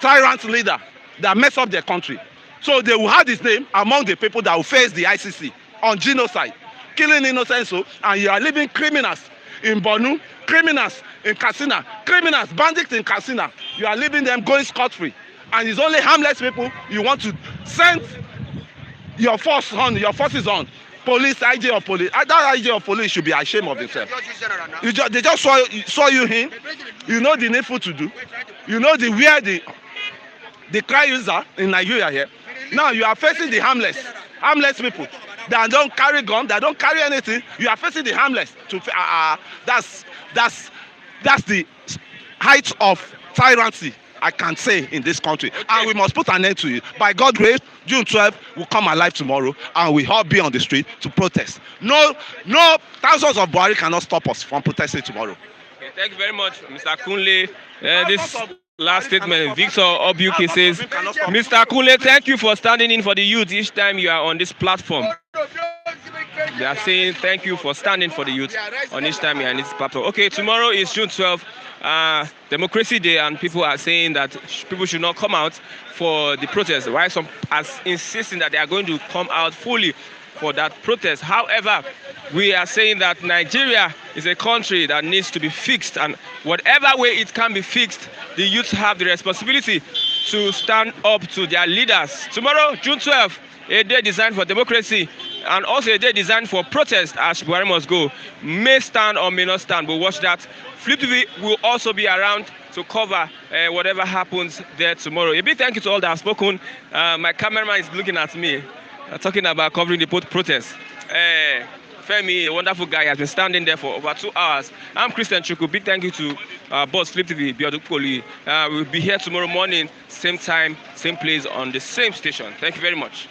tyrant leader that messed up their country. So they will have his name among the people that will face the ICC on genocide, killing innocents. And you are leaving criminals in Borno, criminals in Katsina, criminals, bandits in Katsina. You are leaving them going scot-free. And it's only harmless people you want to send your forces on. Police, IJ or police. That IJ or police should be ashamed of themselves. They just saw you in. You know the needful to do. You know where the cry user in Nigeria here. Now you are facing the harmless people that don't carry gun, that don't carry anything. You are facing the harmless. That's the height of tyranny I can say in this country. Okay. And we must put an end to it. By God's grace, June 12th will come alive tomorrow, and we all be on the street to protest. No, thousands of Buhari cannot stop us from protesting tomorrow. Okay, thank you very much, Mr. Kunle. This last statement, Victor Obuki says, Mr. Kunle, thank you for standing in for the youth each time you are on this platform. They are saying thank you for standing for the youth on each time you are on this platform. Okay, tomorrow is June 12th. Democracy Day, and people are saying that people should not come out for the protest, while some are insisting that they are going to come out fully for that protest. However, we are saying that Nigeria is a country that needs to be fixed, and whatever way it can be fixed, the youth have the responsibility to stand up to their leaders. Tomorrow, June 12th, a day designed for democracy and also a day designed for protest, as Buhari must go. May stand or may not stand, but watch that. Flip TV will also be around to cover whatever happens there tomorrow. A big thank you to all that have spoken. My cameraman is looking at me, talking about covering the protest. Femi, a wonderful guy, has been standing there for over 2 hours. I'm Christian Chuku. Big thank you to boss Flip TV, Biodukoli. We'll be here tomorrow morning, same time, same place, on the same station. Thank you very much.